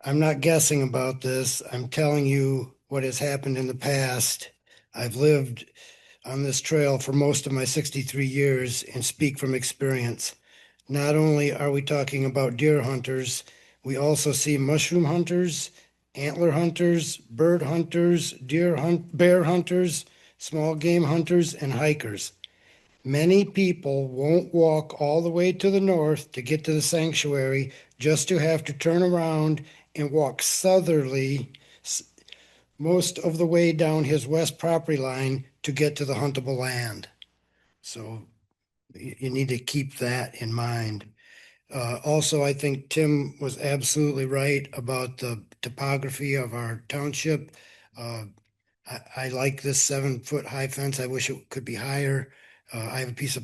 I'm not guessing about this. I'm telling you what has happened in the past. I've lived on this trail for most of my 63 years and speak from experience. Not only are we talking about deer hunters, we also see mushroom hunters, antler hunters, bird hunters, bear hunters, small game hunters, and hikers. Many people won't walk all the way to the north to get to the sanctuary just to have to turn around and walk southerly most of the way down his west property line to get to the huntable land. So you need to keep that in mind. Also, I think Tim was absolutely right about the topography of our township. I like this 7-foot high fence. I wish it could be higher. I have a piece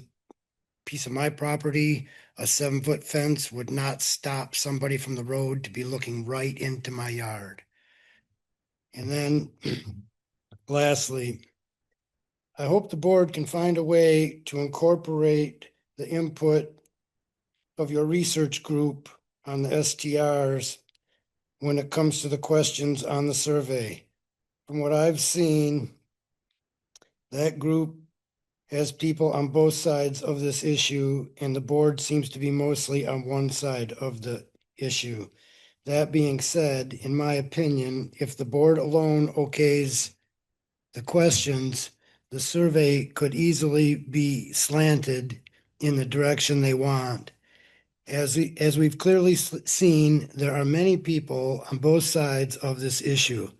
of my property. A 7-foot fence would not stop somebody from the road to be looking right into my yard. And then lastly, I hope the board can find a way to incorporate the input of your research group on the STRs when it comes to the questions on the survey. From what I've seen, that group has people on both sides of this issue, and the board seems to be mostly on one side of the issue. That being said, in my opinion, if the board alone okays the questions, the survey could easily be slanted in the direction they want. As we've clearly seen, there are many people on both sides of this issue.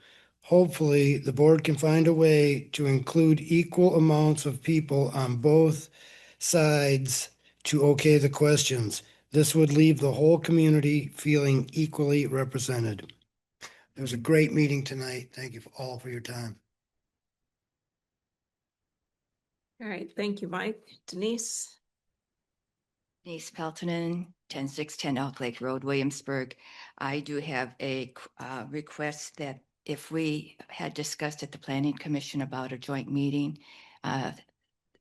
Hopefully, the board can find a way to include equal amounts of people on both sides to okay the questions. This would leave the whole community feeling equally represented. It was a great meeting tonight. Thank you all for your time. All right, thank you, Mike. Denise? Denise Peltonen, 10610 Elk Lake Road, Williamsburg. I do have a request that if we had discussed at the Planning Commission about a joint meeting,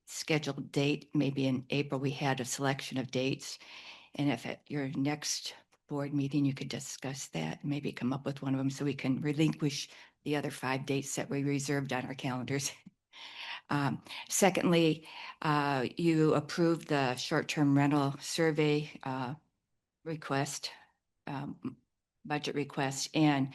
scheduled date, maybe in April, we had a selection of dates. And if at your next board meeting, you could discuss that, maybe come up with one of them so we can relinquish the other 5 dates that we reserved on our calendars. Secondly, you approved the short-term rental survey request, budget request, and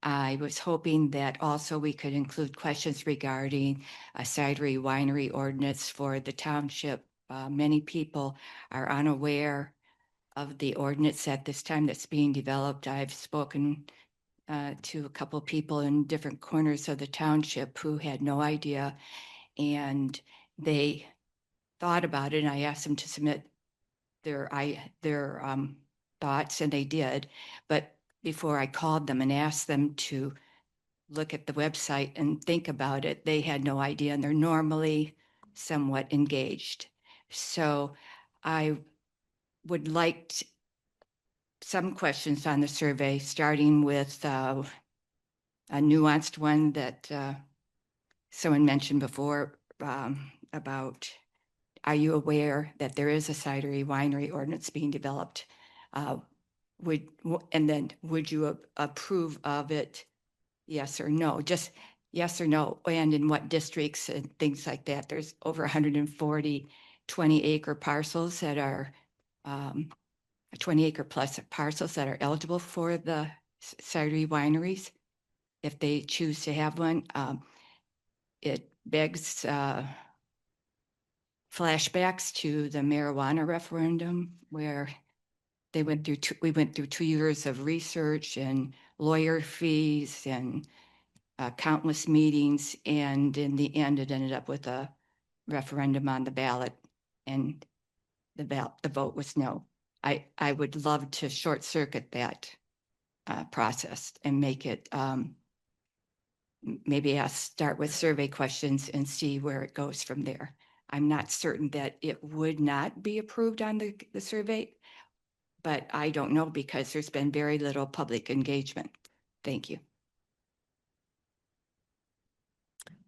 I was hoping that also we could include questions regarding a cidery winery ordinance for the township. Many people are unaware of the ordinance at this time that's being developed. I've spoken to a couple of people in different corners of the township who had no idea, and they thought about it, and I asked them to submit their thoughts, and they did. But before I called them and asked them to look at the website and think about it, they had no idea, and they're normally somewhat engaged. So I would like some questions on the survey, starting with a nuanced one that someone mentioned before, about, are you aware that there is a cidery winery ordinance being developed? And then would you approve of it? Yes or no? Just yes or no? And in what districts and things like that? There's over 140 20-acre parcels that are 20-acre plus parcels that are eligible for the cidery wineries if they choose to have one. It begs flashbacks to the marijuana referendum where we went through 2 years of research and lawyer fees and countless meetings, and in the end, it ended up with a referendum on the ballot, and the vote was no. I would love to short circuit that process and make it maybe start with survey questions and see where it goes from there. I'm not certain that it would not be approved on the survey, but I don't know because there's been very little public engagement. Thank you.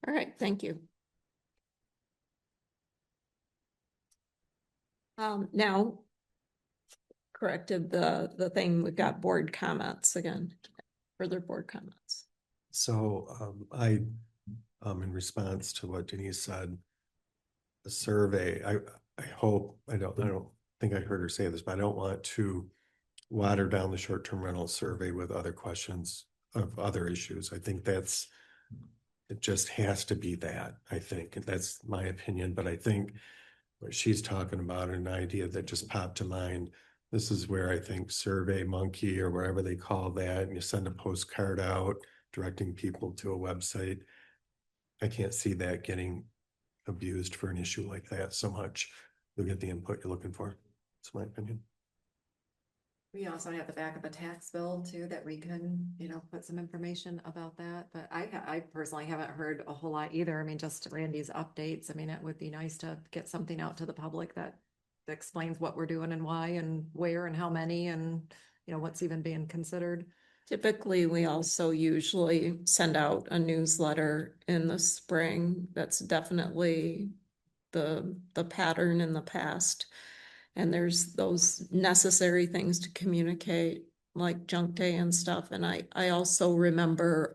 All right, thank you. Now, corrected the thing, we've got board comments again, further board comments. So in response to what Denise said, the survey, I hope, I don't think I heard her say this, but I don't want to water down the short-term rental survey with other questions of other issues. I think it just has to be that, I think, and that's my opinion, but I think what she's talking about, an idea that just popped to mind, this is where I think Survey Monkey or wherever they call that, and you send a postcard out directing people to a website. I can't see that getting abused for an issue like that so much. You'll get the input you're looking for. That's my opinion. We also have the back of the tax bill too, that we can, put some information about that, but I personally haven't heard a whole lot either. I mean, just Randy's updates. I mean, it would be nice to get something out to the public that explains what we're doing and why and where and how many and, what's even being considered. Typically, we also usually send out a newsletter in the spring. That's definitely the pattern in the past. And there's those necessary things to communicate, like junk day and stuff. And I also remember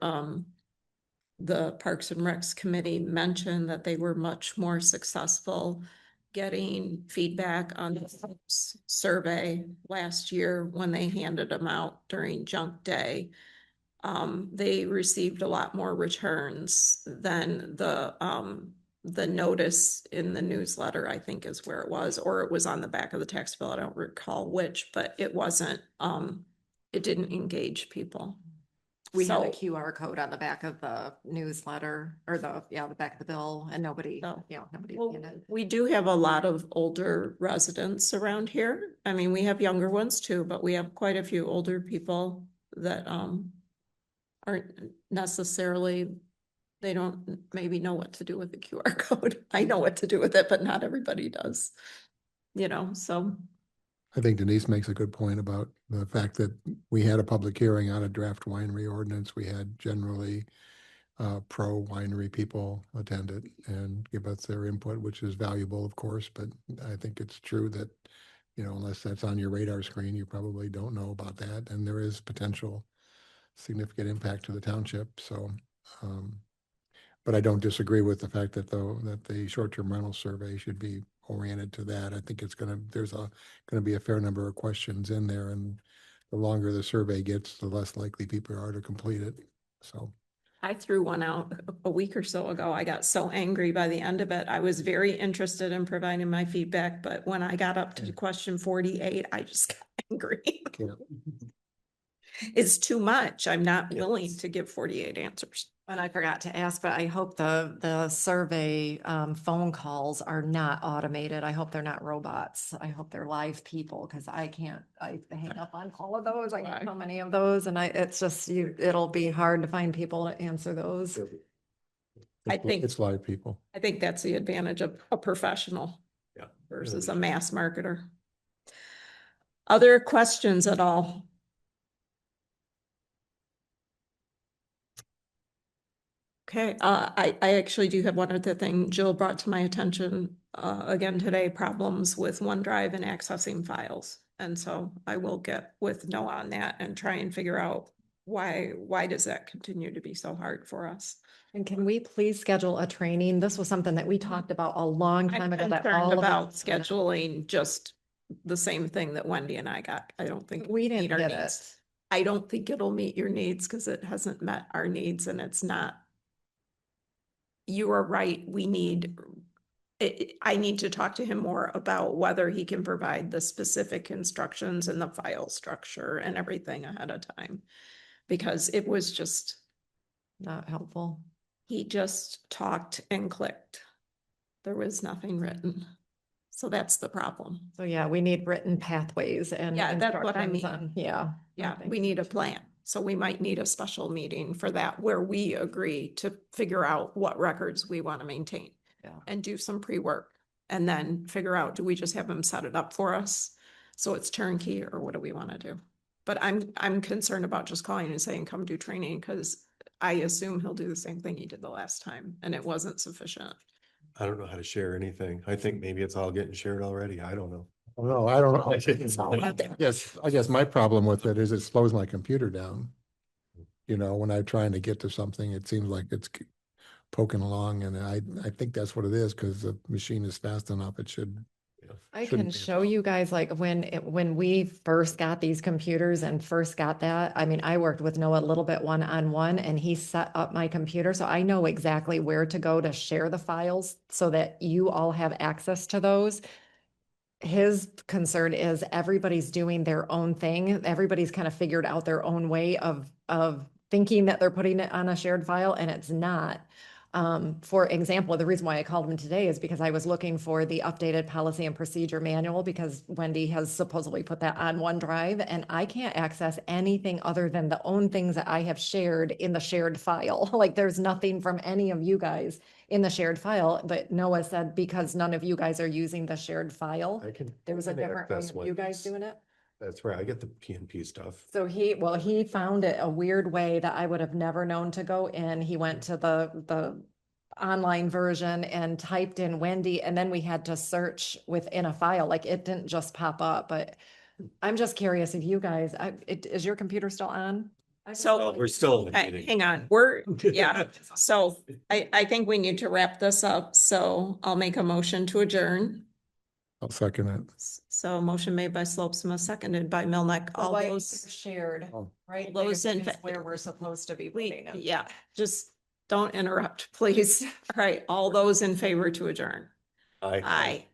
the Parks and Recs committee mentioned that they were much more successful getting feedback on the survey last year when they handed them out during junk day. They received a lot more returns than the notice in the newsletter, I think is where it was, or it was on the back of the tax bill. I don't recall which, but it wasn't, it didn't engage people. We had a So- QR code on the back of the newsletter or the back of the bill and nobody, So- nobody. Well, we do have a lot of older residents around here. I mean, we have younger ones too, but we have quite a few older people that aren't necessarily, they don't maybe know what to do with the QR code. I know what to do with it, but not everybody does. So I think Denise makes a good point about the fact that we had a public hearing on a draft winery ordinance. We had generally pro winery people attend it and give us their input, which is valuable, of course. But I think it's true that, unless that's on your radar screen, you probably don't know about that. And there is potential significant impact to the township. So, but I don't disagree with the fact that the short-term rental survey should be oriented to that. I think there's gonna be a fair number of questions in there, and the longer the survey gets, the less likely people are to complete it. So I threw one out a week or so ago. I got so angry by the end of it. I was very interested in providing my feedback, but when I got up to question 48, I just got angry. yeah. It's too much. I'm not willing to give 48 answers. And I forgot to ask, but I hope the survey phone calls are not automated. I hope they're not robots. I hope they're live people because I hang up on all of those. I get so many of those and it's just it'll be hard to find people to answer those. I think It's live people. I think that's the advantage of a professional versus a mass marketer. Other questions at all? Okay, I actually do have one other thing Jill brought to my attention, again today, problems with OneDrive and accessing files. And so I will get with Noah on that and try and figure out why does that continue to be so hard for us? And can we please schedule a training? This was something that we talked about a long I'm time ago. that concerned all of about us- scheduling just the same thing that Wendy and I got. I don't think. We didn't meet our get needs. it. I don't think it'll meet your needs because it hasn't met our needs and it's not. You are right, we need, I need to talk to him more about whether he can provide the specific instructions and the file structure and everything ahead of time. Because it was just, Not helpful. he just talked and clicked. There was nothing written. So that's the problem. So yeah, we need written pathways and. Yeah, that's what I instructions mean. on- Yeah. Yeah, I think we need a plan. So we might need a special meeting for that where we agree to figure out what records we want to maintain. Yeah. And do some pre-work and then figure out, do we just have them set it up for us? So it's turnkey or what do we want to do? But I'm concerned about just calling and saying, come do training because I assume he'll do the same thing he did the last time and it wasn't sufficient. I don't know how to share anything. I think maybe it's all getting shared already. I don't know. No, I don't know. I think it's all out there. Yes, I guess my problem with it is it slows my computer down. You know, when I'm trying to get to something, it seems like it's poking along and I think that's what it is because the machine is fast enough. It should. I shouldn't can be a show problem. you guys like when we first got these computers and first got that, I mean, I worked with Noah a little bit one-on-one and he set up my computer. So I know exactly where to go to share the files so that you all have access to those. His concern is everybody's doing their own thing. Everybody's kind of figured out their own way of thinking that they're putting it on a shared file and it's not. For example, the reason why I called him today is because I was looking for the updated policy and procedure manual because Wendy has supposedly put that on OneDrive and I can't access anything other than the own things that I have shared in the shared file. Like there's nothing from any of you guys in the shared file, but Noah said because none of you guys are using the shared file, I can. there was a I can different way access of you guys what's- doing it. That's where I get the PNP stuff. So he found it a weird way that I would have never known to go in. He went to the online version and typed in Wendy, and then we had to search within a file. Like it didn't just pop up, but I'm just curious if you guys, is your computer still on? So We're still in the Hey, meeting. hang on, yeah, so I think we need to wrap this up, so I'll make a motion to adjourn. I'll second it. So motion made by Slopsma, seconded by Milnick, all Like those, shared, Oh. right? all those in Is fa- where we're supposed to be putting it. yeah, just don't interrupt, please. All right, all those in favor to adjourn. I. Aye.